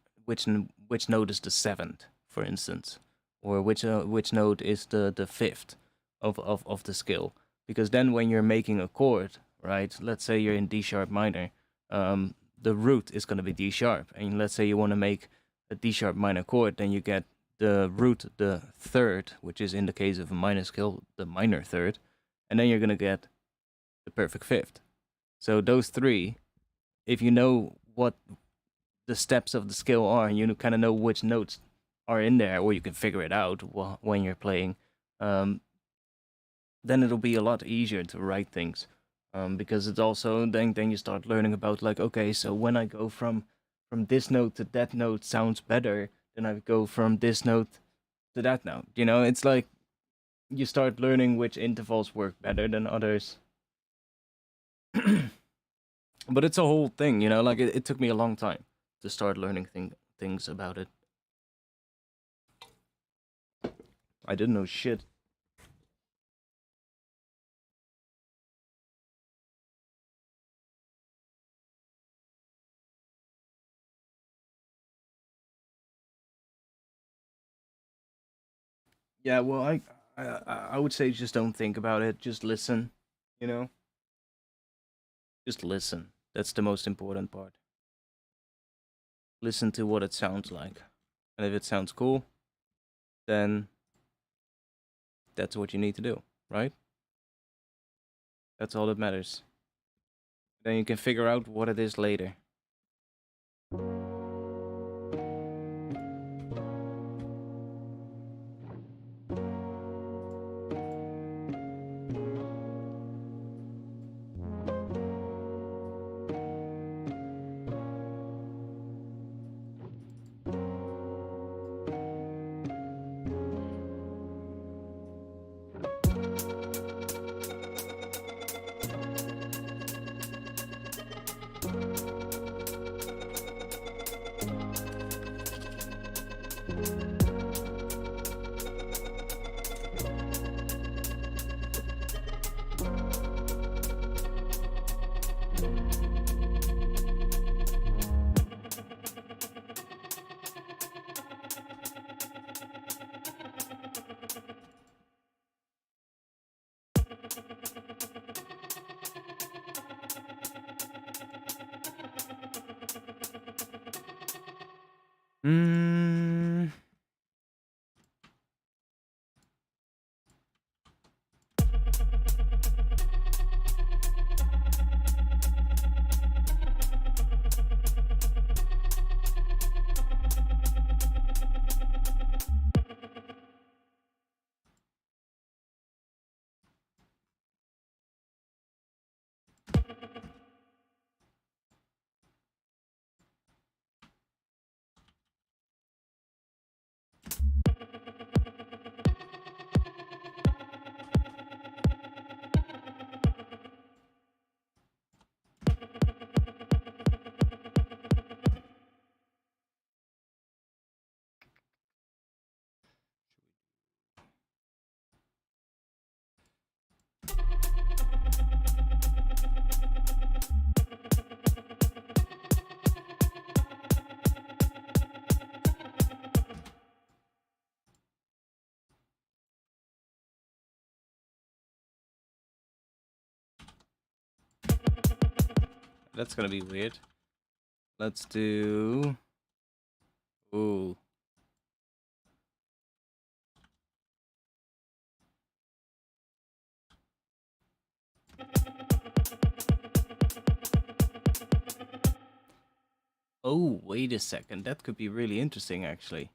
is the seventh, for instance, or which note is the fifth of the scale. Because then when you're making a chord, right? Let's say you're in D sharp minor, the root is going to be D sharp, and let's say you want to make a D sharp minor chord, then you get the root, the third, which is in the case of a minor scale, the minor third, and then you're going to get the perfect fifth. So those three, if you know what the steps of the scale are, and you kind of know which notes are in there, or you can figure it out when you're playing, um, then it'll be a lot easier to write things. Because it's also then you start learning about like, okay, so when I go from this note to that note sounds better than I go from this note to that note. You know, it's like you start learning which intervals work better than others. But it's a whole thing, you know. Like it took me a long time to start learning things about it. I didn't know shit. Yeah, well, I would say just don't think about it. Just listen, you know. Just listen. That's the most important part. Listen to what it sounds like, and if it sounds cool, then that's what you need to do, right? That's all that matters. Then you can figure out what it is later. Mm, that's gonna be weird. Let's do. Ooh. Oh, wait a second. That could be really interesting, actually.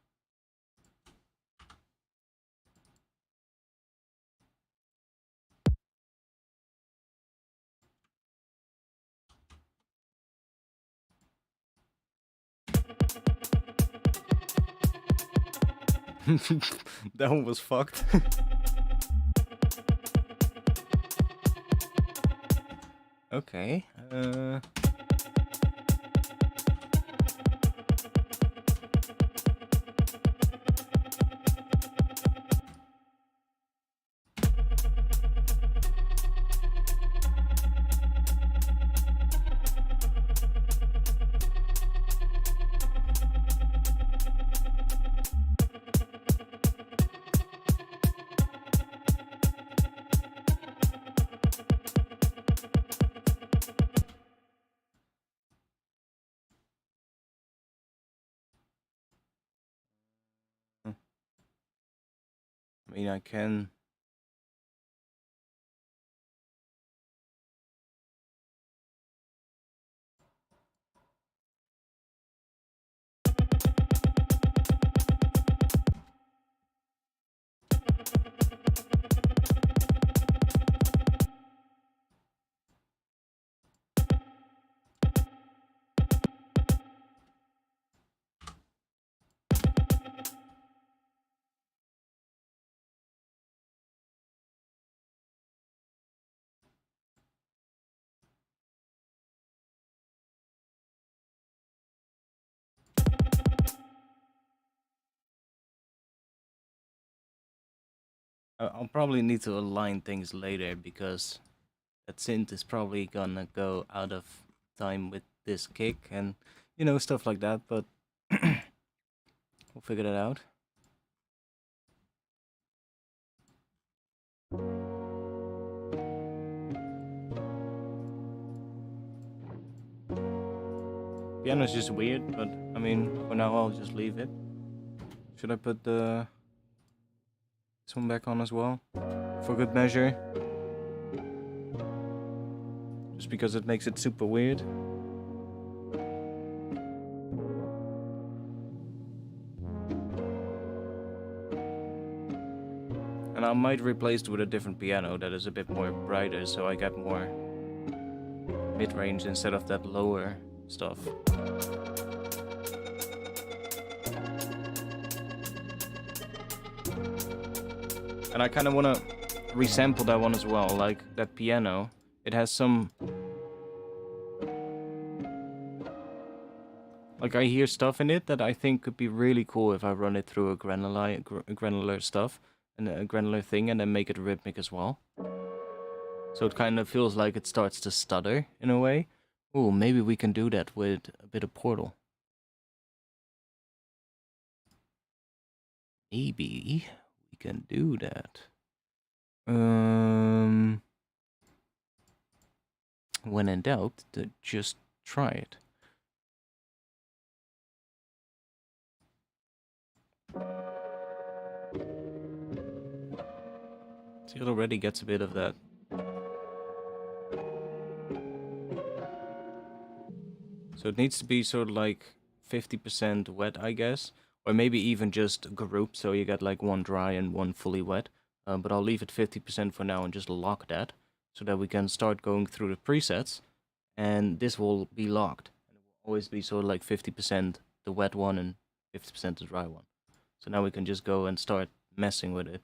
That one was fucked. Okay. I mean, I can. I'll probably need to align things later because that synth is probably gonna go out of time with this kick and, you know, stuff like that, but we'll figure that out. Piano's just weird, but I mean, for now I'll just leave it. Should I put this one back on as well? For good measure. Just because it makes it super weird. And I might replace it with a different piano that is a bit more brighter, so I get more mid-range instead of that lower stuff. And I kind of want to resample that one as well, like that piano. It has some... Like, I hear stuff in it that I think could be really cool if I run it through a granular stuff, and a granular thing, and then make it rhythmic as well. So it kind of feels like it starts to stutter, in a way. Ooh, maybe we can do that with a bit of Portal. Maybe we can do that. When in doubt, just try it. See, it already gets a bit of that. So it needs to be sort of like 50% wet, I guess. Or maybe even just grouped, so you get like one dry and one fully wet. But I'll leave it 50% for now and just lock that, so that we can start going through the presets. And this will be locked. And it will always be sort of like 50% the wet one and 50% the dry one. So now we can just go and start messing with it.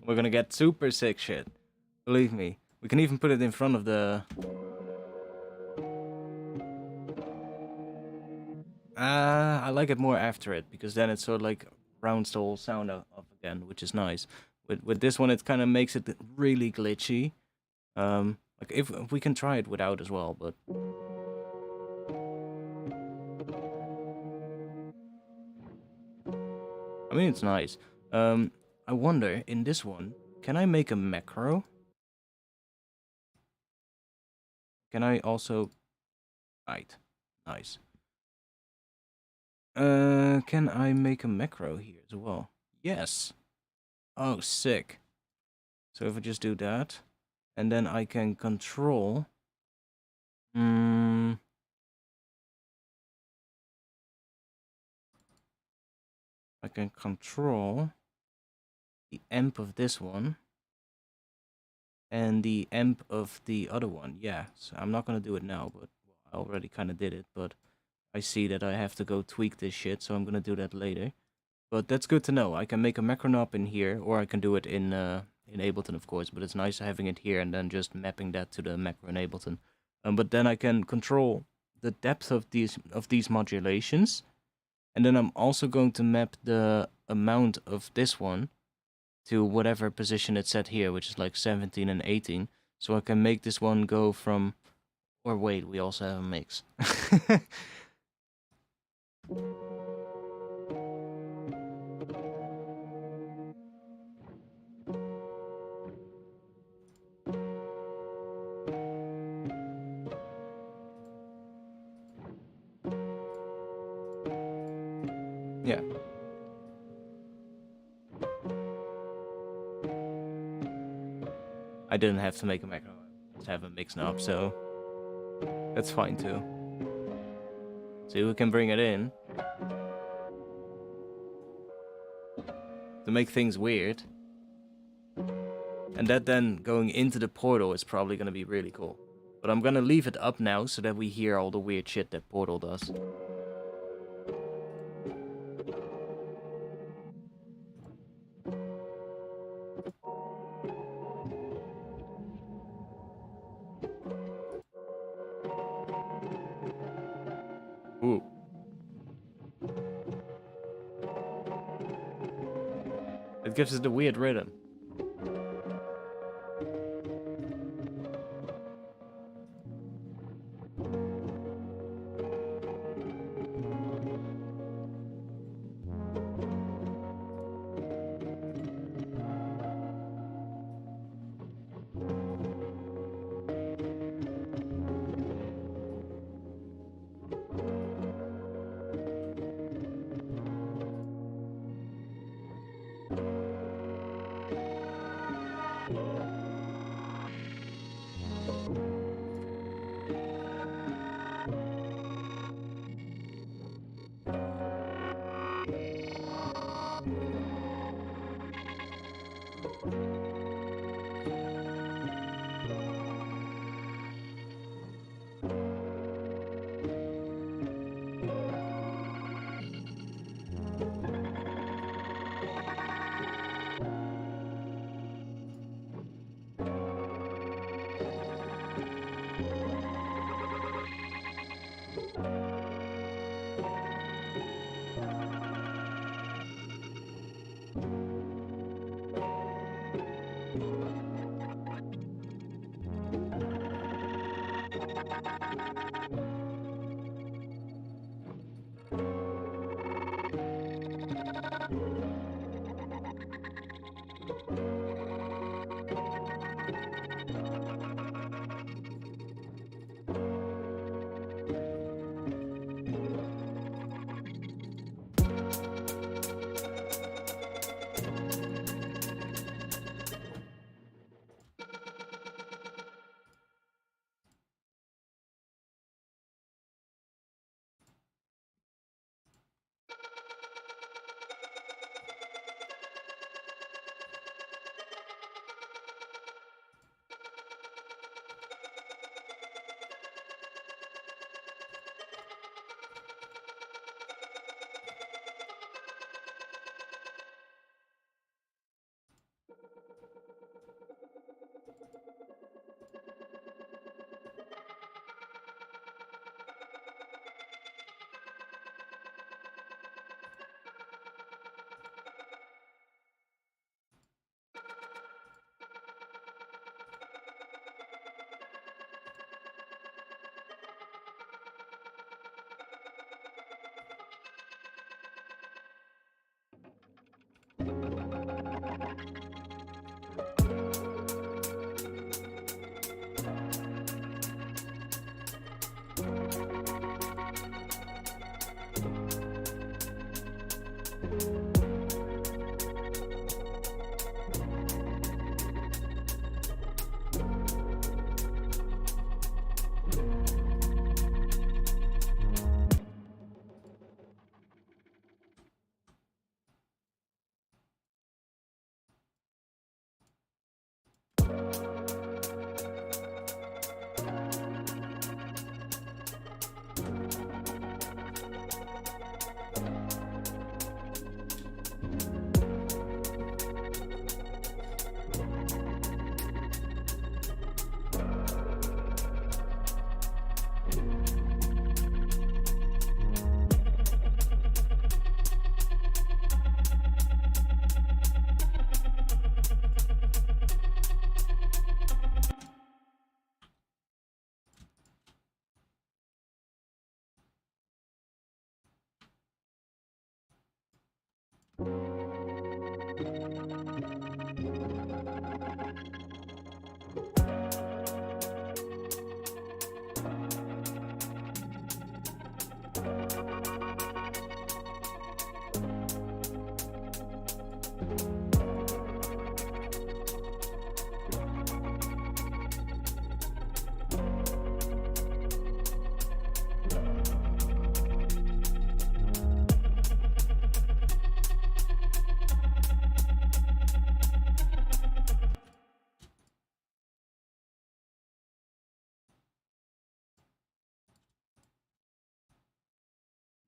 We're gonna get super sick shit. Believe me. We can even put it in front of the... I like it more after it, because then it sort of like rounds the whole sound up again, which is nice. With this one, it kind of makes it really glitchy. Like if we can try it without as well, but... I mean, it's nice. I wonder, in this one, can I make a macro? Can I also... Right. Nice. Can I make a macro here as well? Yes. Oh, sick. So if I just do that, and then I can control. I can control the amp of this one and the amp of the other one. Yeah, so I'm not gonna do it now, but I already kind of did it. But I see that I have to go tweak this shit, so I'm gonna do that later. But that's good to know. I can make a macro knob in here, or I can do it in Ableton, of course. But it's nice having it here and then just mapping that to the macro in Ableton. But then I can control the depth of these modulations, and then I'm also going to map the amount of this one to whatever position it's set here, which is like 17 and 18. So I can make this one go from... Or wait, we also have a mix. Yeah. I didn't have to make a macro. I just have a mix knob, so that's fine too. See, we can bring it in to make things weird. And that then going into the portal is probably going to be really cool. But I'm going to leave it up now so that we hear all the weird shit that Portal does. Ooh. It gives us the weird rhythm.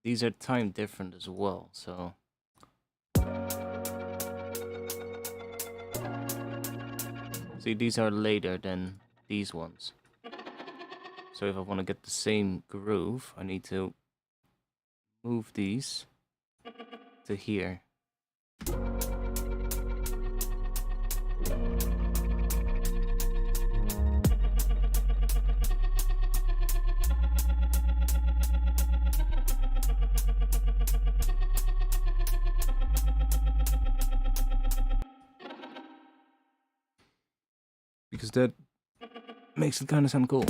these are timed different as well, so... See, these are later than these ones. So if I want to get the same groove, I need to move these to here. Because that makes it kind of sound cool.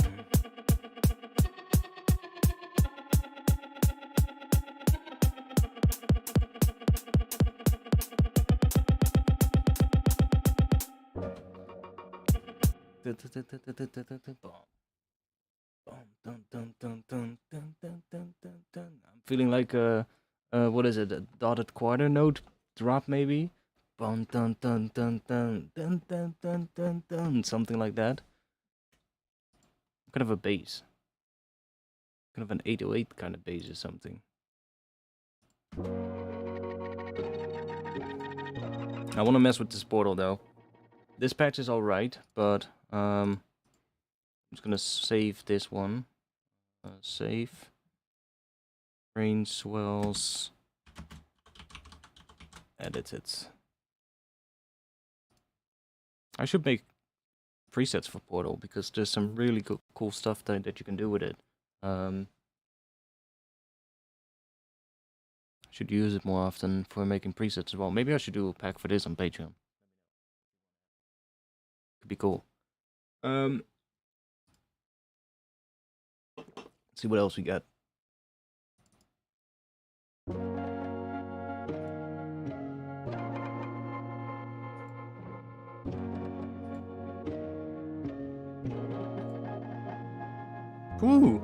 I'm feeling like what is it? A dotted quarter note drop maybe? Dun dun dun dun dun dun dun dun dun dun, something like that. Kind of a bass. Kind of an 808 kind of bass or something. I want to mess with this portal though. This patch is alright, but I'm just gonna save this one. Save. Range swells. Edit it. I should make presets for Portal because there's some really cool stuff that you can do with it. I should use it more often for making presets as well. Maybe I should do a pack for this on Patreon. Could be cool. Let's see what else we got. Ooh.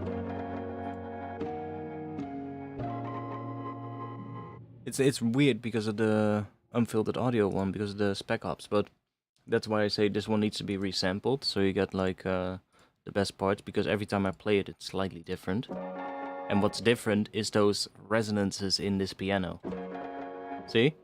It's weird because of the unfiltered audio one, because of the spec ops, but that's why I say this one needs to be resampled, so you get like the best parts, because every time I play it, it's slightly different. And what's different is those resonances in this piano. See?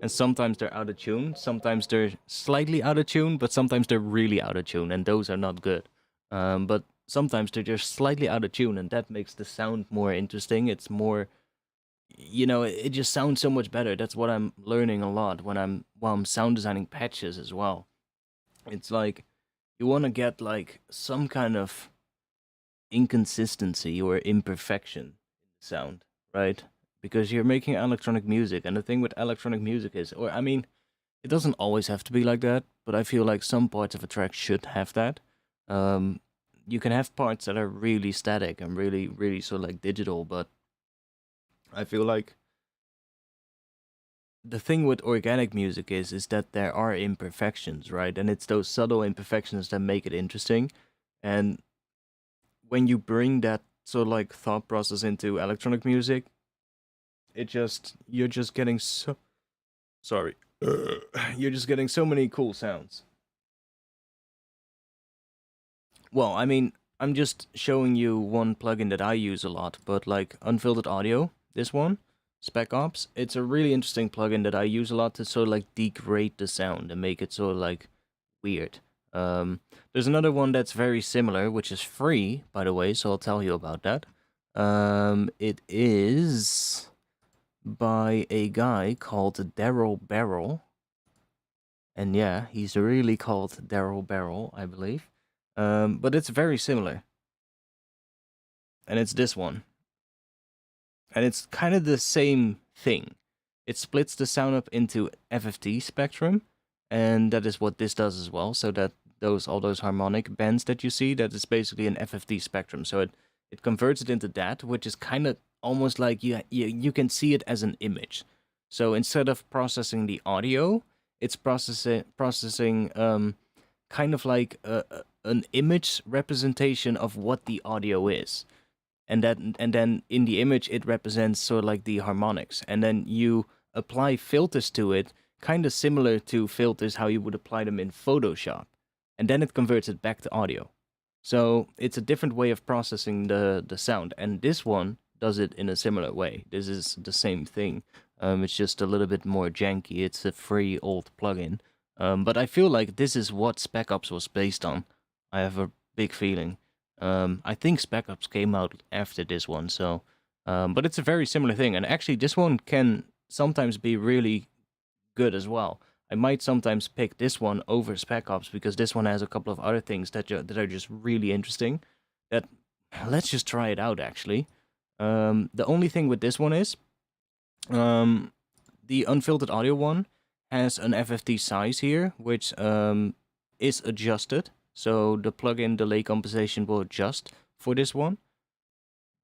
And sometimes they're out of tune, sometimes they're slightly out of tune, but sometimes they're really out of tune, and those are not good. But sometimes they're just slightly out of tune, and that makes the sound more interesting. It's more, you know, it just sounds so much better. That's what I'm learning a lot while I'm sound designing patches as well. It's like, you want to get like some kind of inconsistency or imperfection in the sound, right? Because you're making electronic music, and the thing with electronic music is, or I mean, it doesn't always have to be like that, but I feel like some parts of a track should have that. You can have parts that are really static and really, really sort of like digital, but I feel like the thing with organic music is that there are imperfections, right? And it's those subtle imperfections that make it interesting. And when you bring that sort of like thought process into electronic music, you're just getting so... Sorry. You're just getting so many cool sounds. Well, I mean, I'm just showing you one plugin that I use a lot, but like Unfiltered Audio, this one, Spec Ops, it's a really interesting plugin that I use a lot to sort of like degrade the sound and make it sort of like weird. There's another one that's very similar, which is free, by the way, so I'll tell you about that. It is by a guy called Daryl Barrel. And yeah, he's really called Daryl Barrel, I believe. But it's very similar. And it's this one. And it's kind of the same thing. It splits the sound up into FFT spectrum, and that is what this does as well, so that all those harmonic bands that you see, that is basically an FFT spectrum. So it converts it into that, which is kind of almost like you can see it as an image. So instead of processing the audio, it's processing kind of like an image representation of what the audio is. And then in the image it represents sort of like the harmonics, and then you apply filters to it, kind of similar to filters how you would apply them in Photoshop, and then it converts it back to audio. So it's a different way of processing the sound, and this one does it in a similar way. This is the same thing. It's just a little bit more janky. It's a free old plugin. But I feel like this is what Spec Ops was based on. I have a big feeling. I think Spec Ops came out after this one, so... but it's a very similar thing, and actually this one can sometimes be really good as well. I might sometimes pick this one over Spec Ops because this one has a couple of other things that are just really interesting. That let's just try it out actually. The only thing with this one is the unfiltered audio one has an FFT size here, which is adjusted. So the plugin delay compensation will adjust for this one.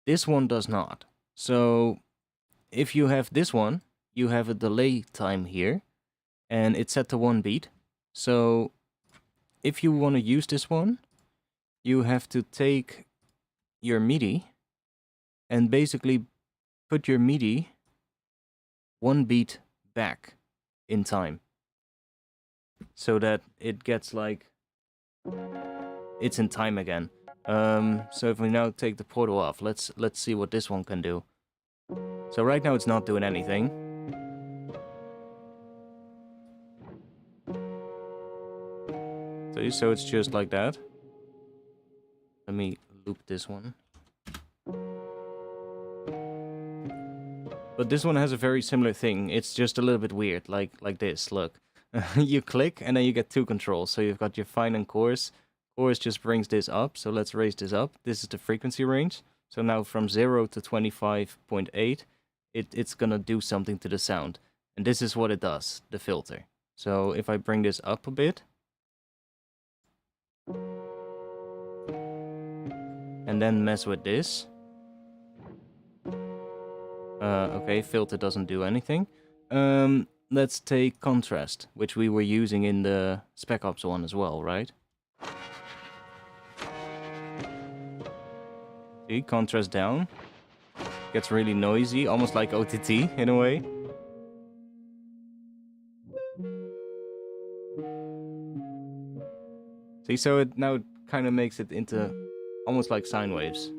This one does not. So if you have this one, you have a delay time here, and it's set to 1 beat. So if you want to use this one, you have to take your MIDI and basically put your MIDI 1 beat back in time, so that it gets like it's in time again. So if we now take the portal off, let's see what this one can do. So right now it's not doing anything. So it's just like that. Let me loop this one. But this one has a very similar thing. It's just a little bit weird, like this. Look, you click and then you get 2 controls. So you've got your fine and coarse. Coarse just brings this up. So let's raise this up. This is the frequency range. So now from 0 to 25.8, it's gonna do something to the sound. And this is what it does, the filter. So if I bring this up a bit, and then mess with this. Okay, filter doesn't do anything. Let's take contrast, which we were using in the Spec Ops one as well, right? See, contrast down. Gets really noisy, almost like OTT in a way. See, so it now kind of makes it into almost like sine waves.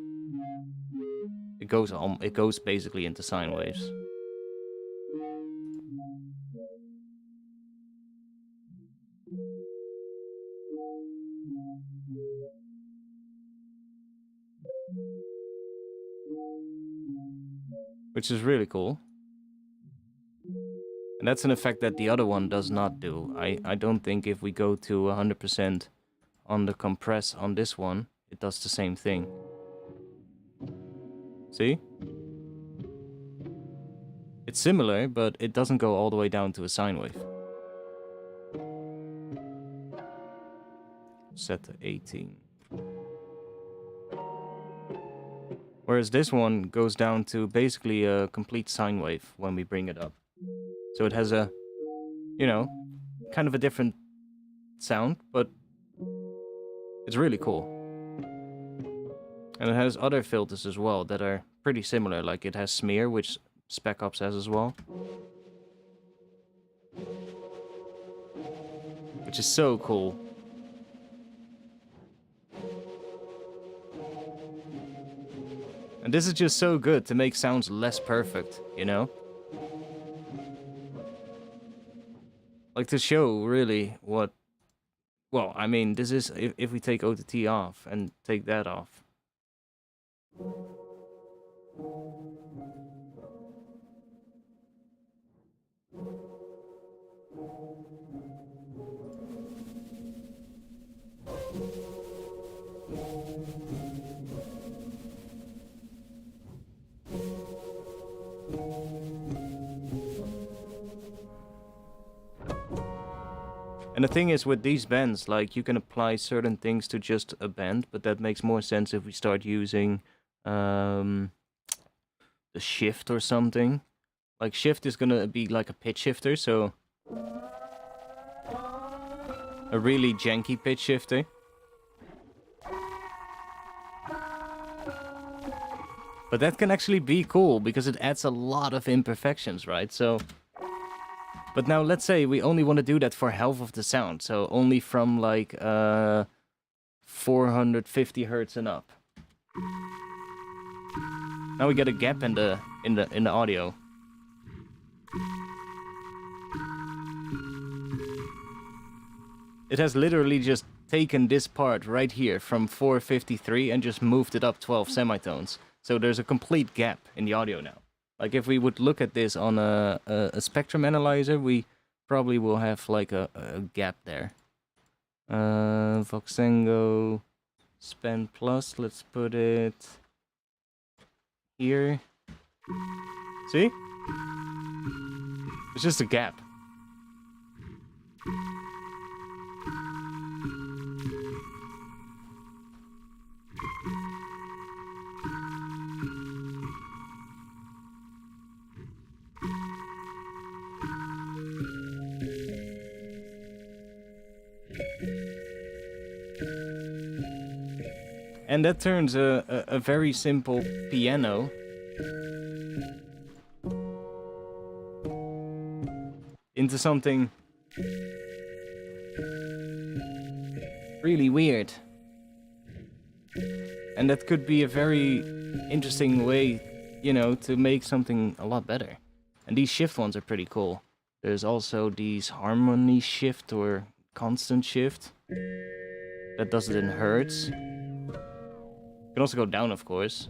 It goes basically into sine waves. Which is really cool. And that's an effect that the other one does not do. I don't think if we go to 100% on the compress on this one, it does the same thing. See? It's similar, but it doesn't go all the way down to a sine wave. Set to 18. Whereas this one goes down to basically a complete sine wave when we bring it up. So it has a, you know, kind of a different sound, but it's really cool. And it has other filters as well that are pretty similar, like it has smear, which Spec Ops has as well. Which is so cool. And this is just so good to make sounds less perfect, you know? Like to show really what... Well, I mean, this is if we take OTT off and take that off. And the thing is with these bends, like you can apply certain things to just a bend, but that makes more sense if we start using the shift or something. Like shift is gonna be like a pitch shifter, so a really janky pitch shifter. But that can actually be cool because it adds a lot of imperfections, right? So, but now let's say we only want to do that for half of the sound, so only from like 450 hertz and up. Now we get a gap in the audio. It has literally just taken this part right here from 453 and just moved it up 12 semitones. So there's a complete gap in the audio now. Like if we would look at this on a spectrum analyzer, we probably will have like a gap there. Voxengo Span Plus, let's put it here. See? It's just a gap. And that turns a very simple piano into something really weird. And that could be a very interesting way, you know, to make something a lot better. And these shift ones are pretty cool. There's also these harmony shift or constant shift that does it in hertz. You can also go down, of course.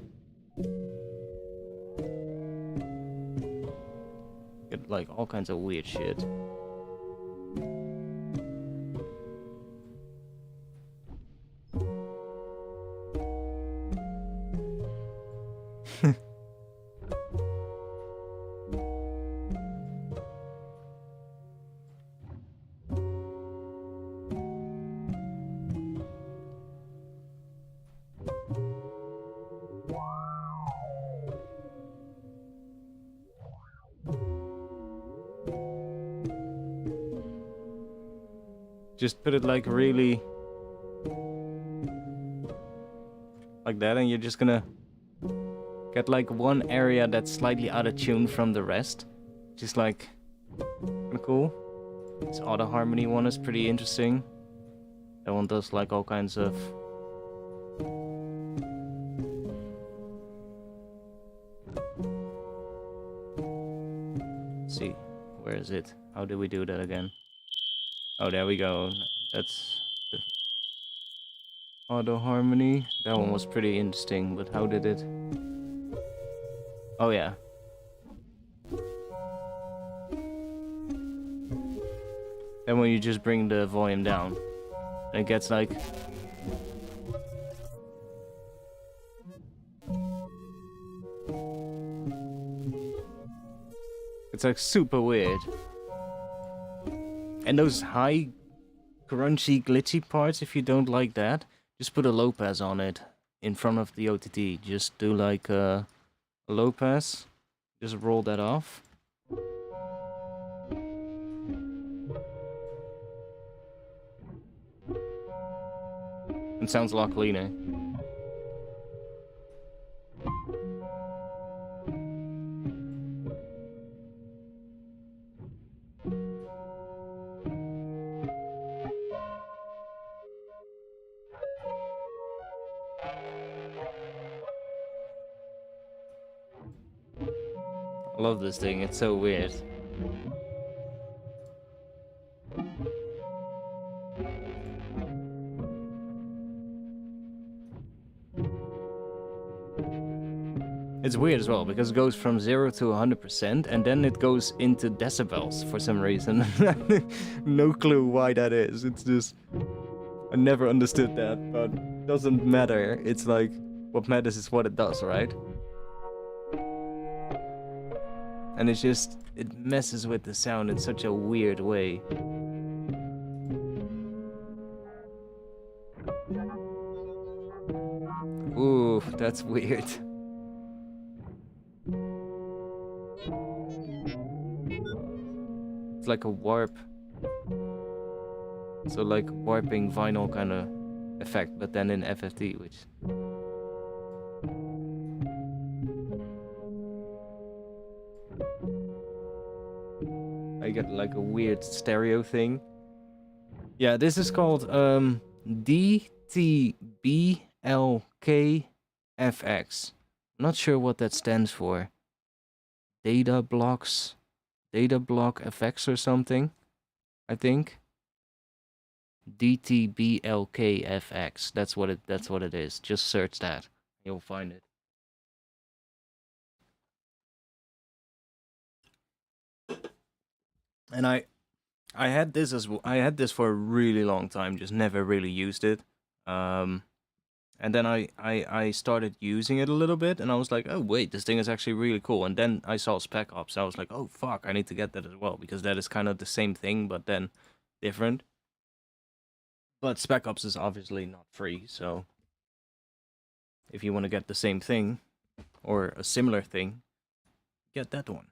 Get like all kinds of weird shit. Just put it like really like that, and you're just gonna get like one area that's slightly out of tune from the rest. Just like kinda cool. This auto harmony one is pretty interesting. That one does like all kinds of let's see, where is it? How do we do that again? Oh, there we go. That's the auto harmony. That one was pretty interesting, but how did it? Oh yeah. Then when you just bring the volume down, it gets like it's like super weird. And those high, crunchy, glitchy parts, if you don't like that, just put a low pass on it in front of the OTT. Just do like a low pass. Just roll that off. It sounds a lot cleaner. I love this thing, it's so weird. It's weird as well, because it goes from 0 to 100%, and then it goes into decibels for some reason. No clue why that is, it's just... I never understood that, but it doesn't matter. It's like, what matters is what it does, right? And it's just, it messes with the sound in such a weird way. Ooh, that's weird. It's like a warp. So like warping vinyl kind of effect, but then in FFT, which... I get like a weird stereo thing. Yeah, this is called DTS DTBLKFX. I'm not sure what that stands for. Data block effects or something, I think. DTBLKFX. That's what it is. Just search that. You'll find it. And I had this I had this for a really long time, just never really used it. And then I started using it a little bit, and I was like, oh wait, this thing is actually really cool. And then I saw Spec Ops. I was like, oh fuck, I need to get that as well, because that is kind of the same thing, but then different. But Spec Ops is obviously not free, so if you want to get the same thing, or a similar thing, get that one.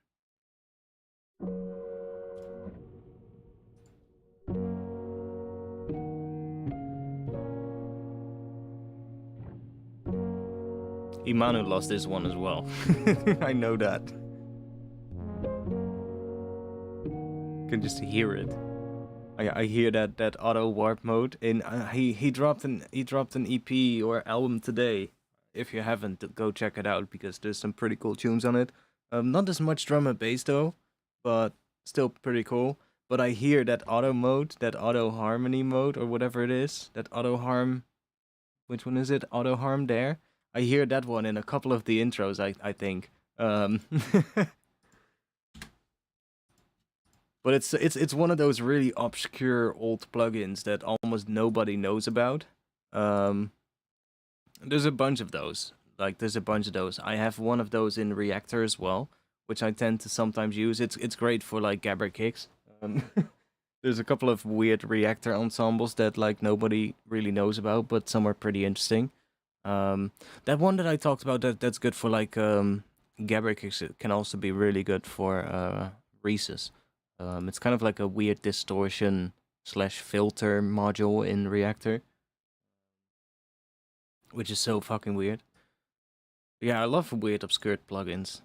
Imanu lost this one as well. I know that. Can just hear it. I hear that auto warp mode. And he dropped an EP or album today. If you haven't, go check it out, because there's some pretty cool tunes on it. Not as much drum and bass though, but still pretty cool. But I hear that auto mode, that auto harmony mode, or whatever it is, that auto harm. Which one is it? Auto harm there. I hear that one in a couple of the intros, I think. But it's one of those really obscure old plugins that almost nobody knows about. There's a bunch of those. I have one of those in Reactor as well, which I tend to sometimes use. It's great for like gabber kicks. There's a couple of weird Reactor ensembles that like nobody really knows about, but some are pretty interesting. That one that I talked about, that's good for like gabber kicks. It can also be really good for Resus. It's kind of like a weird distortion / filter module in Reactor, which is so fucking weird. Yeah, I love weird obscure plugins.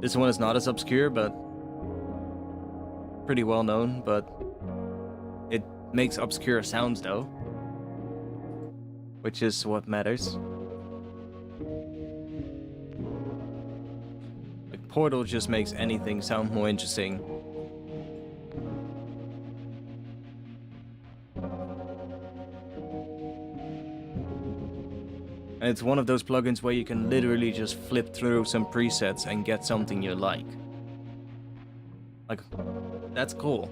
This one is not as obscure, but pretty well known, but it makes obscure sounds though, which is what matters. Like Portal just makes anything sound more interesting. And it's one of those plugins where you can literally just flip through some presets and get something you like. Like, that's cool.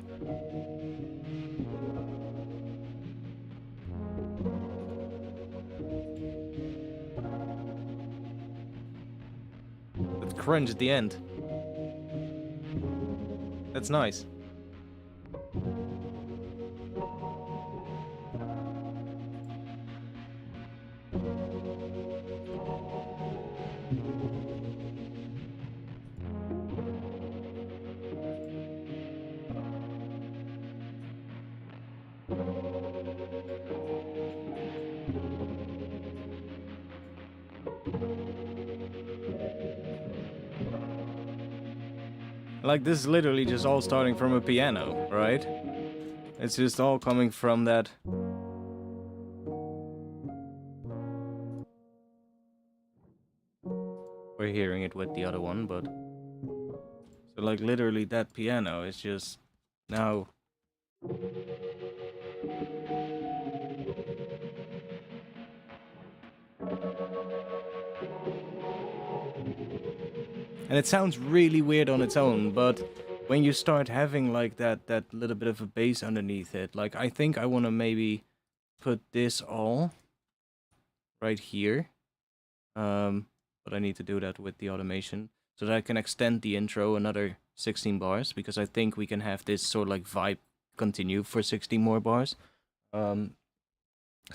With crunch at the end. That's nice. Like, this is literally just all starting from a piano, right? It's just all coming from that. We're hearing it with the other one, but... So, like, literally that piano is just now... And it sounds really weird on its own, but when you start having like that little bit of a bass underneath it, like I think I want to maybe put this all right here. But I need to do that with the automation so that I can extend the intro another 16 bars, because I think we can have this sort of like vibe continue for 16 more bars. So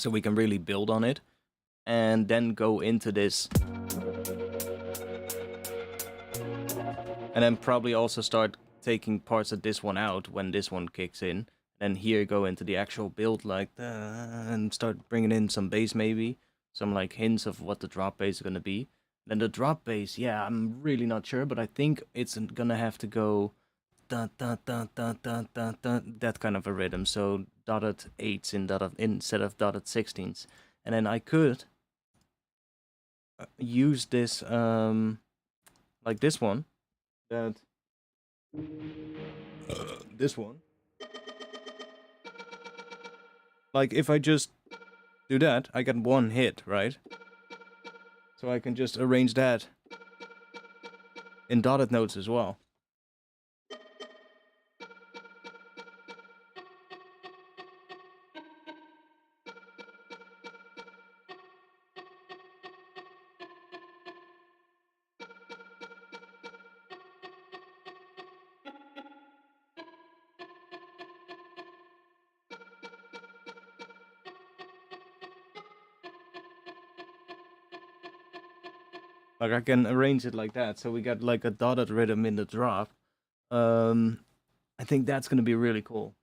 we can really build on it and then go into this. And then probably also start taking parts of this one out when this one kicks in. Then here go into the actual build, like, and start bringing in some bass maybe. Some like hints of what the drop bass is gonna be. Then the drop bass, yeah, I'm really not sure, but I think it's gonna have to go dun, dun, dun, dun, dun, dun, dun, that kind of a rhythm. So dotted 8s instead of dotted 16s. And then I could use this, like this one, that this one. Like if I just do that, I get one hit, right? So I can just arrange that in dotted notes as well. Like I can arrange it like that, so we got like a dotted rhythm in the drop. I think that's gonna be really cool.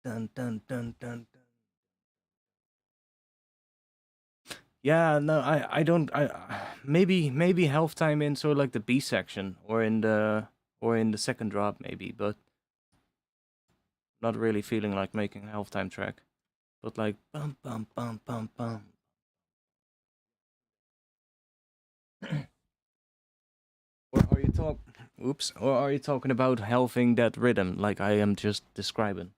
Dun dun dun dun dun. Yeah, no, I don't. Maybe half time in sort of like the B section or in the second drop maybe, but not really feeling like making a half time track. But like bum bum bum bum bum. Or are you talk? Oops. Or are you talking about halving that rhythm like I am just describing?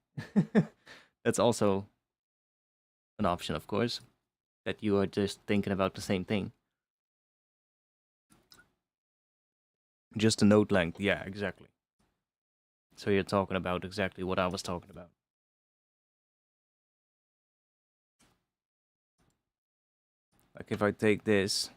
That's also an option, of course. That you are just thinking about the same thing. Just the note length. Yeah, exactly. So you're talking about exactly what I was talking about. Like if I take this.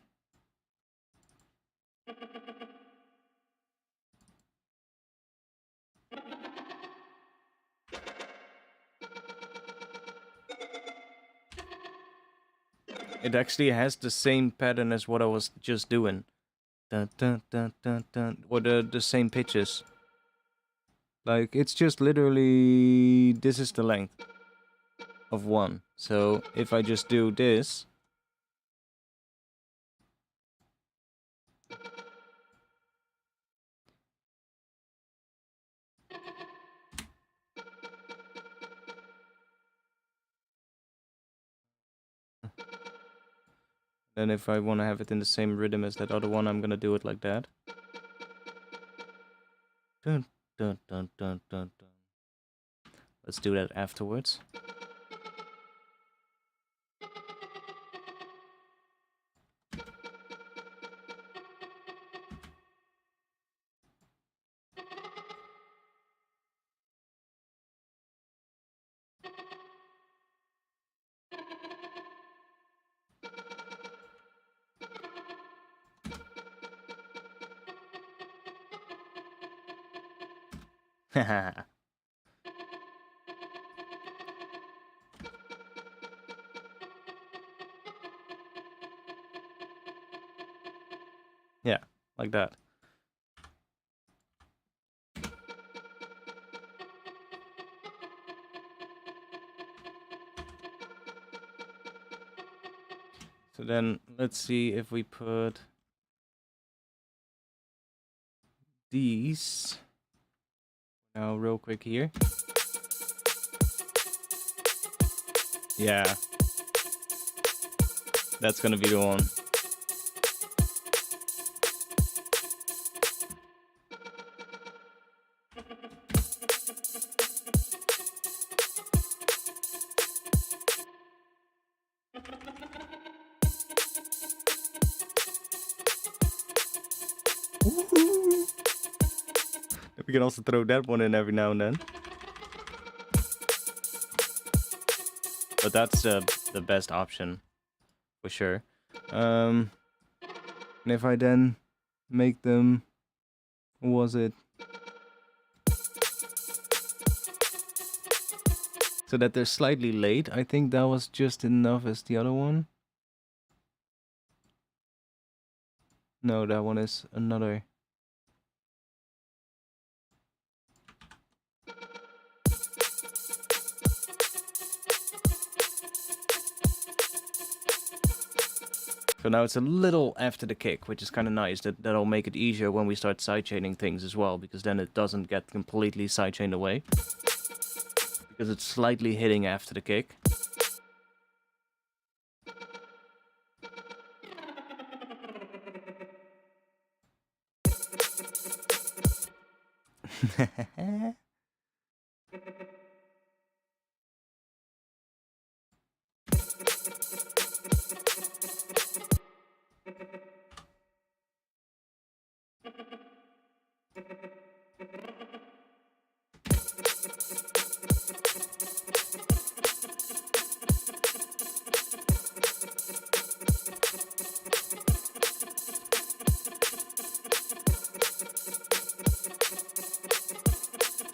It actually has the same pattern as what I was just doing. Dun, dun, dun, dun, dun. Or the same pitches. Like, it's just literally... This is the length of one. So, if I just do this... Then if I want to have it in the same rhythm as that other one, I'm gonna do it like that. Dun, dun, dun, dun, dun, dun. Let's do that afterwards. Haha. Yeah, like that. So then, let's see if we put these now real quick here. Yeah. That's gonna be the one. We can also throw that one in every now and then. But that's the best option, for sure. And if I then make them... What was it? So that they're slightly late. I think that was just enough as the other one. No, that one is another. So now it's a little after the kick, which is kind of nice. That'll make it easier when we start sidechaining things as well, because then it doesn't get completely sidechained away. Because it's slightly hitting after the kick.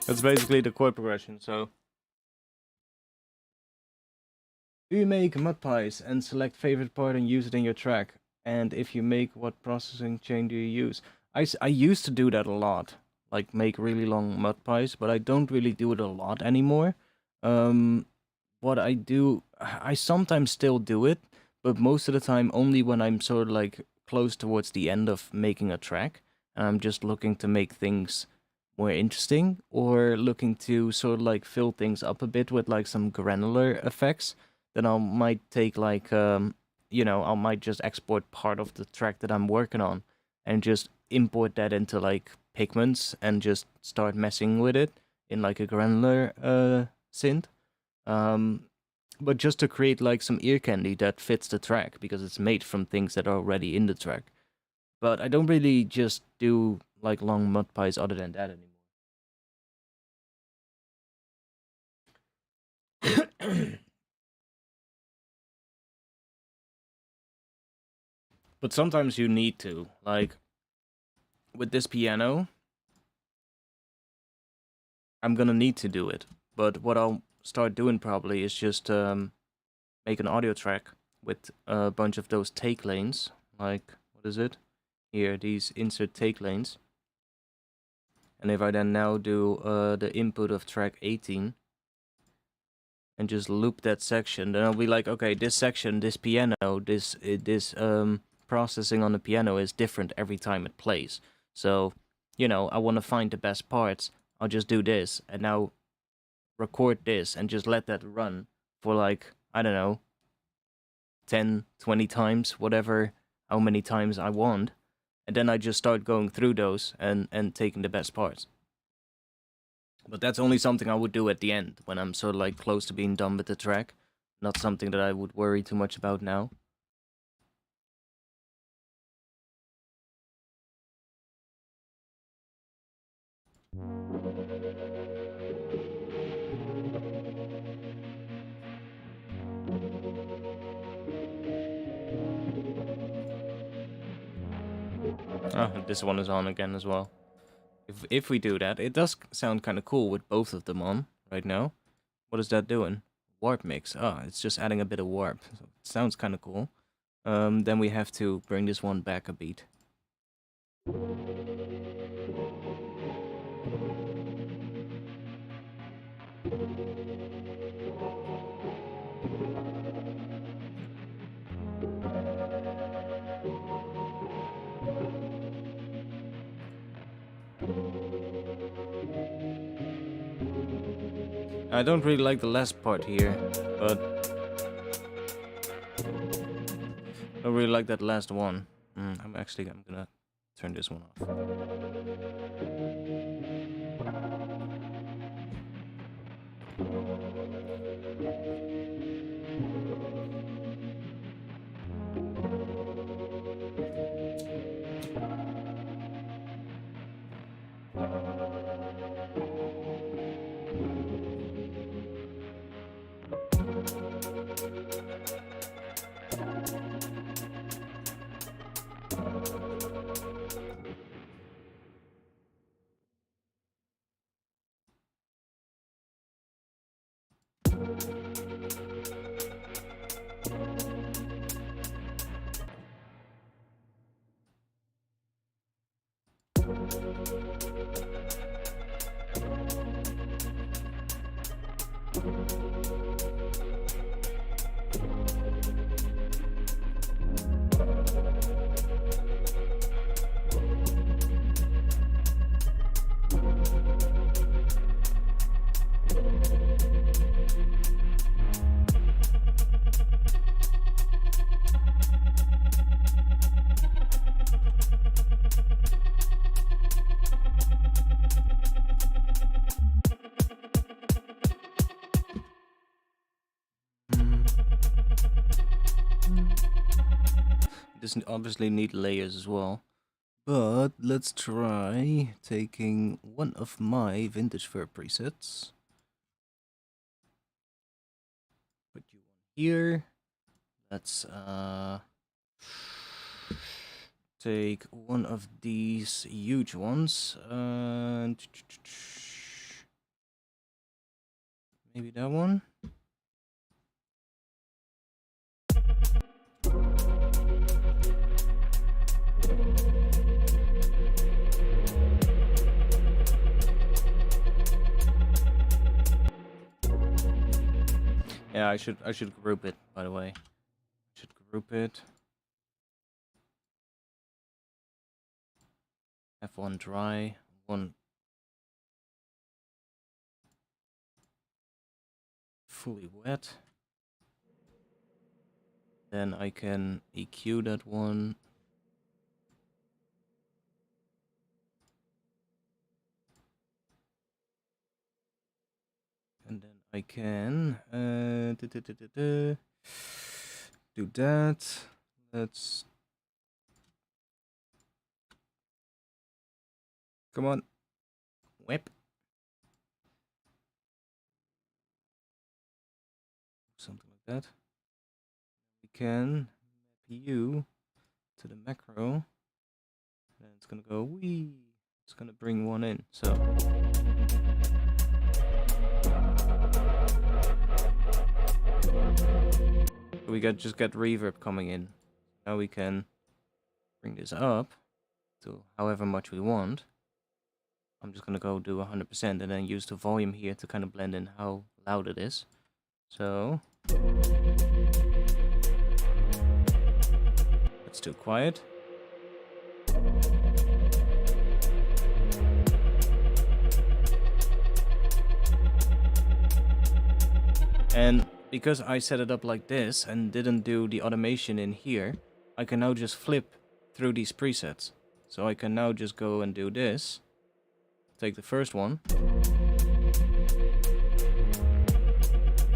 That's basically the chord progression, so... Do you make mud pies and select favorite part and use it in your track? And if you make, what processing chain do you use? I used to do that a lot, like make really long mud pies, but I don't really do it a lot anymore. What I do, I sometimes still do it, but most of the time only when I'm sort of like close towards the end of making a track, and I'm just looking to make things more interesting, or looking to sort of like fill things up a bit with like some granular effects. Then I might take like, you know, I might just export part of the track that I'm working on and just import that into like pigments and just start messing with it in like a granular synth. But just to create like some ear candy that fits the track, because it's made from things that are already in the track. But I don't really just do like long mud pies other than that anymore. But sometimes you need to, like, with this piano, I'm gonna need to do it. But what I'll start doing probably is just make an audio track with a bunch of those take lanes. Like, what is it? Here, these insert take lanes. And if I then now do the input of track 18 and just loop that section, then I'll be like, okay, this section, this piano, this processing on the piano is different every time it plays. So, you know, I want to find the best parts. I'll just do this and now record this and just let that run for like, I don't know, 10, 20 times, whatever, how many times I want. And then I just start going through those and taking the best parts. But that's only something I would do at the end, when I'm sort of like close to being done with the track. Not something that I would worry too much about now. Oh, this one is on again as well. If we do that, it does sound kind of cool with both of them on right now. What is that doing? Warp mix. Ah, it's just adding a bit of warp. So it sounds kind of cool. Then we have to bring this one back a beat. I don't really like the last part here, but I don't really like that last one. I'm gonna turn this one off. This obviously need layers as well. But let's try taking one of my vintage verb presets. Put you on here. Let's take one of these huge ones. Maybe that one. Yeah, I should group it, by the way. Should group it. Have one dry, one fully wet. Then I can EQ that one. And then I can do that. Let's come on, whip. Something like that. We can map you to the macro. And it's gonna go wee. It's gonna bring one in. So. We just got reverb coming in. Now we can bring this up to however much we want. I'm just gonna go do 100% and then use the volume here to kind of blend in how loud it is. So it's too quiet. And because I set it up like this and didn't do the automation in here, I can now just flip through these presets. So I can now just go and do this. Take the first one.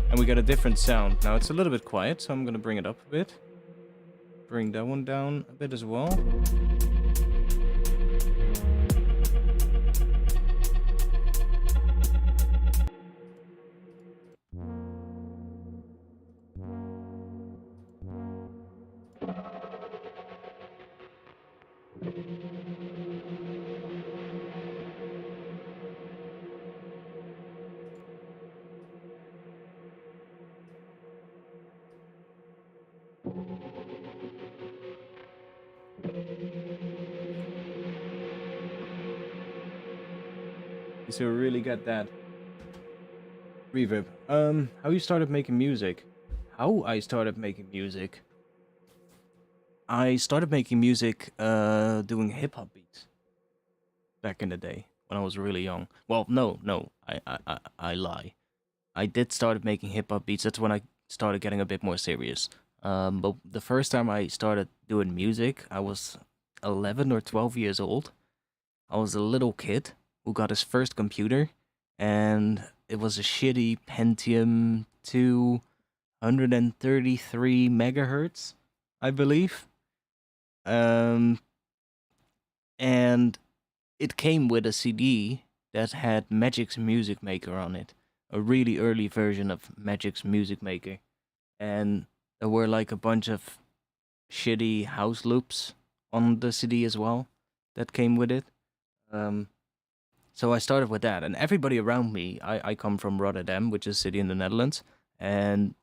And we get a different sound. Now it's a little bit quiet, so I'm going to bring it up a bit. Bring that one down a bit as well. So we really got that reverb. How you started making music? How I started making music? I started making music doing hip-hop beats back in the day when I was really young. Well, no, I lie. I did start making hip-hop beats. That's when I started getting a bit more serious. But the first time I started doing music, I was 11 or 12 years old. I was a little kid who got his first computer, and it was a shitty Pentium 233 megahertz, I believe. And it came with a CD that had Magic's Music Maker on it, a really early version of Magic's Music Maker, and there were like a bunch of shitty house loops on the CD as well that came with it. So I started with that, and everybody around me, I come from Rotterdam, which is a city in the Netherlands, and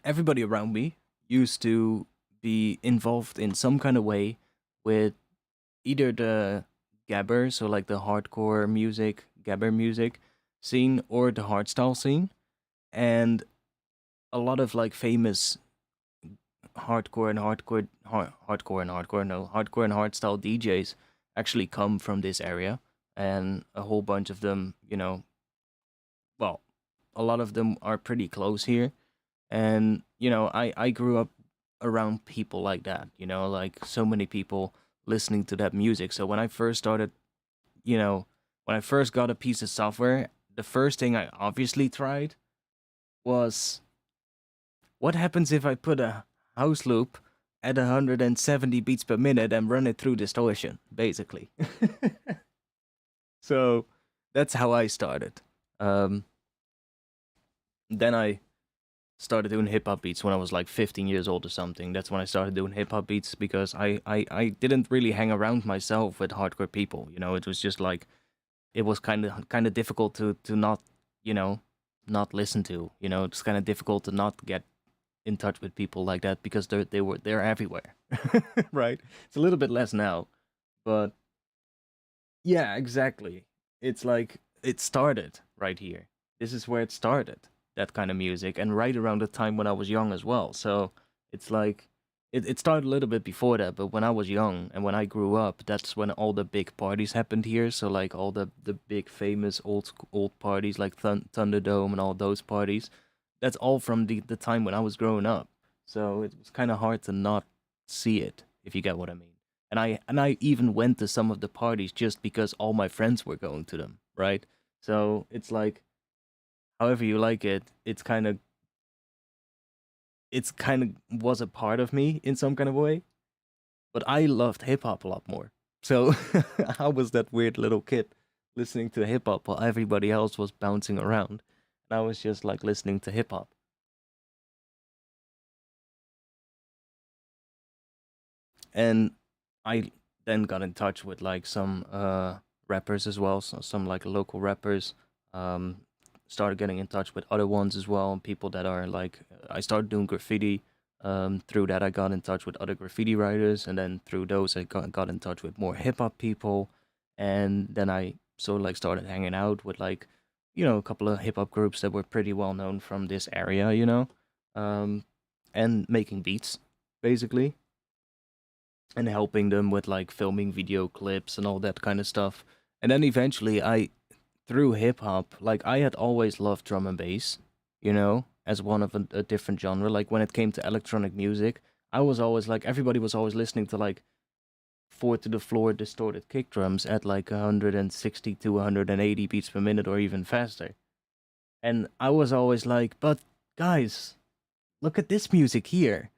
everybody around me used to be involved in some kind of way with either the gabber, so like the hardcore music, gabber music scene or the hardstyle scene, and a lot of like famous hardcore and hardstyle DJs actually come from this area, and a whole bunch of them, well, a lot of them are pretty close here, and I grew up around people like that, like so many people listening to that music. So when I first started, you know, when I first got a piece of software, the first thing I obviously tried was what happens if I put a house loop at 170 beats per minute and run it through distortion, basically. So that's how I started. Um, then I started doing hip hop beats when I was like 15 years old or something. That's when I started doing hip hop beats because I didn't really hang around myself with hardcore people. It was just like it was kind of difficult to not not listen to. It's kind of difficult to not get in touch with people like that because they're everywhere, right? It's a little bit less now, but yeah, exactly. It's like it started right here. This is where it started, that kind of music, and right around the time when I was young as well. So it's like it started a little bit before that, but when I was young and when I grew up, that's when all the big parties happened here. So like all the big famous old parties like Thunderdome and all those parties. That's all from the time when I was growing up. So it was kind of hard to not see it, if you get what I mean. And I even went to some of the parties just because all my friends were going to them, right? So it's like, however you like it, it's kind of was a part of me in some kind of way. But I loved hip hop a lot more. So I was that weird little kid listening to hip hop while everybody else was bouncing around, and I was just like listening to hip hop. And I then got in touch with like some rappers as well, so some like local rappers. Um, Started getting in touch with other ones as well, people that are like I started doing graffiti. Through that, I got in touch with other graffiti writers, and then through those, I got in touch with more hip hop people, and then I sort of like started hanging out with like a couple of hip hop groups that were pretty well known from this area, um, and making beats basically and helping them with like filming video clips and all that kind of stuff. And then eventually through hip hop, like I had always loved drum and bass, as one of a different genre. Like when it came to electronic music, I was always like, everybody was always listening to like four to the floor distorted kick drums at like 160 to 180 beats per minute or even faster. And I was always like, but guys, look at this music here.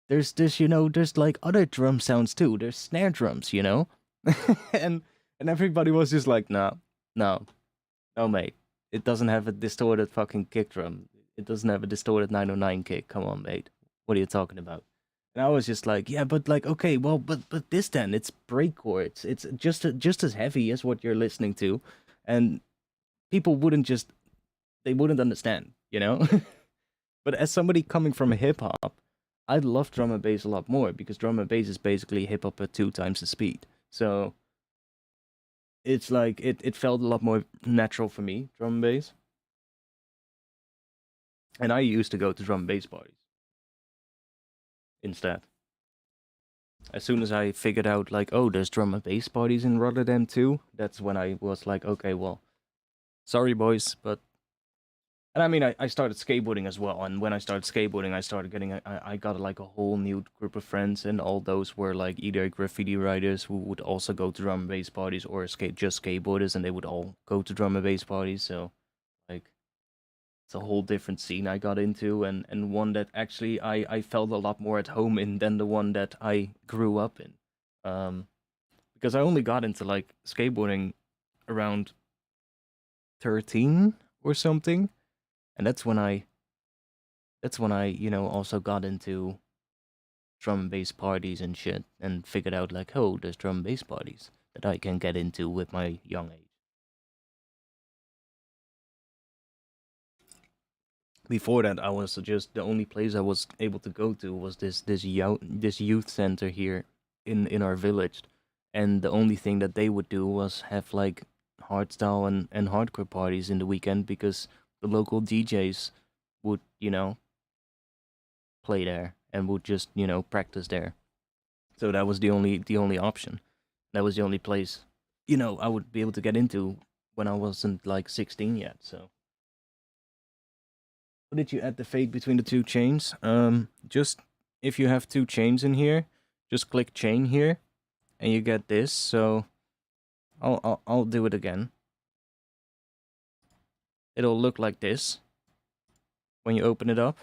There's this, there's like other drum sounds too. There's snare drums, and and everybody was just like, no, no, no, mate. It doesn't have a distorted fucking kick drum. It doesn't have a distorted 909 kick. Come on, mate. What are you talking about? And I was just like, yeah, but like, okay, well, but this then, it's break chords. It's just as heavy as what you're listening to, and people they wouldn't understand, But as somebody coming from hip hop, I love drum and bass a lot more because drum and bass is basically hip hop at two times the speed. So it's like it felt a lot more natural for me, drum and bass. And I used to go to drum and bass parties instead. As soon as I figured out like, oh, there's drum and bass parties in Rotterdam too, that's when I was like, okay, well, sorry boys, but and I mean, I started skateboarding as well. And when I started skateboarding, I started getting, I got like a whole new group of friends. And all those were like either graffiti writers who would also go to drum and bass parties or just skateboarders. And they would all go to drum and bass parties. So like, it's a whole different scene I got into. And one that actually I felt a lot more at home in than the one that I grew up in. Um, because I only got into like skateboarding around 13 or something. And that's when I also got into drum and bass parties and shit and figured out like, oh, there's drum and bass parties that I can get into with my young age. Before that, I was just the only place I was able to go to was this youth center here in our village, and the only thing that they would do was have like hardstyle and hardcore parties in the weekend because the local DJs would, you know, play there and would just, you know, practice there. So that was the only option. That was the only place, you know, I would be able to get into when I wasn't like 16 yet. So, how did you add the fade between the two chains? Just if you have two chains in here, just click chain here, and you get this. So, I'll do it again. It'll look like this when you open it up.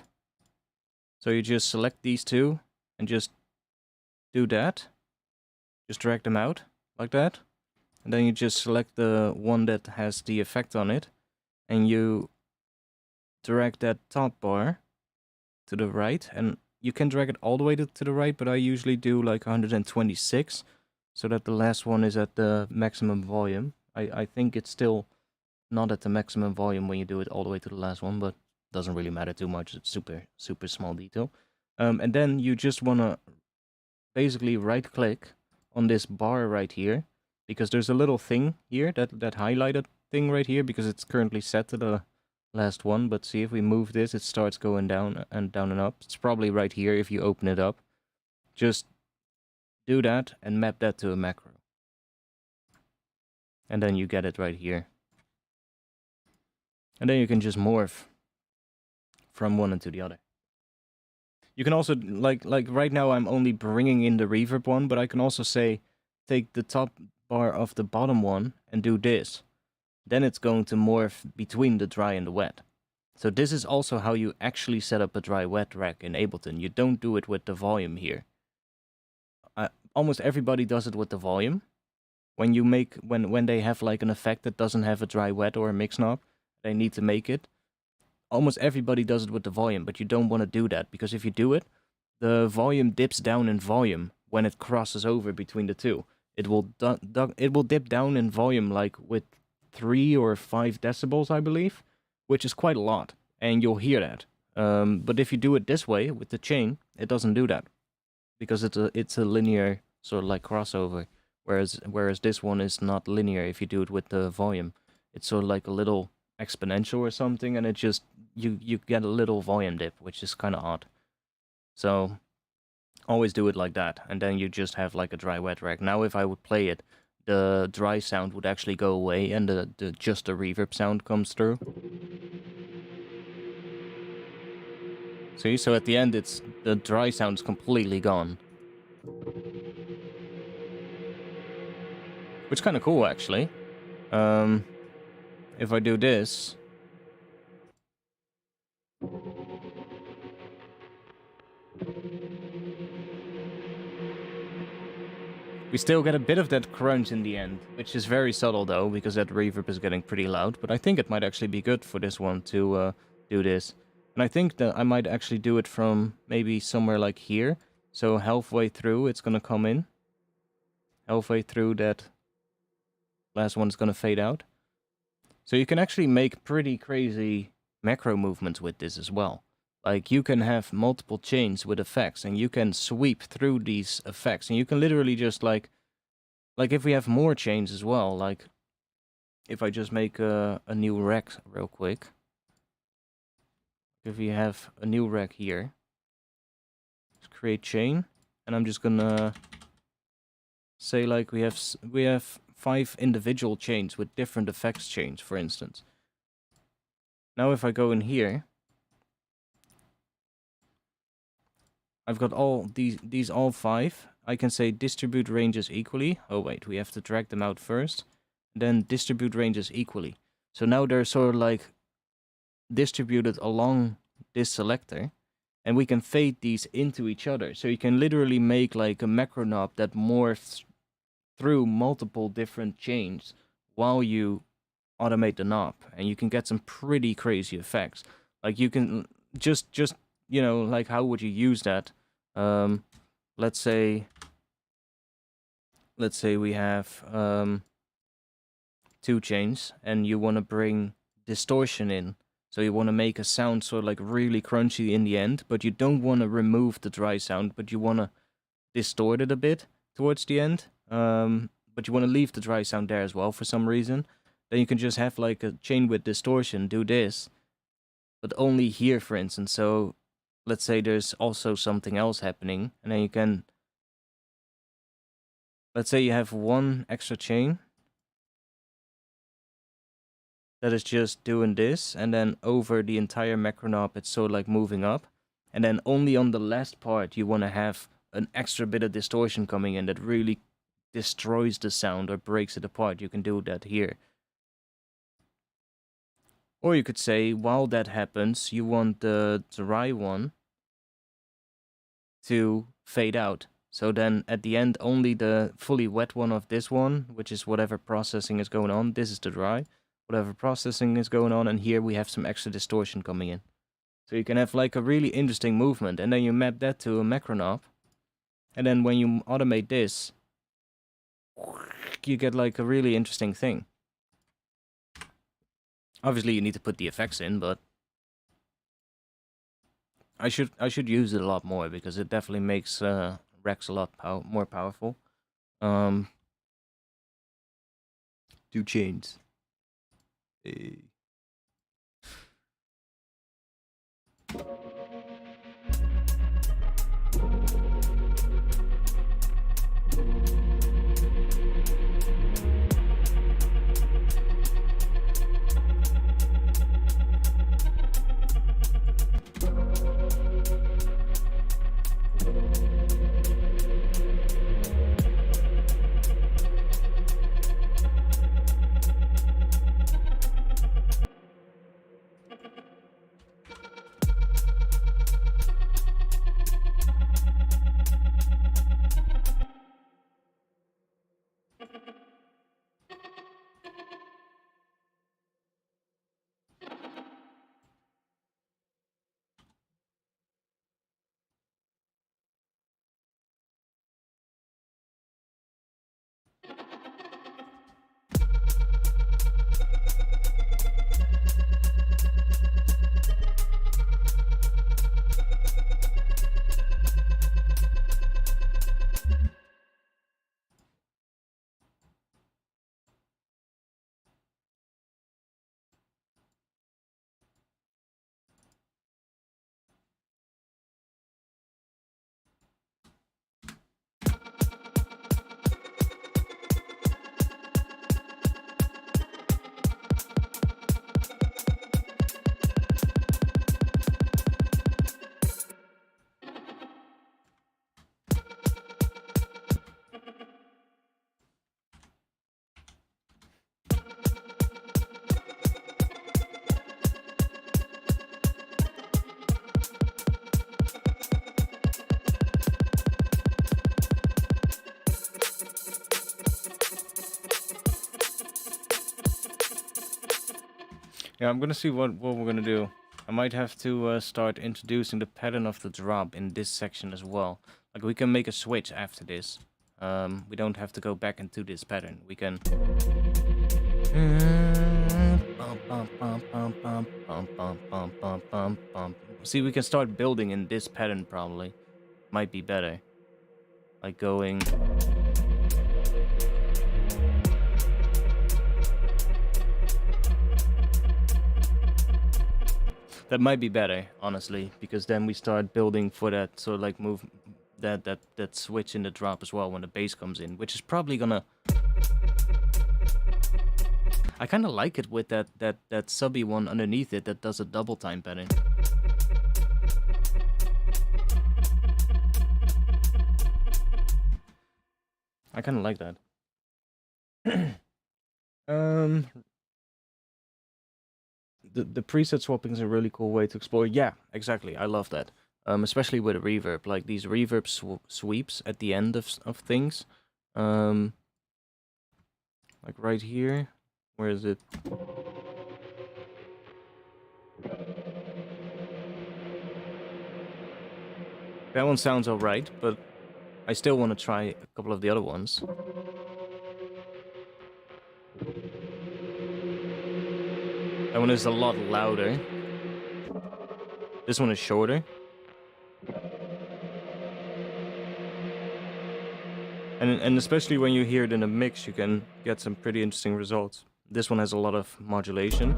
So you just select these two and just do that. Just drag them out like that. And then you just select the one that has the effect on it. And you drag that top bar to the right. And you can drag it all the way to the right, but I usually do like 126. So that the last one is at the maximum volume. I think it's still not at the maximum volume when you do it all the way to the last one, but doesn't really matter too much. It's super small detail. And then you just want to basically right click on this bar right here, because there's a little thing here, that highlighted thing right here, because it's currently set to the last one. But see, if we move this, it starts going down and up. It's probably right here if you open it up. Just do that and map that to a macro. And then you get it right here. And then you can just morph from one into the other. You can also, like right now I'm only bringing in the reverb one, but I can also say, take the top bar of the bottom one and do this. Then it's going to morph between the dry and the wet. So this is also how you actually set up a dry-wet rack in Ableton. You don't do it with the volume here. Almost everybody does it with the volume. When you make, when they have like an effect that doesn't have a dry-wet or a mix knob, they need to make it. Almost everybody does it with the volume, but you don't want to do that, because if you do it, the volume dips down in volume when it crosses over between the two. It will dip down in volume like with 3 or 5 decibels, I believe, which is quite a lot, and you'll hear that. But if you do it this way with the chain, it doesn't do that, because it's a linear sort of like crossover, whereas this one is not linear. If you do it with the volume, it's sort of like a little exponential or something, and it just you get a little volume dip, which is kind of odd. So always do it like that, and then you just have like a dry wet rack. Now if I would play it, the dry sound would actually go away, and just the reverb sound comes through. See, so at the end the dry sound's completely gone, which is kind of cool actually. If I do this, we still get a bit of that crunch in the end, which is very subtle though, because that reverb is getting pretty loud. But I think it might actually be good for this one to do this. And I think that I might actually do it from maybe somewhere like here. So halfway through it's gonna come in. Halfway through that last one's gonna fade out. So you can actually make pretty crazy macro movements with this as well. Like, you can have multiple chains with effects, and you can sweep through these effects, and you can literally just like if we have more chains as well, like if I just make a new rack real quick. If we have a new rack here, let's create chain, and I'm just gonna say like we have 5 individual chains with different effects chains, for instance. Now if I go in here, I've got all these all 5. I can say distribute ranges equally. Oh wait, we have to drag them out first. Then distribute ranges equally. So now they're sort of like distributed along this selector, and we can fade these into each other. So you can literally make like a macro knob that morphs through multiple different chains while you automate the knob, and you can get some pretty crazy effects. Like, you can just you know, like, how would you use that? Let's say we have 2 chains, and you want to bring distortion in. So you want to make a sound sort of like really crunchy in the end, but you don't want to remove the dry sound, but you want to distort it a bit towards the end. but you want to leave the dry sound there as well for some reason, then you can just have like a chain with distortion, do this, but only here, for instance. So let's say there's also something else happening, and then you can, let's say you have one extra chain that is just doing this, and then over the entire macro knob it's sort of like moving up, and then only on the last part you want to have an extra bit of distortion coming in that really destroys the sound or breaks it apart. You can do that here. Or you could say, while that happens, you want the dry one to fade out. So then at the end, only the fully wet one of this one, which is whatever processing is going on. This is the dry. Whatever processing is going on, and here we have some extra distortion coming in. So you can have like a really interesting movement, and then you map that to a macro knob. And then when you automate this, you get like a really interesting thing. Obviously you need to put the effects in, but I should use it a lot more, because it definitely makes Rex a lot more powerful. 2 chains. Hey. Yeah, I'm gonna see what we're gonna do. I might have to start introducing the pattern of the drop in this section as well. Like, we can make a switch after this. We don't have to go back into this pattern. We can... See, we can start building in this pattern probably. Might be better. Like going... That might be better, honestly, because then we start building for that sort of like move, that switch in the drop as well when the bass comes in, which is probably gonna... I kind of like it with that subby one underneath it that does a double time pattern. I kind of like that. The preset swapping is a really cool way to explore. Yeah, exactly. I love that. Especially with a reverb, like these reverb sweeps at the end of things. Like right here. Where is it? That one sounds alright, but I still want to try a couple of the other ones. That one is a lot louder. This one is shorter. And especially when you hear it in a mix, you can get some pretty interesting results. This one has a lot of modulation.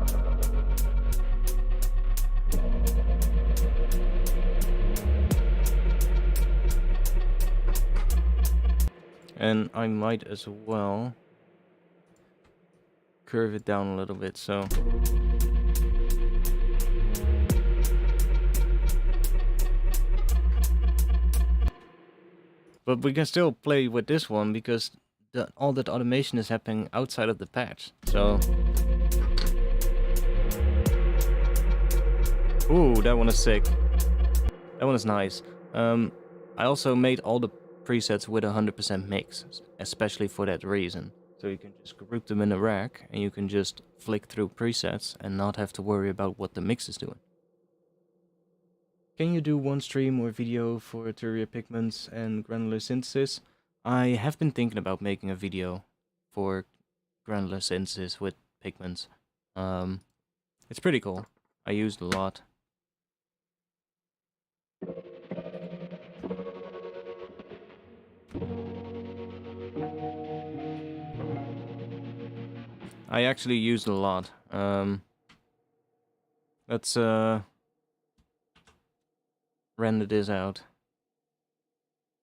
And I might as well curve it down a little bit, so... But we can still play with this one because all that automation is happening outside of the patch. So... Ooh, that one is sick. That one is nice. I also made all the presets with 100% mix, especially for that reason. So you can just group them in a rack and you can just flick through presets and not have to worry about what the mix is doing. Can you do one stream or video for Terraria Pigments and Granular Synthesis? I have been thinking about making a video for Granular Synthesis with Pigments. It's pretty cool. I used a lot. I actually used a lot. Let's render this out.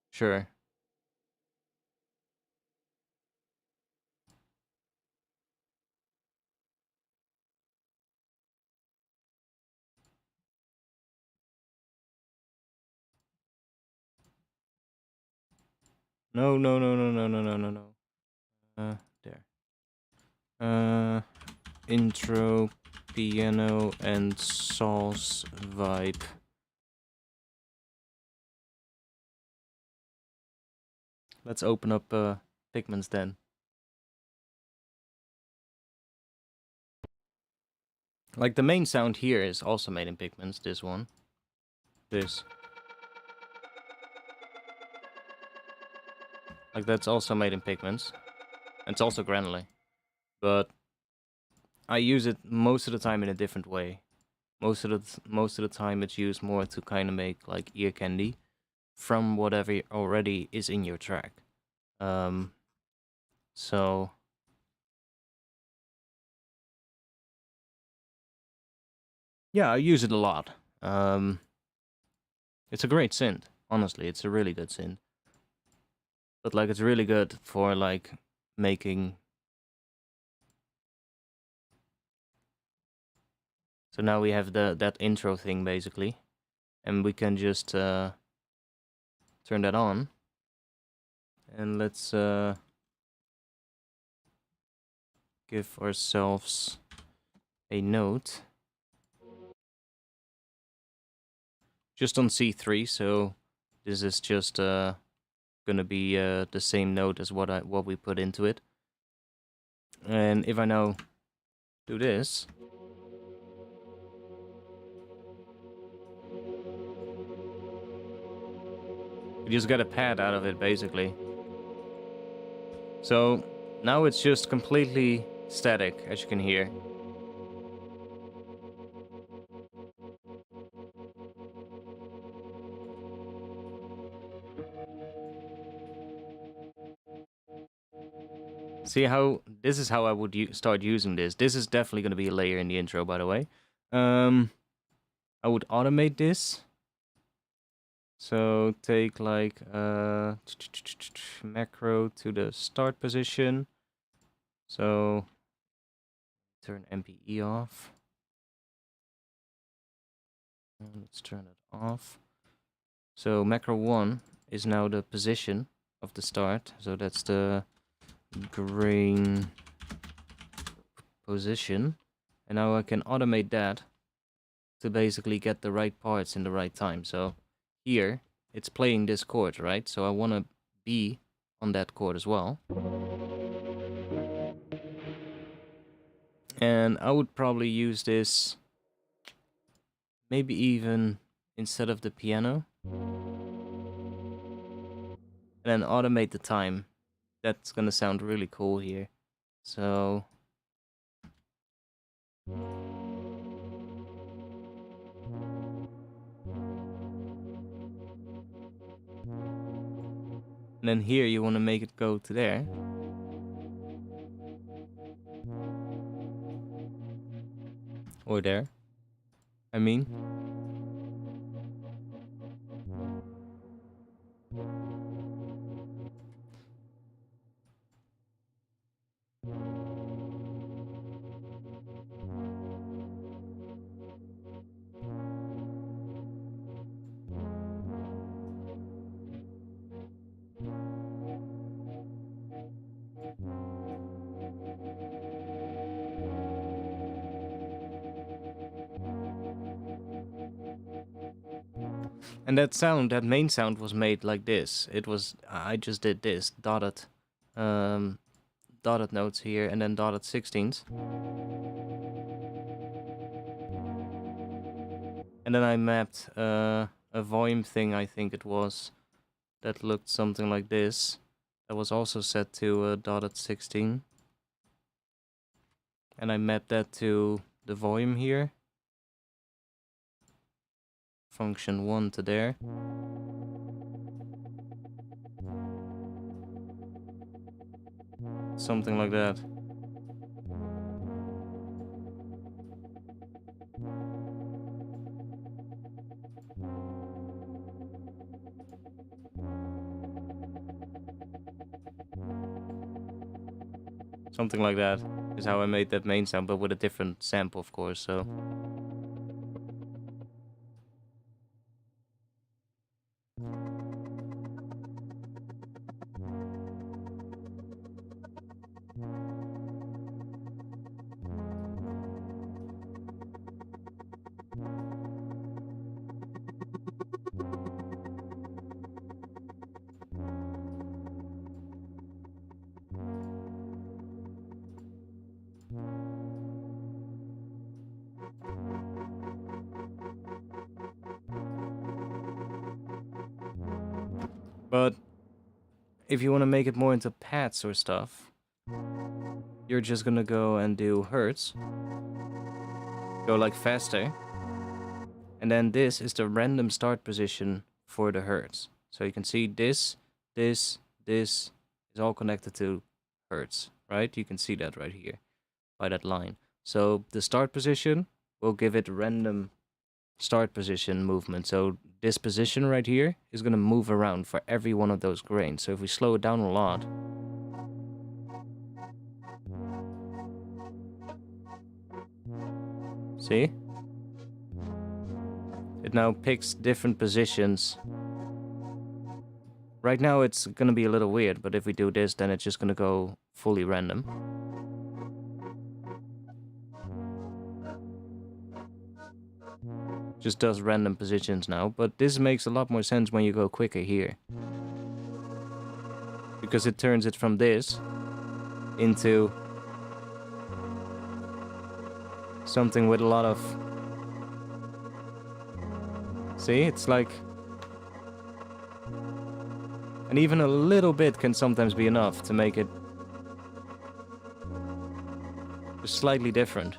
Sure. No. There. Intro, piano, and sauce vibe. Let's open up Pigments then. Like the main sound here is also made in Pigments, this one. This. Like that's also made in Pigments. It's also granular. But I use it most of the time in a different way. Most of the time it's used more to kind of make like ear candy from whatever already is in your track. So yeah, I use it a lot. It's a great synth. Honestly, it's a really good synth. But like it's really good for like making. So now we have that intro thing basically, and we can just turn that on, and let's give ourselves a note just on C3. So this is just gonna be the same note as what we put into it. And if I now do this. You just get a pad out of it, basically. So now it's just completely static, as you can hear. See how this is how I would start using this. This is definitely going to be a layer in the intro, by the way. I would automate this. So take like macro to the start position. So turn MPE off. Let's turn it off. So macro 1 is now the position of the start. So that's the grain position. And now I can automate that to basically get the right parts in the right time. So here, it's playing this chord, right? So I want to be on that chord as well. And I would probably use this maybe even instead of the piano. And then automate the time. That's gonna sound really cool here. So... And then here you want to make it go to there. Or there. I mean. And that sound, that main sound was made like this. It was, I just did this, dotted notes here and then dotted 16ths. And then I mapped a volume thing, I think it was, that looked something like this. That was also set to a dotted 16. And I mapped that to the volume here. Function 1 to there. Something like that. Something like that is how I made that main sound, but with a different sample, of course, so... But if you want to make it more into pads or stuff, you're just gonna go and do hertz. Go like faster. And then this is the random start position for the hertz. So you can see this is all connected to hertz, right? You can see that right here by that line. So the start position will give it random start position movement. So this position right here is going to move around for every one of those grains. So if we slow it down a lot, see? It now picks different positions. Right now it's going to be a little weird, but if we do this, then it's just going to go fully random. Just does random positions now, but this makes a lot more sense when you go quicker here. Because it turns it from this into something with a lot of... See, it's like... And even a little bit can sometimes be enough to make it just slightly different.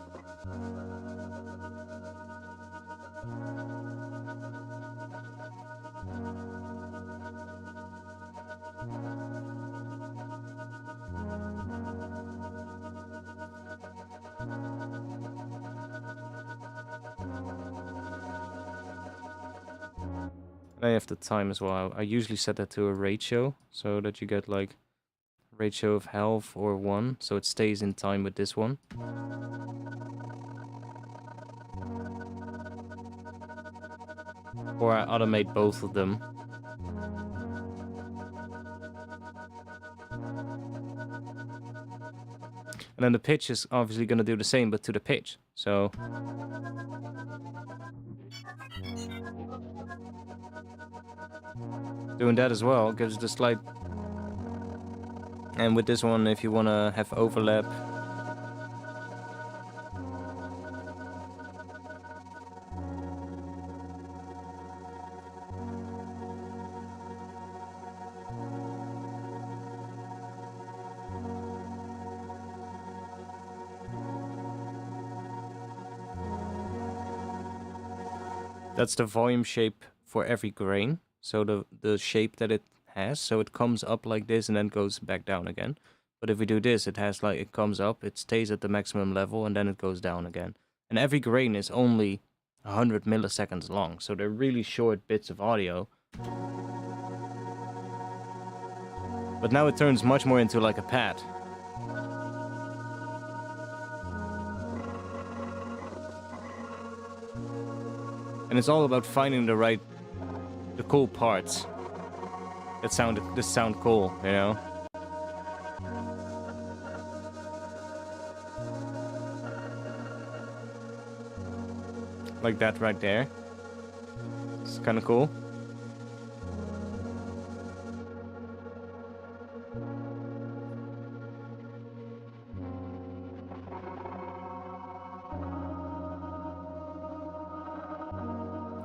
I have the time as well. I usually set that to a ratio so that you get like ratio of half or 1, so it stays in time with this one. Or I automate both of them. And then the pitch is obviously going to do the same, but to the pitch. So... doing that as well gives it a slight... And with this one, if you want to have overlap... That's the volume shape for every grain. So the shape that it has. So it comes up like this and then goes back down again. But if we do this, it has like, it comes up, it stays at the maximum level, and then it goes down again. And every grain is only 100 milliseconds long, so they're really short bits of audio. But now it turns much more into like a pad. And it's all about finding the cool parts that sound cool, you know? Like that right there. It's kind of cool.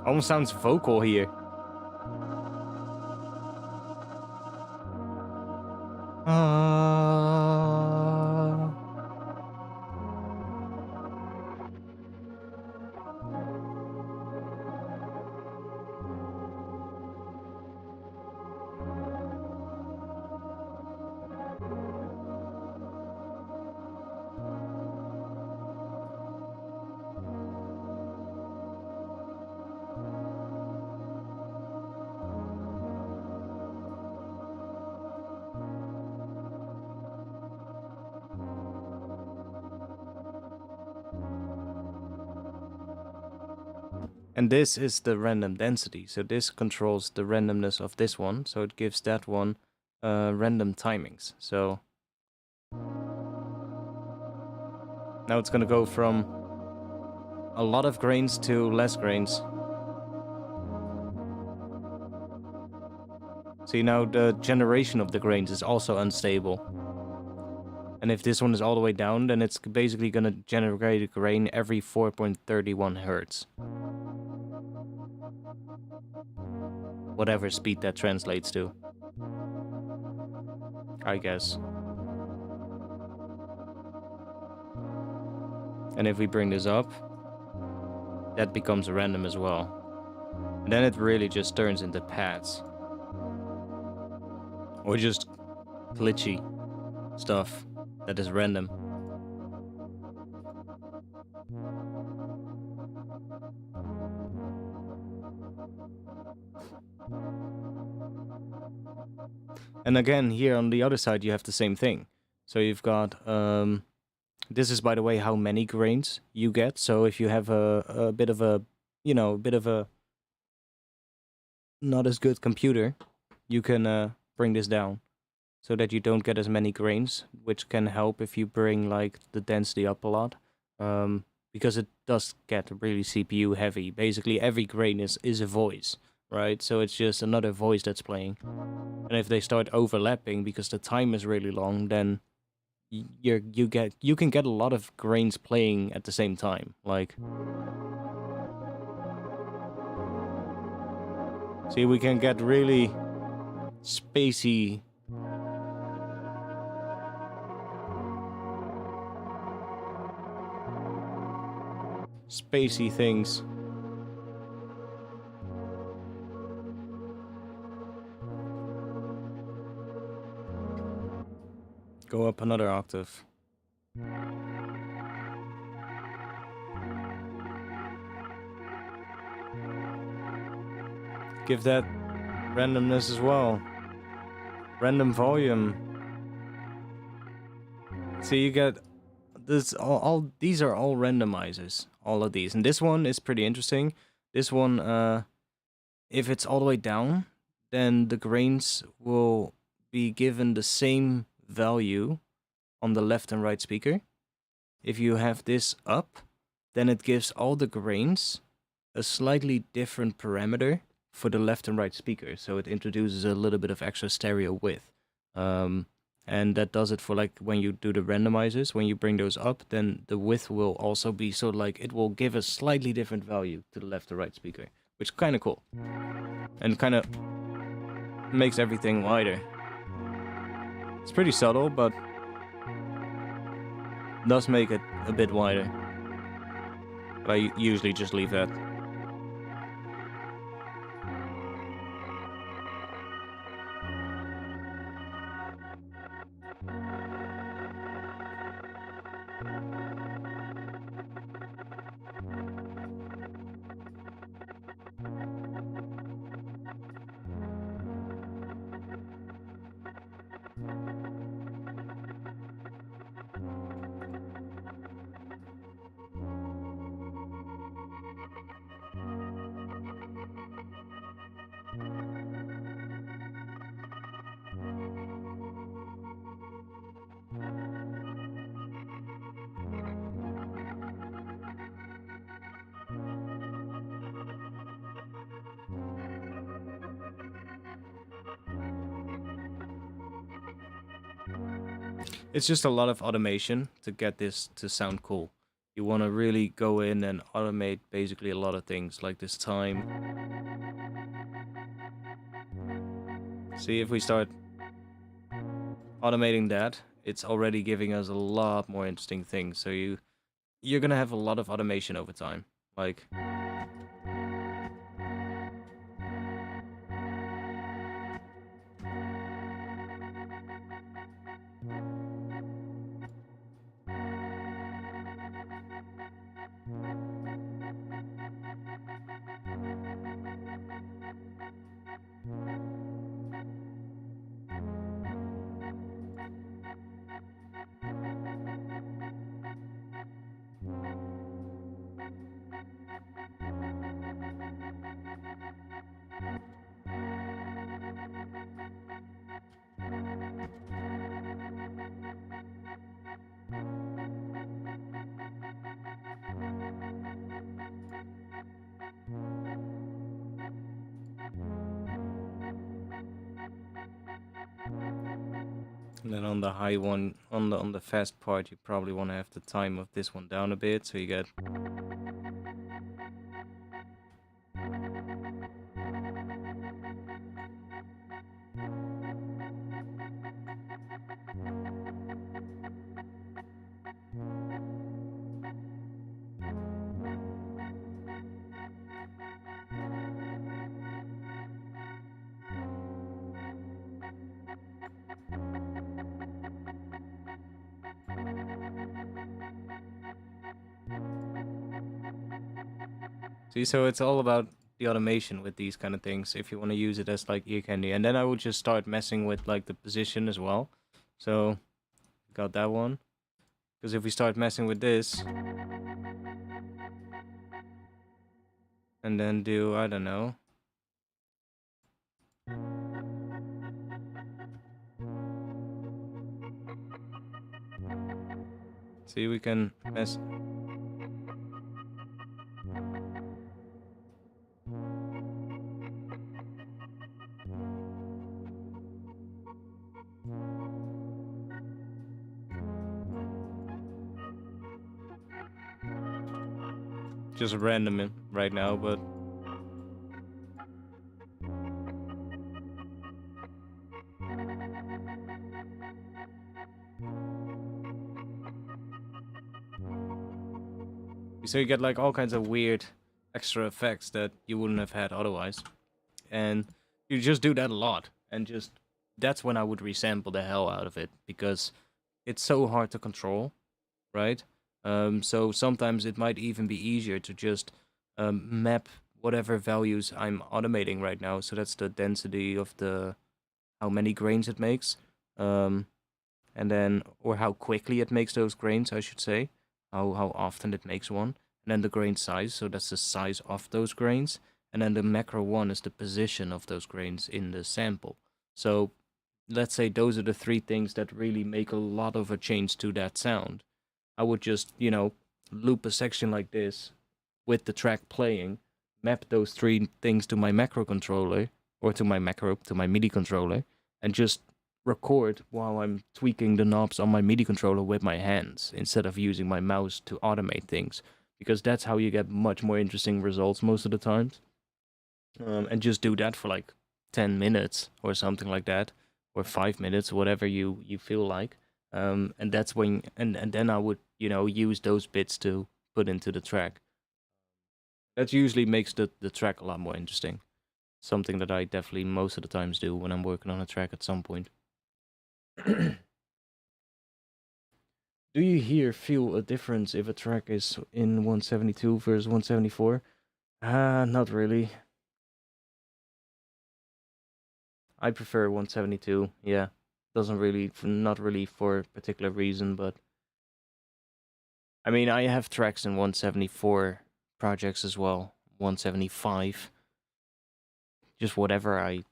Almost sounds vocal here. And this is the random density. So this controls the randomness of this one. So it gives that one random timings. So now it's going to go from a lot of grains to less grains. See, now the generation of the grains is also unstable. And if this one is all the way down, then it's basically going to generate a grain every 4.31 hertz. Whatever speed that translates to, I guess. And if we bring this up, that becomes random as well. And then it really just turns into pads. Or just glitchy stuff that is random. And again, here on the other side, you have the same thing. So you've got, this is, by the way, how many grains you get. So if you have a bit of a, you know, a bit of a not as good computer, you can bring this down so that you don't get as many grains, which can help if you bring like the density up a lot. Because it does get really CPU heavy. Basically, every grain is a voice, right? So it's just another voice that's playing. And if they start overlapping because the time is really long, then you can get a lot of grains playing at the same time. Like, see, we can get really spacey things. Go up another octave. Give that randomness as well. Random volume. See, you get this all these are all randomizers, all of these. And this one is pretty interesting. This one, if it's all the way down, then the grains will be given the same value on the left and right speaker. If you have this up, then it gives all the grains a slightly different parameter for the left and right speaker. So it introduces a little bit of extra stereo width. And that does it for like when you do the randomizers. When you bring those up, then the width will also be sort of like, it will give a slightly different value to the left or right speaker, which is kind of cool. And kind of makes everything wider. It's pretty subtle, but does make it a bit wider. But I usually just leave that. It's just a lot of automation to get this to sound cool. You want to really go in and automate basically a lot of things, like this time. See, if we start automating that, it's already giving us a lot more interesting things. So you're gonna have a lot of automation over time. Like, and then on the high one, on the fast part, you probably want to have the time of this one down a bit, so you get. See, so it's all about the automation with these kind of things, if you want to use it as like ear candy. And then I would just start messing with like the position as well. So, got that one. Because if we start messing with this, and then do, I don't know. See, we can mess. Just random right now, but so you get like all kinds of weird extra effects that you wouldn't have had otherwise. And you just do that a lot, and just that's when I would resample the hell out of it, because it's so hard to control, right? So sometimes it might even be easier to just map whatever values I'm automating right now. So that's the density of how many grains it makes, and then, or how quickly it makes those grains, I should say, how often it makes one, and then the grain size. So that's the size of those grains, and then the macro one is the position of those grains in the sample. So let's say those are the three things that really make a lot of a change to that sound. I would just, loop a section like this with the track playing, map those three things to my macro controller, or to my MIDI controller, and just record while I'm tweaking the knobs on my MIDI controller with my hands, instead of using my mouse to automate things, because that's how you get much more interesting results most of the times. And just do that for like 10 minutes or something like that, or 5 minutes, whatever you feel like. And that's when, and then I would, use those bits to put into the track. That usually makes the track a lot more interesting. Something that I definitely most of the times do when I'm working on a track at some point. Do you feel a difference if a track is in 172 versus 174? Not really. I prefer 172, yeah. Doesn't really, not really for a particular reason, but I mean, I have tracks in 174 projects as well, 175. Just whatever I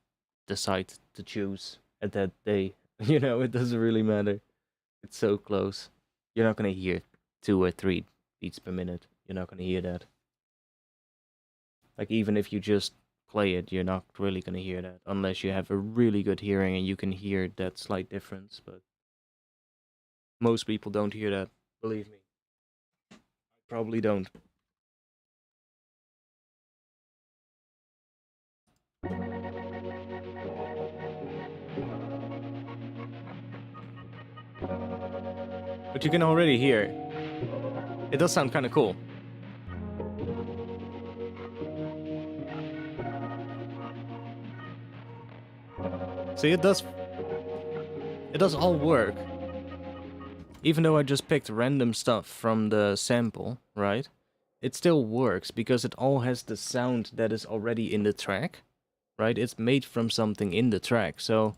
decide to choose at that day. You know, it doesn't really matter. It's so close. You're not gonna hear 2 or 3 beats per minute. You're not gonna hear that. Like, even if you just play it, you're not really gonna hear that. Unless you have a really good hearing and you can hear that slight difference, but most people don't hear that, believe me. Probably don't. But you can already hear. It does sound kind of cool. See, it does all work. Even though I just picked random stuff from the sample, right? It still works because it all has the sound that is already in the track, right? It's made from something in the track, so...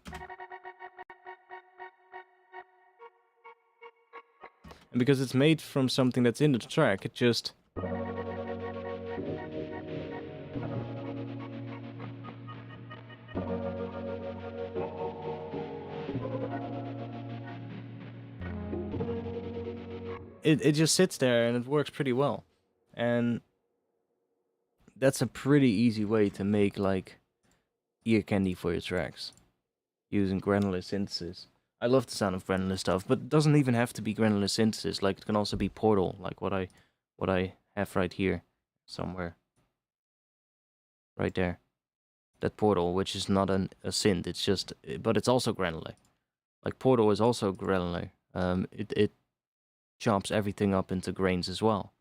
And because it's made from something that's in the track, it just... It just sits there and it works pretty well. And that's a pretty easy way to make, like, ear candy for your tracks. Using granular synthesis. I love the sound of granular stuff, but it doesn't even have to be granular synthesis. Like, it can also be Portal, like what I have right here, somewhere. Right there. That Portal, which is not a synth, it's just... But it's also granular. Like, Portal is also granular. It chops everything up into grains as well.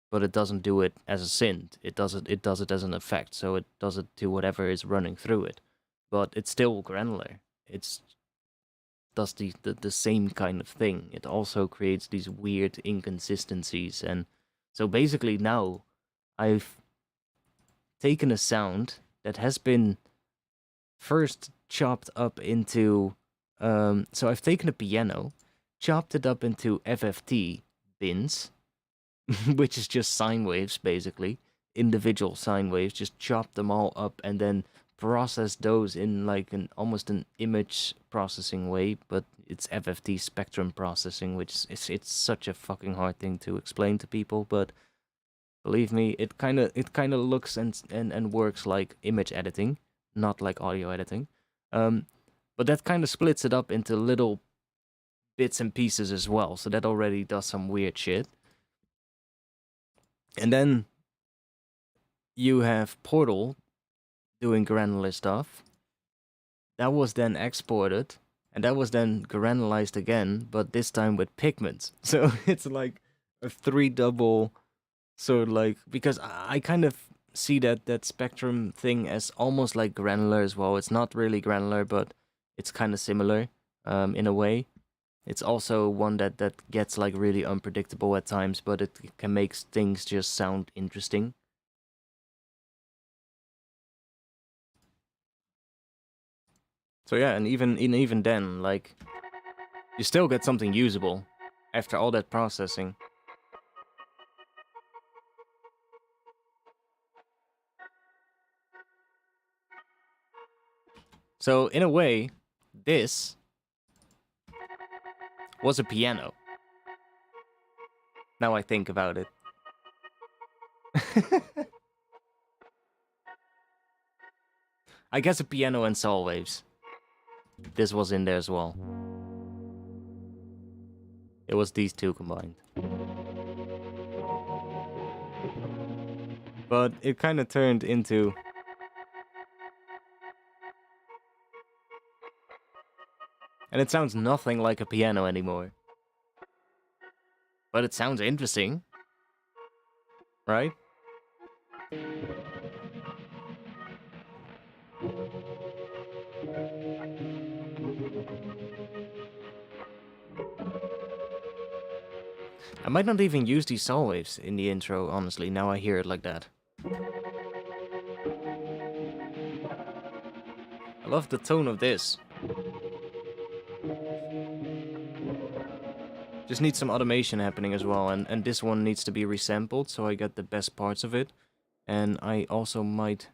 But it doesn't do it as a synth. It does it as an effect, so it does it to whatever is running through it. But it's still granular. It's does the same kind of thing. It also creates these weird inconsistencies, and so basically now I've taken a sound that has been first chopped up into so I've taken a piano, chopped it up into FFT bins, which is just sine waves, basically. Individual sine waves, just chop them all up and then process those in like almost an image processing way, but it's FFT spectrum processing, which is it's such a fucking hard thing to explain to people, but believe me, it kind of looks and works like image editing, not like audio editing. But that kind of splits it up into little bits and pieces as well, so that already does some weird shit. And then you have Portal doing granular stuff. That was then exported, and that was then granulized again, but this time with pigments. So it's like a 3 double, so like, because I kind of see that spectrum thing as almost like granular as well. It's not really granular, but it's kind of similar in a way. It's also one that gets like really unpredictable at times, but it can make things just sound interesting. So yeah, and even then, like, you still get something usable after all that processing. So in a way, this was a piano. Now I think about it. I guess a piano and saw waves. This was in there as well. It was these two combined. But it kind of turned into... And it sounds nothing like a piano anymore. But it sounds interesting. Right? I might not even use these saw waves in the intro, honestly, now I hear it like that. I love the tone of this. Just needs some automation happening as well, and this one needs to be resampled so I get the best parts of it. And I also might...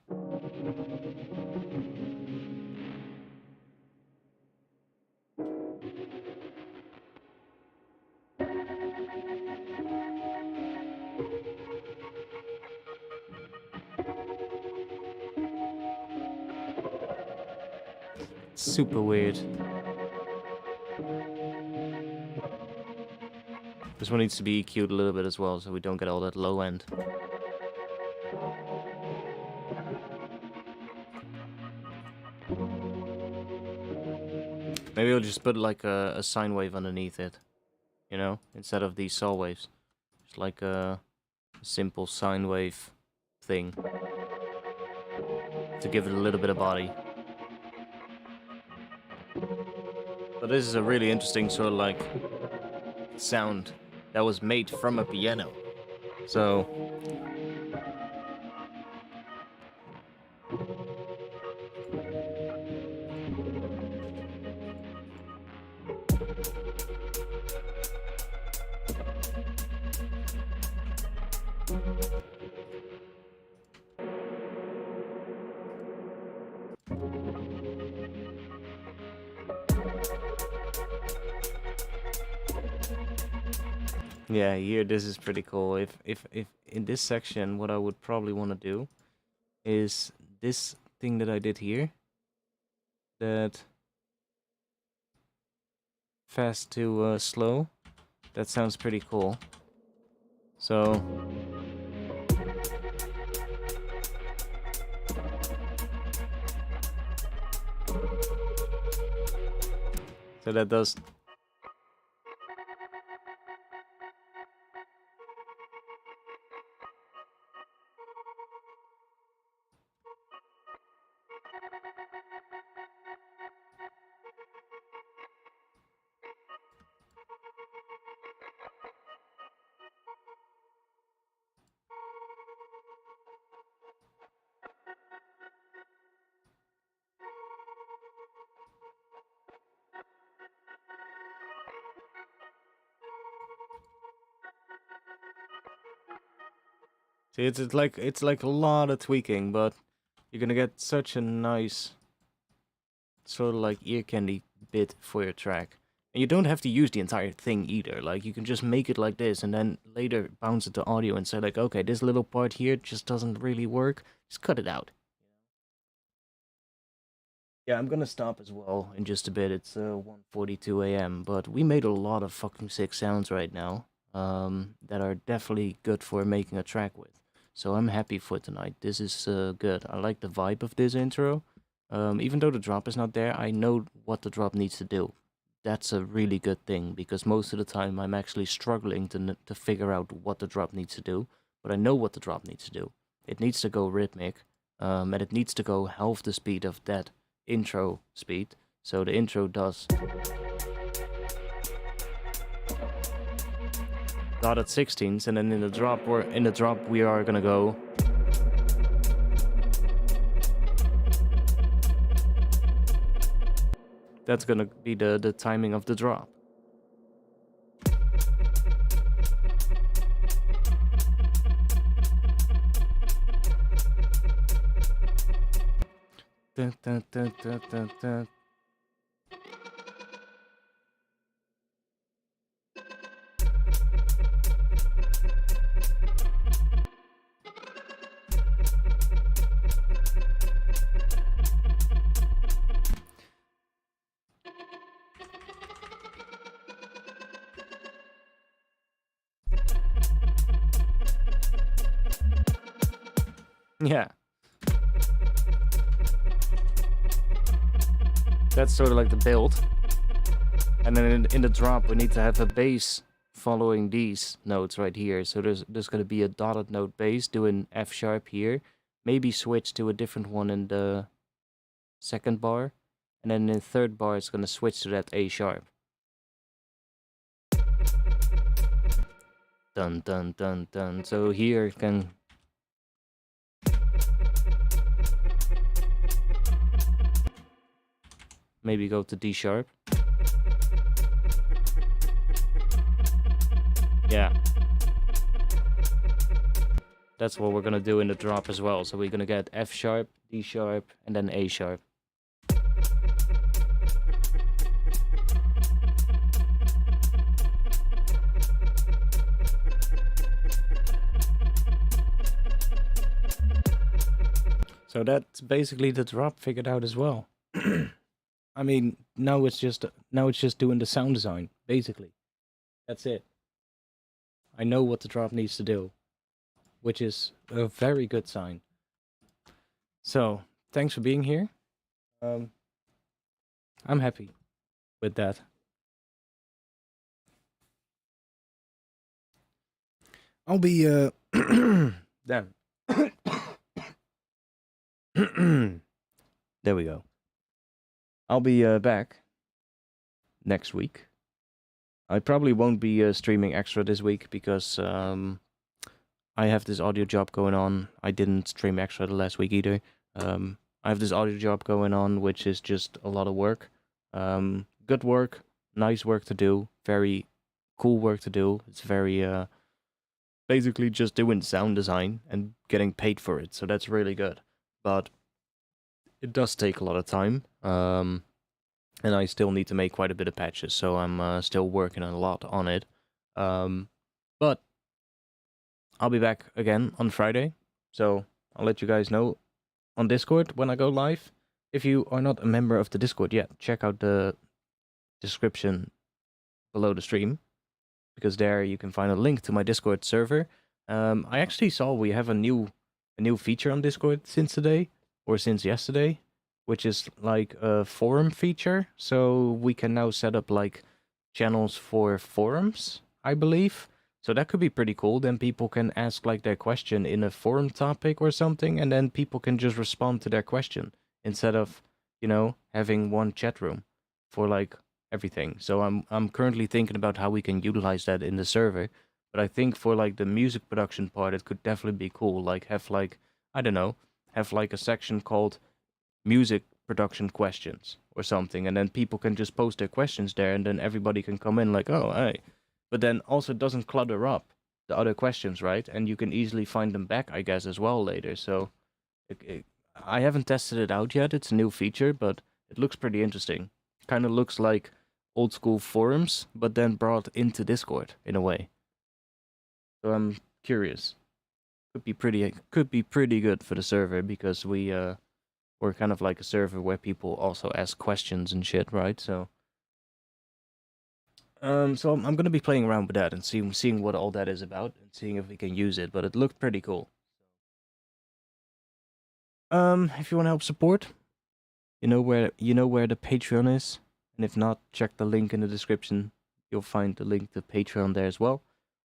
Super weird. This one needs to be EQ'd a little bit as well, so we don't get all that low end. Maybe I'll just put like a sine wave underneath it, you know, instead of these saw waves. Just like a simple sine wave thing to give it a little bit of body. So this is a really interesting sort of like sound that was made from a piano. So yeah, here this is pretty cool. If in this section, what I would probably want to do is this thing that I did here, that fast to slow. That sounds pretty cool. So that does. See, it's like a lot of tweaking, but you're gonna get such a nice sort of like ear candy bit for your track. And you don't have to use the entire thing either. Like, you can just make it like this and then later bounce it to audio and say like, okay, this little part here just doesn't really work. Just cut it out. Yeah, I'm gonna stop as well in just a bit. It's 1:42 a.m. But we made a lot of fucking sick sounds right now that are definitely good for making a track with. So I'm happy for tonight. This is good. I like the vibe of this intro. Even though the drop is not there, I know what the drop needs to do. That's a really good thing, because most of the time I'm actually struggling to figure out what the drop needs to do. But I know what the drop needs to do. It needs to go rhythmic, and it needs to go half the speed of that intro speed. So the intro does dotted 16ths, and then in the drop we are gonna go. That's gonna be the timing of the drop. Dun, dun, dun, dun, dun, dun. Yeah. That's sort of like the build. And then in the drop we need to have a bass following these notes right here. So there's going to be a dotted note bass doing F sharp here. Maybe switch to a different one in the second bar. And then in the third bar it's going to switch to that A sharp. Dun dun dun dun. So here it can... maybe go to D sharp. that's what we're gonna do in the drop as well. So we're gonna get F sharp, D sharp, and then A sharp. So that's basically the drop figured out as well. I mean, now it's just doing the sound design, basically. That's it. I know what the drop needs to do, which is a very good sign. So, thanks for being here. I'm happy with that. I'll be damn. There we go. I'll be back next week. I probably won't be streaming extra this week because I have this audio job going on. I didn't stream extra the last week either. I have this audio job going on, which is just a lot of work. Good work, nice work to do, very cool work to do. It's very basically just doing sound design and getting paid for it, so that's really good. But it does take a lot of time, and I still need to make quite a bit of patches, so I'm still working a lot on it. But I'll be back again on Friday, so I'll let you guys know on Discord when I go live. If you are not a member of the Discord yet, check out the description below the stream, because there you can find a link to my Discord server. I actually saw we have a new feature on Discord since today, or since yesterday, which is like a forum feature. So we can now set up like channels for forums, I believe. So that could be pretty cool. Then people can ask like their question in a forum topic or something, and then people can just respond to their question instead of, you know, having one chat room for like everything. So I'm currently thinking about how we can utilize that in the server. But I think for like the music production part, it could definitely be cool. Like have like, I don't know, have like a section called music production questions or something, and then people can just post their questions there, and then everybody can come in like, oh, hey. But then also it doesn't clutter up the other questions, right? And you can easily find them back, I guess, as well later. So I haven't tested it out yet. It's a new feature, but it looks pretty interesting. Kind of looks like old school forums, but then brought into Discord in a way. So I'm curious. Could be pretty good for the server, because we're kind of like a server where people also ask questions and shit, right? So so I'm gonna be playing around with that and seeing what all that is about and seeing if we can use it. But it looked pretty cool. If you want to help support, you know where the Patreon is, and if not, check the link in the description. You'll find the link to Patreon there as well.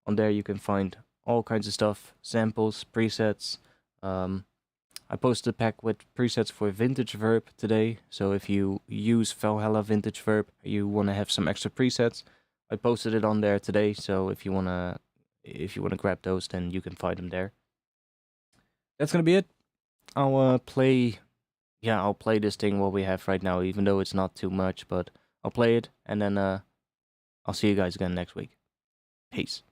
On there you can find all kinds of stuff, samples, presets. I posted a pack with presets for Vintage Verb today, so if you use Valhalla Vintage Verb, you want to have some extra presets, I posted it on there today, so if you wanna grab those, then you can find them there. That's gonna be it. I'll play this thing what we have right now, even though it's not too much, but I'll play it, and then I'll see you guys again next week. Peace.